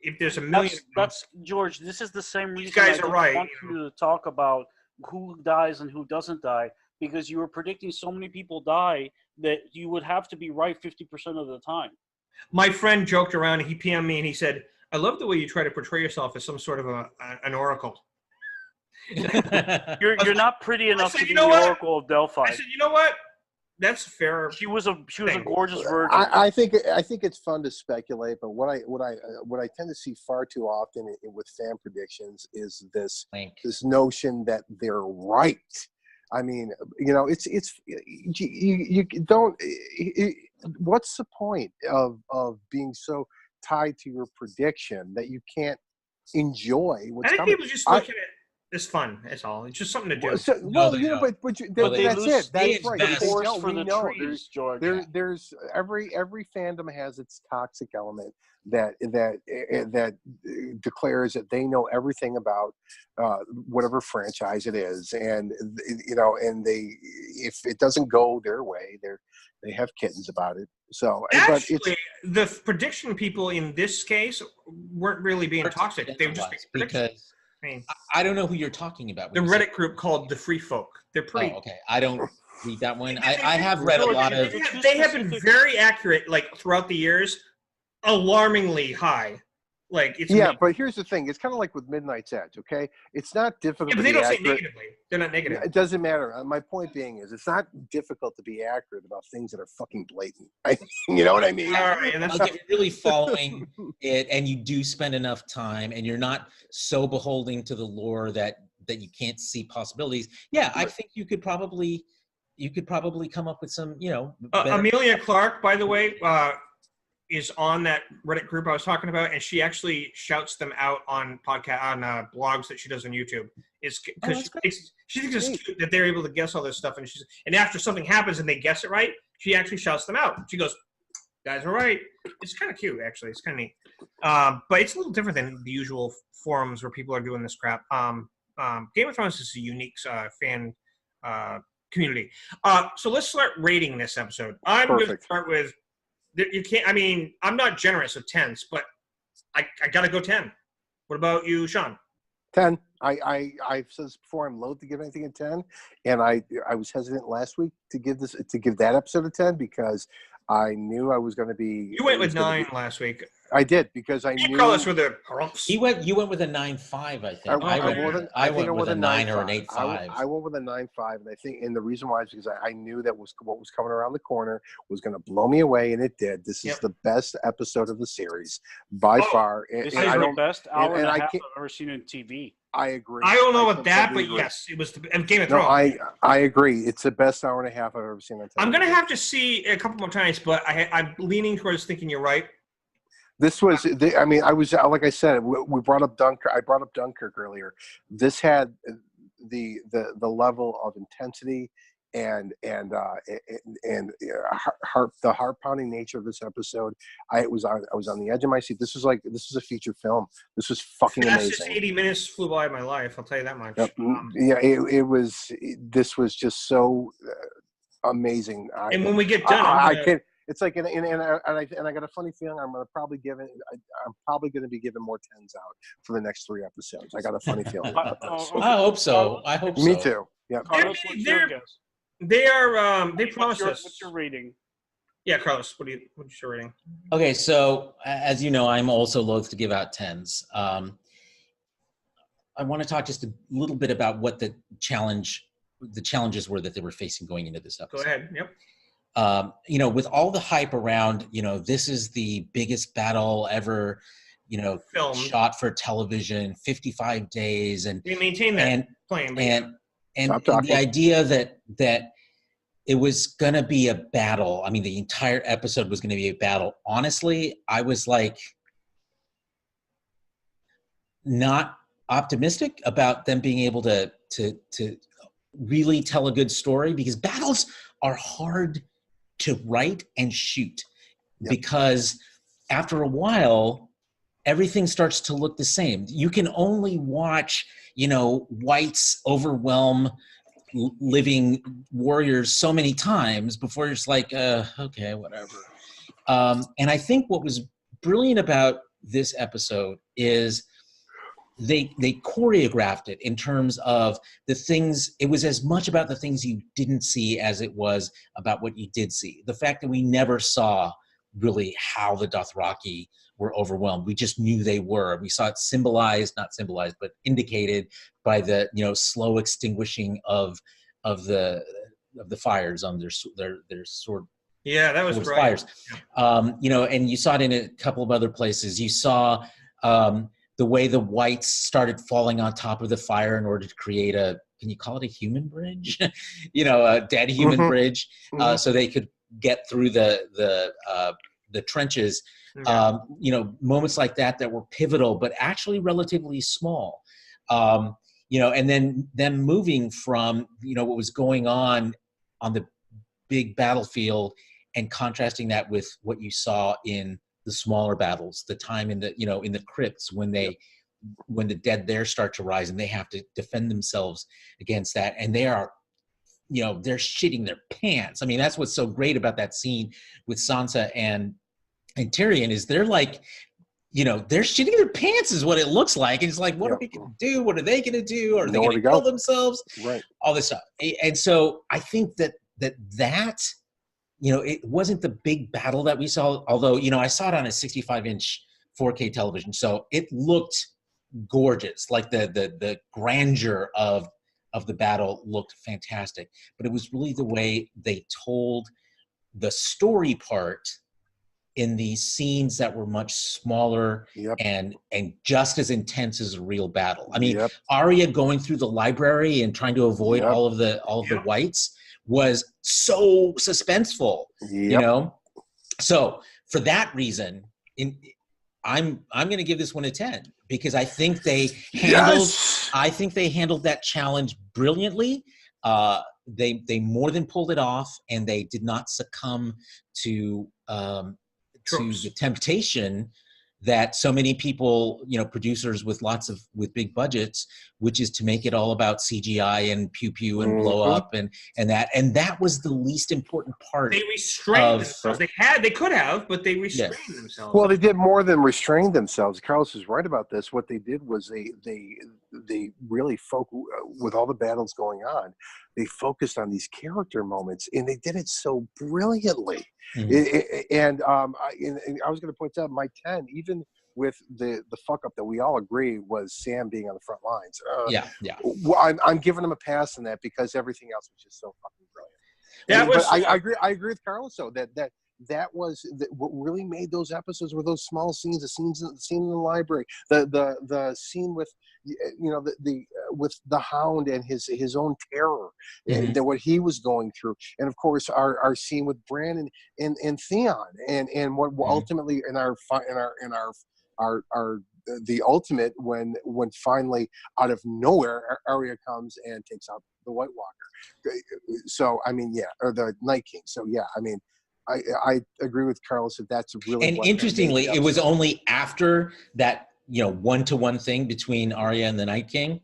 if there's a million, That's George. This is the same reason guys I are don't right, want you know. you to talk about who dies and who doesn't die, because you were predicting so many people die that you would have to be right 50% of the time. My friend joked around. He PM'd me and he said, "I love the way you try to portray yourself as some sort of an oracle." You're not pretty enough said, to be "You the know what?" Oracle of Delphi. I said, "You know what? That's fair." She was a thing. gorgeous virgin. I think it's fun to speculate, but what I tend to see far too often with fan predictions is this notion that they're right. I mean, you know, you don't. What's the point of being so tied to your prediction that you can't enjoy what's I think coming? people just look at it as fun. That's all. It's just something to do. That's it. That's right. best. Forest for the know. trees, George. There's every fandom has its toxic element that declares that they know everything about whatever franchise it is, and you know, and if it doesn't go their way, they have kittens about it. So, Actually, the prediction people in this case weren't really being toxic. They were just being predictions. because I mean, I don't know who you're talking about. the when you say- Reddit group called the Free Folk. They're pretty. Oh, okay. I don't read that one. I have read a lot of. They have been very accurate, like throughout the years, alarmingly high. Like it's but here's the thing: it's kind of like with Midnight's Edge. Okay, it's not difficult. Yeah, but to they be don't say accurate. negatively. They're not negative. It doesn't matter. My point being is, it's not difficult to be accurate about things that are fucking blatant. You know what I mean? All right, and that's Like if you're really following it, and you do spend enough time, and you're not so beholden to the lore that you can't see possibilities. Yeah, I think you could probably come up with some, you know. better- Amelia Clark, by the way, is on that Reddit group I was talking about, and she actually shouts them out on blogs that she does on YouTube. It's because she thinks it's cute that they're able to guess all this stuff, and after something happens and they guess it right, she actually shouts them out. She goes, "Guys are right." It's kind of cute, actually. It's kind of neat, but it's a little different than the usual forums where people are doing this crap. Game of Thrones is a unique fan community. So let's start rating this episode. I'm going to start with. You can't. I mean, I'm not generous with 10s, but I gotta go 10. What about you, Shawn? 10. I've said this before. I'm loath to give anything a 10, and I was hesitant last week to give that episode a 10 because I knew I was going to be. You went with 9 last week. I did because I knew. You call us with a harumps. You went with a 9.5, I think. I went with a 9 or an 8.5. I went with a 9.5, and I think, and the reason why is because I knew that what was coming around the corner was going to blow me away, and it did. This is the best episode of the series by far. This is the best hour and a half I've ever seen on TV. I agree. I don't know about that, but yes, it was the Game of Thrones. I agree. It's the best hour and a half I've ever seen on television. I'm gonna have to see it a couple more times, but I'm leaning towards thinking you're right. This was, I mean, I was, like I said, we brought up Dunkirk. I brought up Dunkirk earlier. This had the level of intensity and the heart pounding nature of this episode. I was on the edge of my seat. This was a feature film. This was fucking Fastest amazing. 80 minutes flew by in my life. I'll tell you that much. Yep. This was just so amazing. And when we get done, I can't. It's like, and I got a funny feeling I'm probably going to be giving more 10s out for the next 3 episodes. I got a funny feeling about this. I hope so. I hope so. Me too. Yeah. Carlos, what's your guess? They are. They promised us. What's your rating? Yeah, Carlos. What's your rating? Okay, so as you know, I'm also loath to give out 10s. I want to talk just a little bit about what the challenges were that they were facing going into this episode. Go ahead. Yep. With all the hype around, this is the biggest battle ever, Filmed. shot for television, 55 days, and They maintain that claim. And the idea that it was going to be a battle. I mean, the entire episode was going to be a battle. Honestly, I was like not optimistic about them being able to really tell a good story, because battles are hard to write and shoot. Yep. Because after a while, everything starts to look the same. You can only watch, whites overwhelm living warriors so many times before you're just like, okay, whatever. And I think what was brilliant about this episode is they choreographed it in terms of the things. It was as much about the things you didn't see as it was about what you did see. The fact that we never saw really how the Dothraki were overwhelmed. We just knew they were. We saw it not symbolized, but indicated by the slow extinguishing of the fires on their sword. Yeah, that was right. Fires. And you saw it in a couple of other places. You saw the way the whites started falling on top of the fire in order to create can you call it a human bridge? A dead human bridge, so they could get through the trenches. Moments like that were pivotal, but actually relatively small. And then them moving from what was going on the big battlefield and contrasting that with what you saw in the smaller battles, the time in the crypts when the dead there start to rise and they have to defend themselves against that, and they are they're shitting their pants. I mean, that's what's so great about that scene with Sansa and Tyrion is they're like, they're shitting their pants is what it looks like. And it's like, what are we going to do? What are they going to do? Are they going to kill themselves? Right. All this stuff. And so I think that it wasn't the big battle that we saw, although, I saw it on a 65-inch 4K television. So it looked gorgeous. Like the grandeur of the battle looked fantastic. But it was really the way they told the story part in these scenes that were much smaller and just as intense as a real battle. I mean, Arya going through the library and trying to avoid all of the whites was so suspenseful, So for that reason, I'm going to give this one a 10 because I think they handled that challenge brilliantly. They more than pulled it off, and they did not succumb to the temptation that so many people, producers with big budgets, which is to make it all about CGI and pew pew and blow up and that was the least important part. They restrained themselves. They could have, but they restrained themselves. Well, they did more than restrain themselves. Carlos is right about this. What they did was they really focused with all the battles going on. They focused on these character moments, and they did it so brilliantly. And I was going to point out my 10, even with the fuck up that we all agree was Sam being on the front lines. I'm giving him a pass on that because everything else was just so fucking brilliant. I agree with Carlos though that was what really made those episodes were those small scenes, the scene in the library, the scene with with the Hound and his own terror and what he was going through, and of course our scene with Bran and Theon and what ultimately in our the ultimate when finally out of nowhere Arya comes and takes out the White Walker. So I mean, yeah, or the Night King. So yeah, I mean, I agree with Carlos that that's really. And interestingly, it was only after that, you know, one-to-one thing between Arya and the Night King.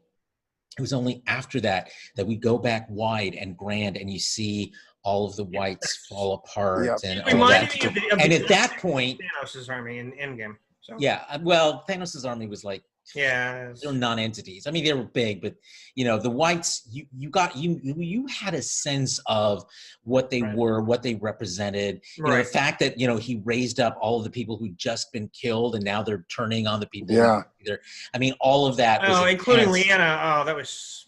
It was only after that we go back wide and grand, and you see all of the whites fall apart. Yep. And It all that. reminded me of And the at that point, Thanos' army in Endgame. So. yeah, well, Thanos' army was like, yeah, they're non-entities. I mean, they were big, but you know, the whites, you had a sense of what they were, what they represented. You know, the fact that, you know, he raised up all of the people who'd just been killed and now they're turning on the people. Yeah. I mean, all of that. Oh, was including intense. Lyanna. Oh, that was.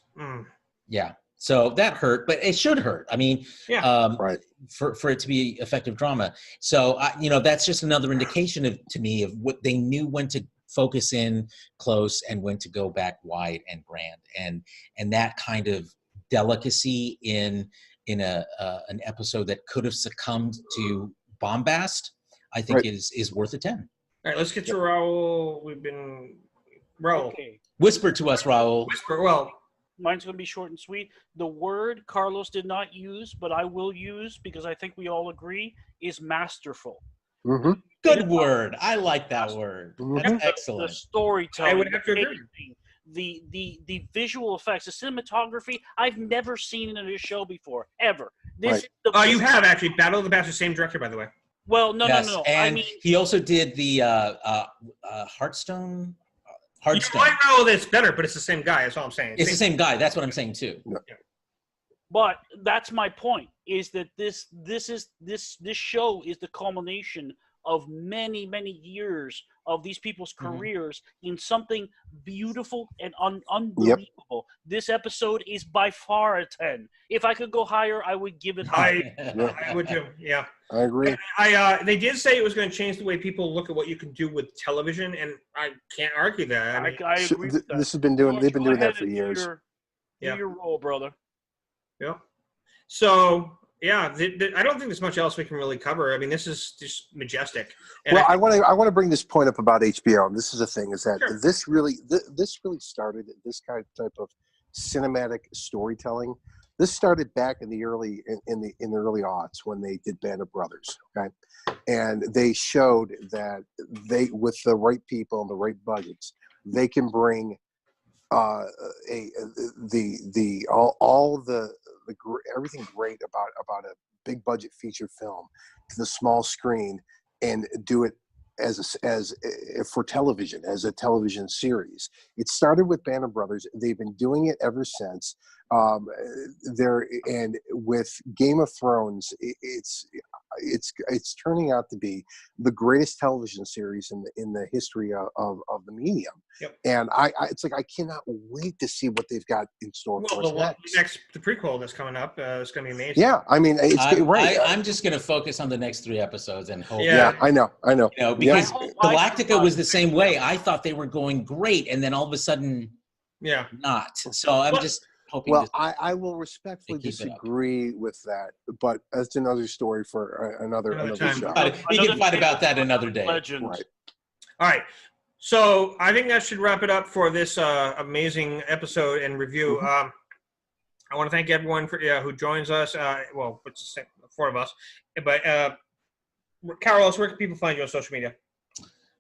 Yeah. So that hurt, but it should hurt. I mean, for it to be effective drama. So, you know, that's just another indication to me of what they knew when to focus in close and when to go back wide and grand, and that kind of delicacy in an episode that could have succumbed to bombast, I think is worth a 10. All right, let's get to Raul. Raul. Okay. Whisper to us, Raul. Whisper. Well, mine's going to be short and sweet. The word Carlos did not use, but I will use because I think we all agree, is masterful. Mm-hmm. Good word. I like that word. That's excellent. The storytelling, I would have to agree. The visual effects, the cinematography, I've never seen in a show before, ever. This is you have actually. Battle of the Bastards, same director, by the way. Well, no. And I mean, he also did the Hearthstone. You might know that's better, but it's the same guy. That's all I'm saying. It's the same guy. That's what I'm saying too. Yeah. But that's my point: is that this show is the culmination of many years of these people's careers in something beautiful and unbelievable. This episode is by far a 10. If I could go higher, I would give it higher. I would too. Yeah, I agree. They did say it was going to change the way people look at what you can do with television, and I can't argue that. I agree with that. This has been doing. They've been doing that for years. Do your role, brother. Yeah. So. Yeah, I don't think there's much else we can really cover. I mean, this is just majestic. And well, I want to bring this point up about HBO, and this is the thing: is that Sure. this really started this kind of type of cinematic storytelling. This started back in the early aughts when they did Band of Brothers, okay, and they showed that they, with the right people and the right budgets, they can bring everything great about a big budget feature film to the small screen and do it as for television, as a television series. It started with Band of Brothers. They've been doing it ever since. And with Game of Thrones, it's turning out to be the greatest television series in the history of the medium. Yep. And it's like I cannot wait to see what they've got in store for us next. The prequel that's coming up is going to be amazing. Yeah, I mean, I'm just going to focus on the next 3 episodes and hope. Yeah, I know. You know, because Galactica was the same way. I thought they were going great, and then all of a sudden, not. So I'm just hoping. Well, I will respectfully disagree with that, but that's another story for another time. show. We can fight about that another day. Legend. Right. All right. So I think that should wrap it up for this amazing episode and review. Mm-hmm. I want to thank everyone for who joins us. Well, it's 4 of us. But Carlos, where can people find you on social media?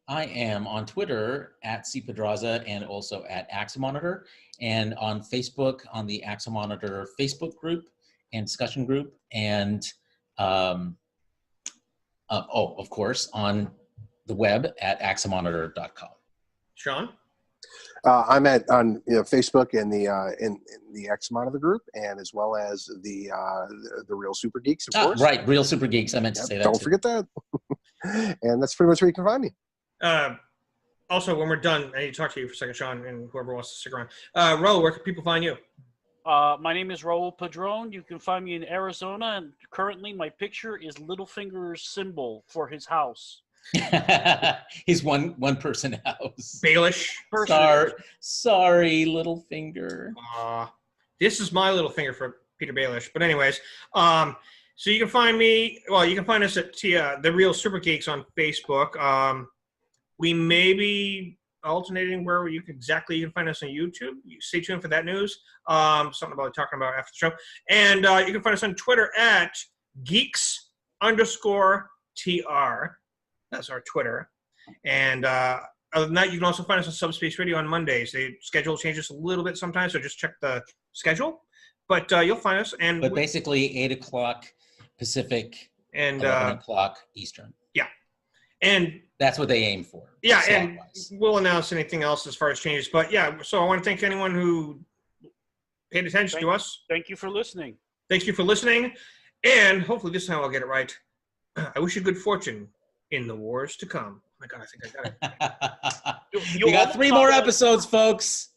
I am on Twitter at @cpedraza and also at Axomonitor, and on Facebook on the Axomonitor Facebook group and discussion group, and of course on the web at axomonitor.com. Shawn? I'm on Facebook and the Axomonitor group, and as well as the Real Super Geeks, of course. Right, Real Super Geeks. I meant to say that. Don't forget that. And that's pretty much where you can find me. Also, when we're done, I need to talk to you for a second, Shawn, and whoever wants to stick around. Raul, where can people find you? My name is Raul Padron. You can find me in Arizona, and currently my picture is Littlefinger's symbol for his house. He's one person house. Baelish. Sorry, Littlefinger. This is my little finger for Peter Baelish. But anyways, so you can find me. Well, you can find us at the Real Super Geeks on Facebook. We may be alternating where you can find us on YouTube. Stay tuned for that news. Something about talking about after the show. And you can find us on Twitter at Geeks_TR. That's our Twitter. And other than that, you can also find us on Subspace Radio on Mondays. The schedule changes a little bit sometimes, so just check the schedule. But you'll find us. But basically 8 o'clock Pacific and 11 o'clock Eastern. Yeah. And that's what they aim for. Yeah, and we'll announce anything else as far as changes. But yeah, so I want to thank anyone who paid attention to us. Thank you for listening. Thank you for listening. And hopefully this time I'll get it right. I wish you good fortune in the wars to come. Oh my God, I think I got it. You got 3 more episodes, folks.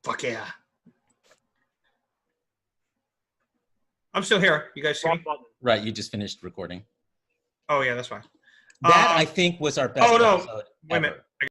Fuck yeah. I'm still here. You guys see me? Right, you just finished recording. Oh, yeah, that's fine. That, I think, was our best episode Wait a minute.